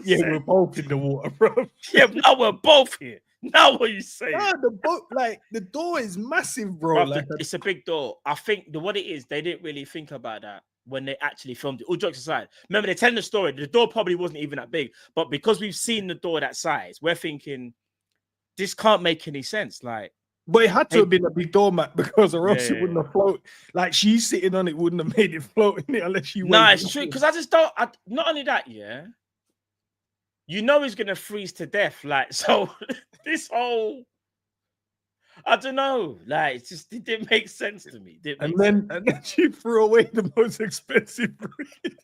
Yeah, we're both in the water, bro. Yeah, now we're both here. Now what you saying? Nah, the boat, like the door is massive, bro. Like it's a big door. I think what it is, they didn't really think about that when they actually filmed it. All jokes aside, remember they're telling the story. The door probably wasn't even that big, but because we've seen the door that size, we're thinking this can't make any sense. Like, but it had to have been a big doormat because or else it wouldn't have floated. Like she's sitting on it, wouldn't have made it float in it unless she. Nah, it's true because I just don't. Not only that, yeah. You know he's gonna freeze to death, like so. This whole, I don't know, like it didn't make sense to me. And then she threw away the most expensive breed.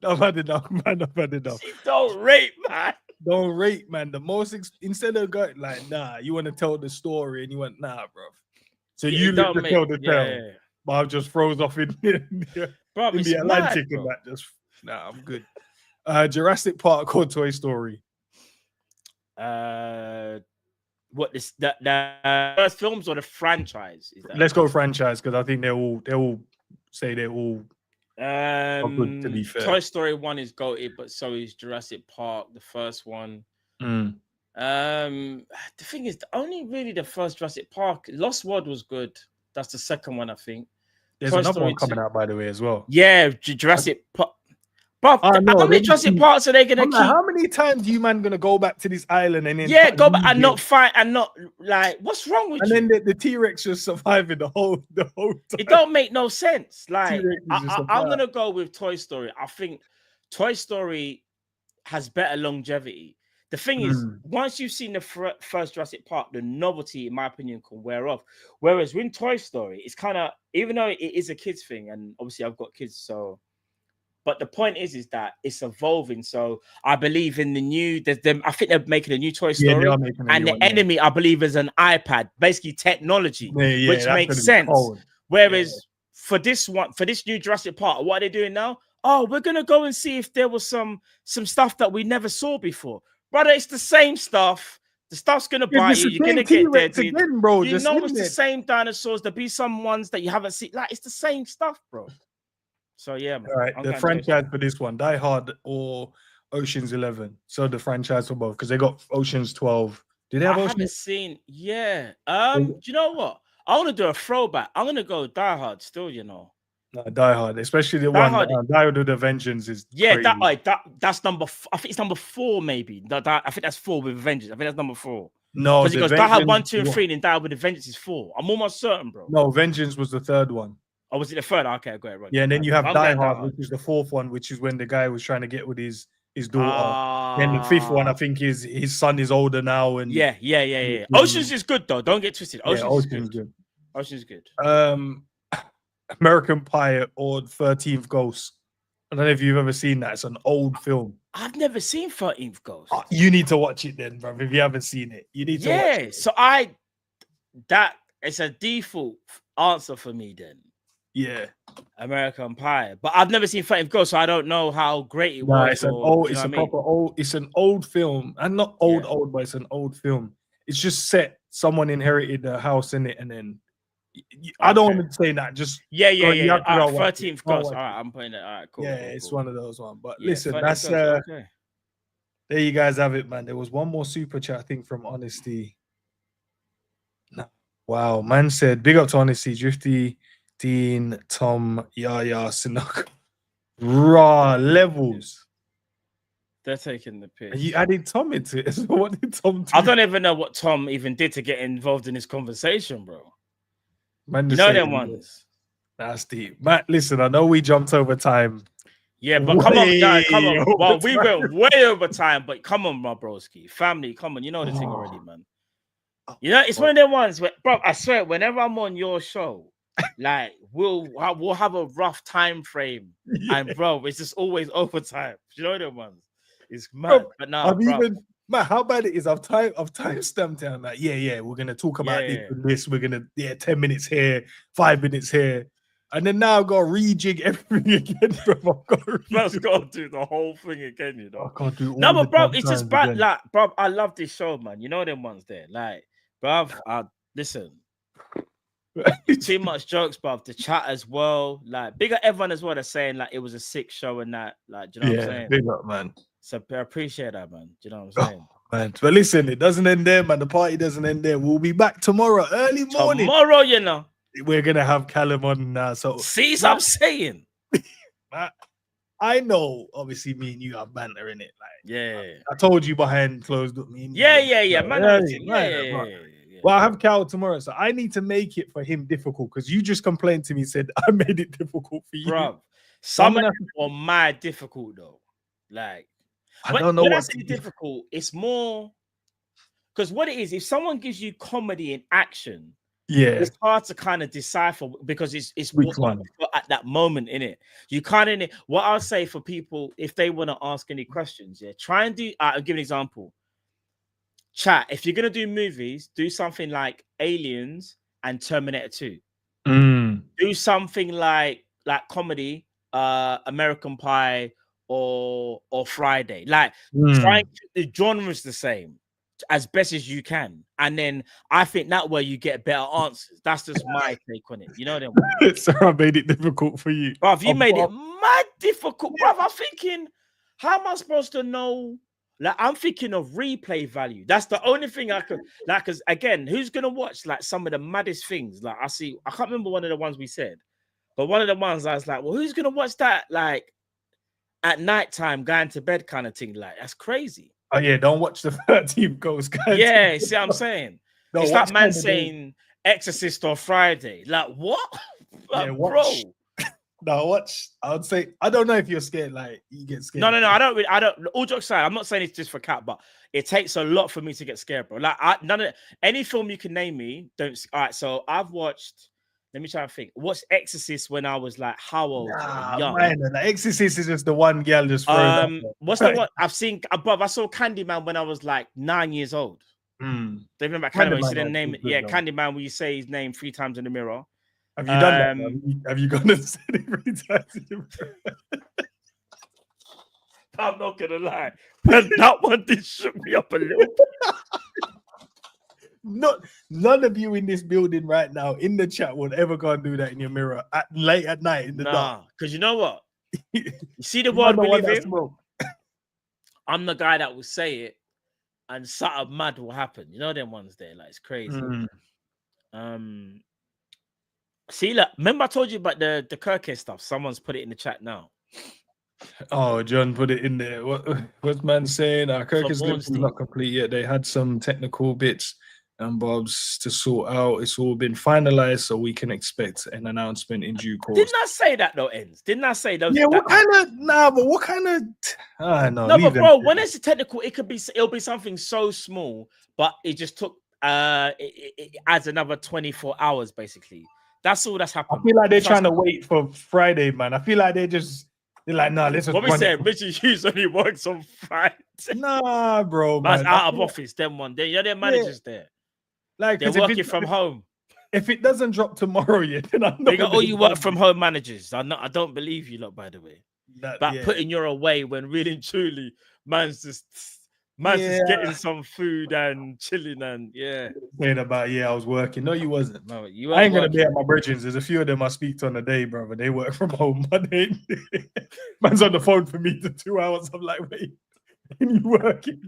No, I've had enough, man. I've had enough. She don't rate, man. Don't rate, man. The most instead of going like, nah, you want to tell the story, and you went, nah, bro. So you live to tell the tale, but I just froze off in the Atlantic and that. Just nah, I'm good. Jurassic Park or Toy Story? What this the first films or the franchise? Let's go franchise because I think they all say they're all good, to be fair. Toy Story 1 is goated, but so is Jurassic Park, the first one. The thing is, only really the first Jurassic Park. Lost World was good. That's the second one, I think. There's another one coming out, by the way, as well. Yeah, Jurassic Park. But how many Jurassic Parks are they gonna keep? How many times you man gonna go back to this island and then go back and not fight and not like what's wrong with you? And then the T-Rex just surviving the whole time. It don't make no sense. Like I'm gonna go with Toy Story. I think Toy Story has better longevity. The thing is, once you've seen the first Jurassic Park, the novelty, in my opinion, can wear off. Whereas with Toy Story, it's kind of, even though it is a kids thing, and obviously I've got kids, so. But the point is that it's evolving. So I believe in the new. I think they're making a new Toy Story, and the enemy, I believe, is an iPad, basically technology, which makes sense. Whereas for this new Jurassic Park, what are they doing now? Oh, we're gonna go and see if there was some stuff that we never saw before, brother. It's the same stuff. The stuff's gonna bite you. You're gonna get dead, again, bro. You know it's the same dinosaurs. There'll be some ones that you haven't seen. Like it's the same stuff, bro. So yeah, man. All right. The franchise for this one, Die Hard or Ocean's 11. So the franchise for both because they got Ocean's 12. Do they have Ocean's? I haven't seen. Yeah. Do you know what? I want to do a throwback. I'm gonna go Die Hard still. You know. No, Die Hard, especially the Die Hard with the Vengeance is that's number. I think it's number 4 maybe. I think that's 4 with Vengeance. I think that's number 4. No, because it goes Die Hard 1, 2, and 3, and Die Hard with the Vengeance is 4. I'm almost certain, bro. No, Vengeance was the 3rd one. Oh, was it the 3rd? Okay, go ahead. Yeah, and then you have Die Hard, which is the 4th one, which is when the guy was trying to get with his daughter. And the 5th one, I think, is his son is older now. And yeah. Ocean's is good though. Don't get twisted. Ocean's good. Ocean's good. American Pie or 13th Ghost. I don't know if you've ever seen that. It's an old film. I've never seen 13th Ghost. You need to watch it then, bro. If you haven't seen it, you need to watch it. So it's a default answer for me then. Yeah, American Pie, but I've never seen 13th Ghost, so I don't know how great it was. It's an old film, and not old, but it's an old film. It's just set. Someone inherited the house in it, and then I don't want to say that. Just 13th Ghost. All right, I'm putting it. All right, cool. Yeah, it's one of those ones. But listen, that's there. You guys have it, man. There was one more super chat, I think, from Honesty. Wow, man said, big up to Honesty, Drifty. Dean, Tom, Yaya, Sinaka. Raw levels. They're taking the piss. You added Tom into it. So what did Tom do? I don't even know what Tom even did to get involved in this conversation, bro. Man, you know them ones. That's deep. Matt, listen, I know we jumped over time. Yeah, but come on, guys, come on. Well, we went way over time, but come on, my broski. Family, come on. You know the thing already, man. You know, it's one of them ones where, bro, I swear, whenever I'm on your show, like we'll have a rough time frame, and bro, it's just always overtime. You know them ones. It's mad, but now, man, how bad it is? I've time stamped down. Like, we're gonna talk about this and this. We're gonna 10 minutes here, 5 minutes here, and then now I've got to rejig everything again, bro. Let's go do the whole thing again. You know, I can't do all no, but bro, the it's just bad. Like, bro, I love this show, man. You know them ones there, like, bro. Listen. Too much jokes, bruv. The chat as well. Like, bigger everyone as well. They're saying like it was a sick show and that. Like, do you know what I'm saying? Big up, man. So I appreciate that, man. Do you know what I'm saying? Man, but listen, it doesn't end there, man. The party doesn't end there. We'll be back tomorrow, early morning. Tomorrow, you know, we're gonna have Callum on now. So see what I'm saying? I know, obviously, me and you are banter in it. Like, I told you behind closed up. Man. Well, I have Cal tomorrow, so I need to make it for him difficult because you just complained to me, said I made it difficult for you, bro. Some of them are mad difficult though. Like, I don't know when I what's say difficult. It's more because what it is, if someone gives you comedy and action, it's hard to kind of decipher because it's which one at that moment in it. You kind of what I'll say for people if they want to ask any questions, try and do. I'll give an example. Chat, if you're gonna do movies, do something like Aliens and Terminator 2. Do something like comedy, American Pie or Friday. Like try and keep the genres the same as best as you can. And then I think that way you get better answers. That's just my take on it. You know what I mean? So I made it difficult for you. Bro, you made it mad difficult. Bro, I'm thinking, how am I supposed to know? Like, I'm thinking of replay value. That's the only thing I could like. Because again, who's gonna watch like some of the maddest things? Like, I can't remember one of the ones we said, but one of the ones I was like, well, who's gonna watch that? Like at nighttime, going to bed kind of thing. Like, that's crazy. Oh yeah, don't watch the 13th Ghost. Yeah, see what I'm saying? No, it's like man saying Exorcist on Friday. Like what? Like, bro. No, watch. I would say I don't know if you're scared. Like you get scared. No. I don't. All jokes aside, I'm not saying it's just for cat, but it takes a lot for me to get scared, bro. Like any film you can name me. Don't. All right. So I've watched. Let me try and think. Watched Exorcist when I was like how old? Young. Man, the Exorcist is just the one girl just. What's the one I've seen above? I saw Candyman when I was like 9 years old. Do you remember Candyman? You see the name? Yeah, Candyman. Where you say his name 3 times in the mirror. Have you done that? Have you gone and said it 3 times? I'm not gonna lie, but that one did shook me up a little bit. None of you in this building right now in the chat would ever go and do that in your mirror late at night in the dark. Because you know what? You see the world we live in? I'm the guy that will say it, and something mad will happen. You know them ones there, like it's crazy. See, look, remember I told you about the Kerkez stuff? Someone's put it in the chat now. Oh, John put it in there. What's man saying? Kerkez is not complete yet. They had some technical bits and bobs to sort out. It's all been finalized, so we can expect an announcement in due course. Didn't I say that though, Ends? Didn't I say those? Yeah, what kind of but what kind of no, but bro, when it's a technical, it'll be something so small, but it just took it adds another 24 hours basically. That's all that's happened. I feel like they're trying to wait for Friday, man. I feel like they're like, nah, let's just. What we said, Richard Hughes only works on Friday. Nah, bro. That's out of office. Them one. Their managers there. Like they're working from home. If it doesn't drop tomorrow yet, then I'm not. They got all you work from home managers. I don't believe you lot, by the way. Putting your away when really and truly, man's just getting some food and chilling and saying about I was working. No, you wasn't. No, I ain't gonna be at my bridges. There's a few of them I speak to on a day, brother. They work from home. Man's on the phone for me for 2 hours. I'm like, wait, you working?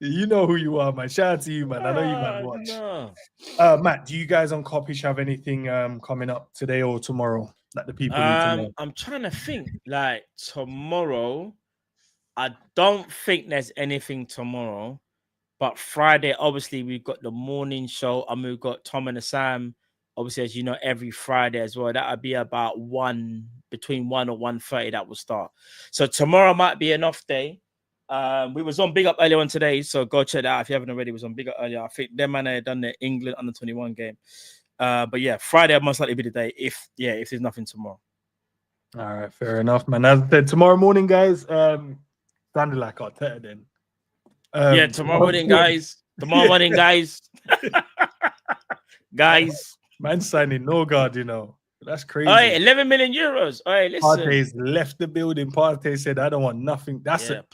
You know who you are, man. Shout out to you, man. I know you man watch. No. Matt, do you guys on Coppish have anything coming up today or tomorrow that the people need to know? I'm trying to think. Like tomorrow, I don't think there's anything tomorrow. But Friday, obviously, we've got the morning show, and we've got Tom and Sam. Obviously, as you know, every Friday as well. That'll be about between 1 or 1:30 that will start. So tomorrow might be an off day. We was on Big Up earlier on today, so go check that out if you haven't already. It was on Big Up earlier. I think them man had done the England under 21 game. But yeah, Friday will most likely be the day if there's nothing tomorrow. All right, fair enough, man. As I said, tomorrow morning, guys. Sounded like Arteta then. Yeah, tomorrow morning, guys. Tomorrow morning, guys. Guys. Man signing Norgard, you know. That's crazy. All right, 11 million euros. All right, listen. Partey's left the building. Partey said, I don't want nothing. That's it.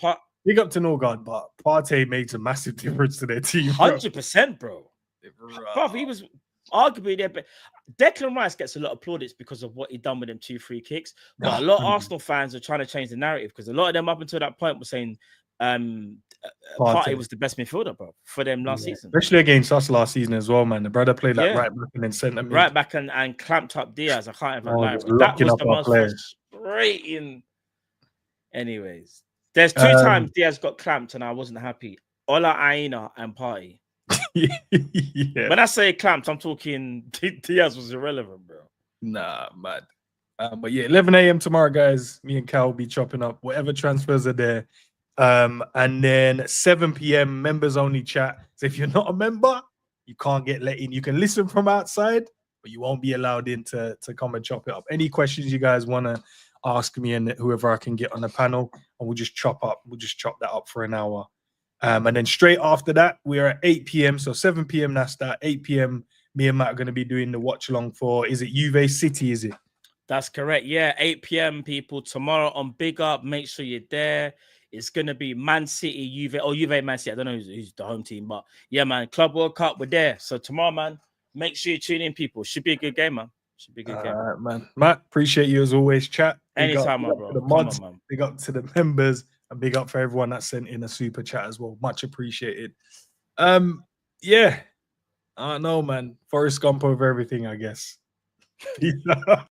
Big up to Norgard, but Partey made a massive difference to their team. 100%, bro. Bro, he was arguably there, but Declan Rice gets a lot of plaudits because of what he done with them 2 free kicks. But a lot of Arsenal fans are trying to change the narrative because a lot of them up until that point were saying Partey was the best midfielder, bro, for them last season. Especially against us last season as well, man. The brother played like right back and then centre mid. Right back and clamped up Diaz. I can't even lie. That was the most frustrating. Anyways, there's 2 times Diaz got clamped and I wasn't happy. Ola Aina and Partey. Yeah. When I say clamped, I'm talking Diaz was irrelevant, bro. Nah, man. But yeah, 11 a.m. tomorrow, guys. Me and Cal will be chopping up whatever transfers are there. And then 7 p.m. members only chat. So if you're not a member, you can't get let in. You can listen from outside, but you won't be allowed in to come and chop it up. Any questions you guys want to ask me and whoever I can get on the panel, and we'll just chop that up for an hour. And then straight after that, we're at 8 p.m. So 7 p.m. that's that. 8 p.m. me and Matt are going to be doing the watch along for, is it Juve City, is it? That's correct. Yeah, 8 p.m. people tomorrow on Big Up. Make sure you're there. It's going to be Man City, Juve, or Juve, Man City. I don't know who's the home team, but yeah, man, Club World Cup, we're there. So tomorrow, man, make sure you tune in, people. Should be a good game, man. Should be a good game. All right, man. Matt, appreciate you as always, chat. Anytime, my bro. The mods, on, man. Big up to the members, and big up for everyone that sent in a super chat as well. Much appreciated. Yeah. I don't know, man. Forrest Gump over everything, I guess. Peace out.